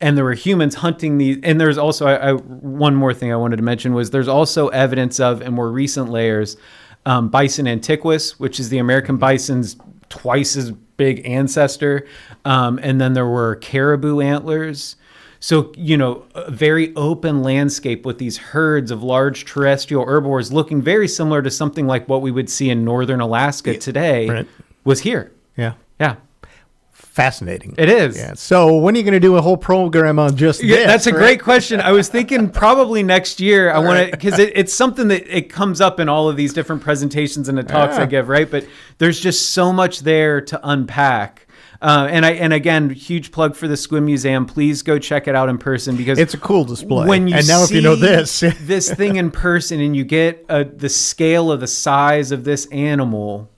And there were humans hunting these. And there's also, one more thing I wanted to mention was there's also evidence of, in more recent layers, bison antiquus, which is the American bison's twice as big ancestor. And then there were caribou antlers. So, a very open landscape with these herds of large terrestrial herbivores looking very similar to something like what we would see in northern Alaska today was here. Yeah. Yeah. Fascinating. It is. Yeah. So when are you going to do a whole program on just this? That's a great question. I was thinking probably next year. I want to, because it's something that it comes up in all of these different presentations and the talks I give, right? But there's just so much there to unpack. And again, huge plug for the Sequim Museum. Please go check it out in person because it's a cool display. When you if you know this thing in person and you get the scale of the size of this animal,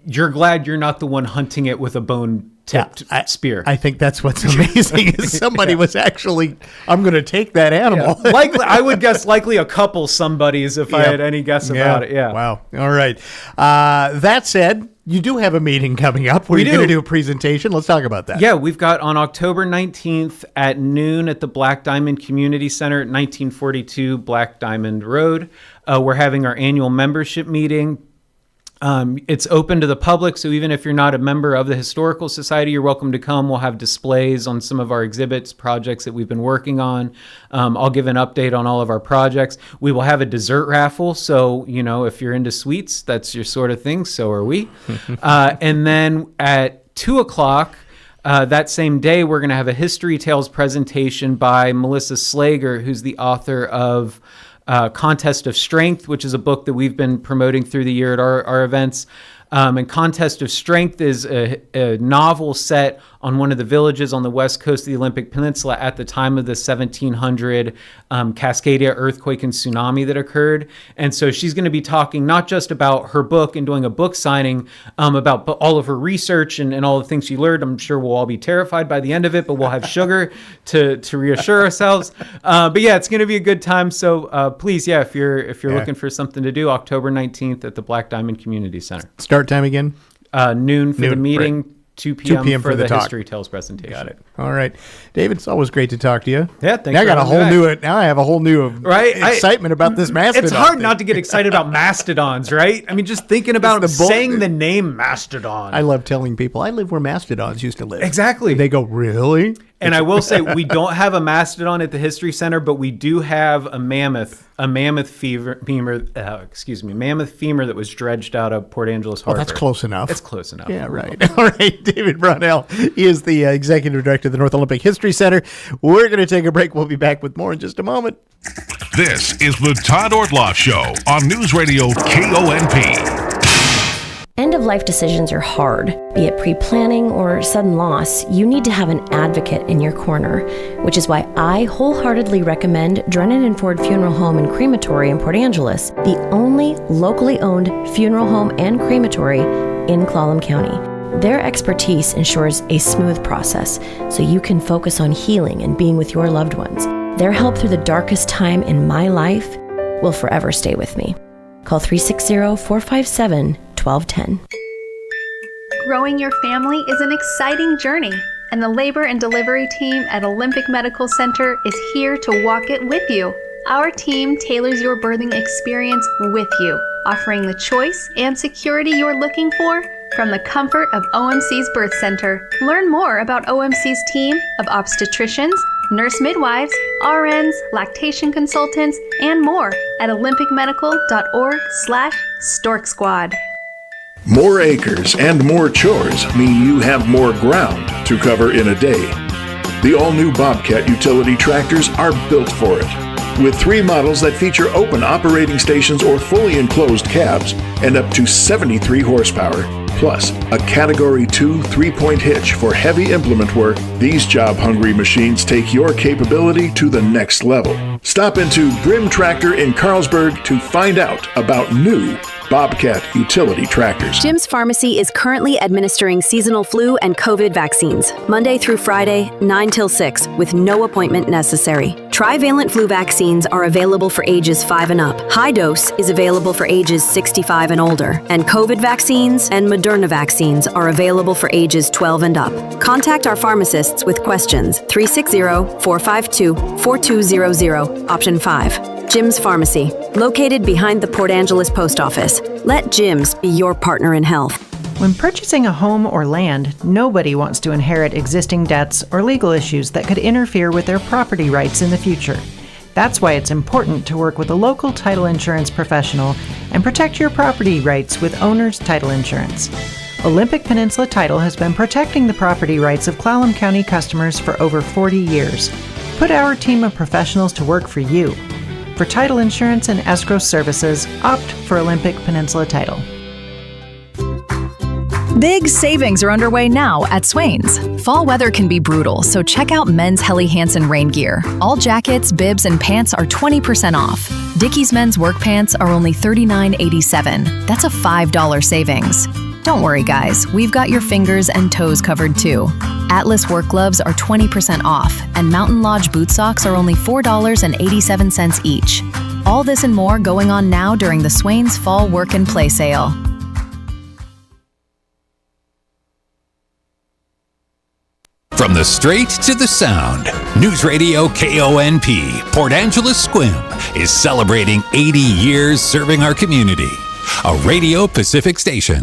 you're glad you're not the one hunting it with a bone-tipped spear. I think that's what's amazing is somebody was actually, I'm going to take that animal. Yeah. Likely, I would guess likely a couple somebodies if I had any guess about it. Yeah. Wow. All right. That said, you do have a meeting coming up where you're going to do a presentation. Let's talk about that. Yeah, we've got on October 19th at noon at the Black Diamond Community Center at 1942 Black Diamond Road. We're having our annual membership meeting. It's open to the public, so even if you're not a member of the Historical Society, you're welcome to come. We'll have displays on some of our exhibits, projects that we've been working on. I'll give an update on all of our projects. We will have a dessert raffle, so if you're into sweets, that's your sort of thing. So are we. And then at 2:00 that same day, we're going to have a History Tales presentation by Melissa Slager, who's the author of Contest of Strength, which is a book that we've been promoting through the year at our events. And Contest of Strength is a novel set on one of the villages on the west coast of the Olympic Peninsula at the time of the 1700 Cascadia earthquake and tsunami that occurred. And so she's going to be talking not just about her book and doing a book signing, about all of her research and all the things she learned. I'm sure we'll all be terrified by the end of it, but we'll have sugar to reassure ourselves. But yeah, it's going to be a good time. So please, if you're looking for something to do, October 19th at the Black Diamond Community Center. Start time again? Noon for the meeting. Right. 2 p.m. for the talk. History Tales presentation. Got it. All right, David, it's always great to talk to you. Yeah, thanks. Now I have a whole new excitement about this mastodon. It's hard not to get excited about mastodons, right? I mean, just thinking about saying the name mastodon. I love telling people I live where mastodons used to live. Exactly. They go, really? And I will say we don't have a mastodon at the History Center, but we do have a mammoth femur that was dredged out of Port Angeles Harbor. Oh, that's close enough. It's close enough. Yeah, right. All right, David Brownell, he is the executive director of the North Olympic History Center. We're going to take a break. We'll be back with more in just a moment. This is the Todd Ortloff Show on Newsradio KONP. End-of-life decisions are hard. Be it pre-planning or sudden loss, you need to have an advocate in your corner, which is why I wholeheartedly recommend Drennan and Ford Funeral Home and Crematory in Port Angeles, the only locally owned funeral home and crematory in Clallam County. Their expertise ensures a smooth process, so you can focus on healing and being with your loved ones. Their help through the darkest time in my life will forever stay with me. Call 360-457-1210. Growing your family is an exciting journey, and the labor and delivery team at Olympic Medical Center is here to walk it with you. Our team tailors your birthing experience with you, offering the choice and security you're looking for from the comfort of OMC's Birth Center. Learn more about OMC's team of obstetricians, nurse midwives, RNs, lactation consultants, and more at olympicmedical.org/Stork Squad. More acres and more chores mean you have more ground to cover in a day. The all-new Bobcat utility tractors are built for it. With 3 models that feature open operating stations or fully enclosed cabs and up to 73 horsepower, plus a Category 2 3-point hitch for heavy implement work, these job-hungry machines take your capability to the next level. Stop into Brim Tractor in Carlsberg to find out about new Bobcat utility tractors. Jim's Pharmacy is currently administering seasonal flu and COVID vaccines, Monday through Friday, 9 till 6, with no appointment necessary. Trivalent flu vaccines are available for ages 5 and up. High dose is available for ages 65 and older. And COVID vaccines and Moderna vaccines are available for ages 12 and up. Contact our pharmacists with questions 360-452-4200, option 5. Jim's Pharmacy, located behind the Port Angeles Post Office. Let Jim's be your partner in health. When purchasing a home or land, nobody wants to inherit existing debts or legal issues that could interfere with their property rights in the future. That's why it's important to work with a local title insurance professional and protect your property rights with Owner's Title Insurance. Olympic Peninsula Title has been protecting the property rights of Clallam County customers for over 40 years. Put our team of professionals to work for you. For title insurance and escrow services, opt for Olympic Peninsula Title. Big savings are underway now at Swain's. Fall weather can be brutal, so check out men's Helly Hansen rain gear. All jackets, bibs, and pants are 20% off. Dickies men's work pants are only $39.87. That's a $5 savings. Don't worry, guys. We've got your fingers and toes covered, too. Atlas work gloves are 20% off, and Mountain Lodge boot socks are only $4.87 each. All this and more going on now during the Swain's Fall Work and Play sale. From the straight to the sound, Newsradio KONP, Port Angeles Squim, is celebrating 80 years serving our community. A Radio Pacific station.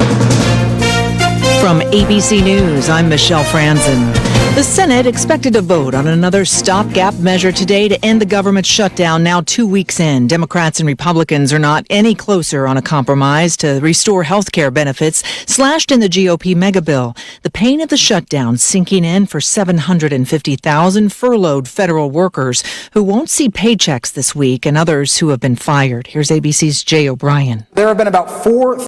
From ABC News, I'm Michelle Franzen. The Senate expected to vote on another stopgap measure today to end the government shutdown now 2 weeks in. Democrats and Republicans are not any closer on a compromise to restore health care benefits slashed in the GOP megabill. The pain of the shutdown sinking in for 750,000 furloughed federal workers who won't see paychecks this week and others who have been fired. Here's ABC's Jay O'Brien. There have been about 4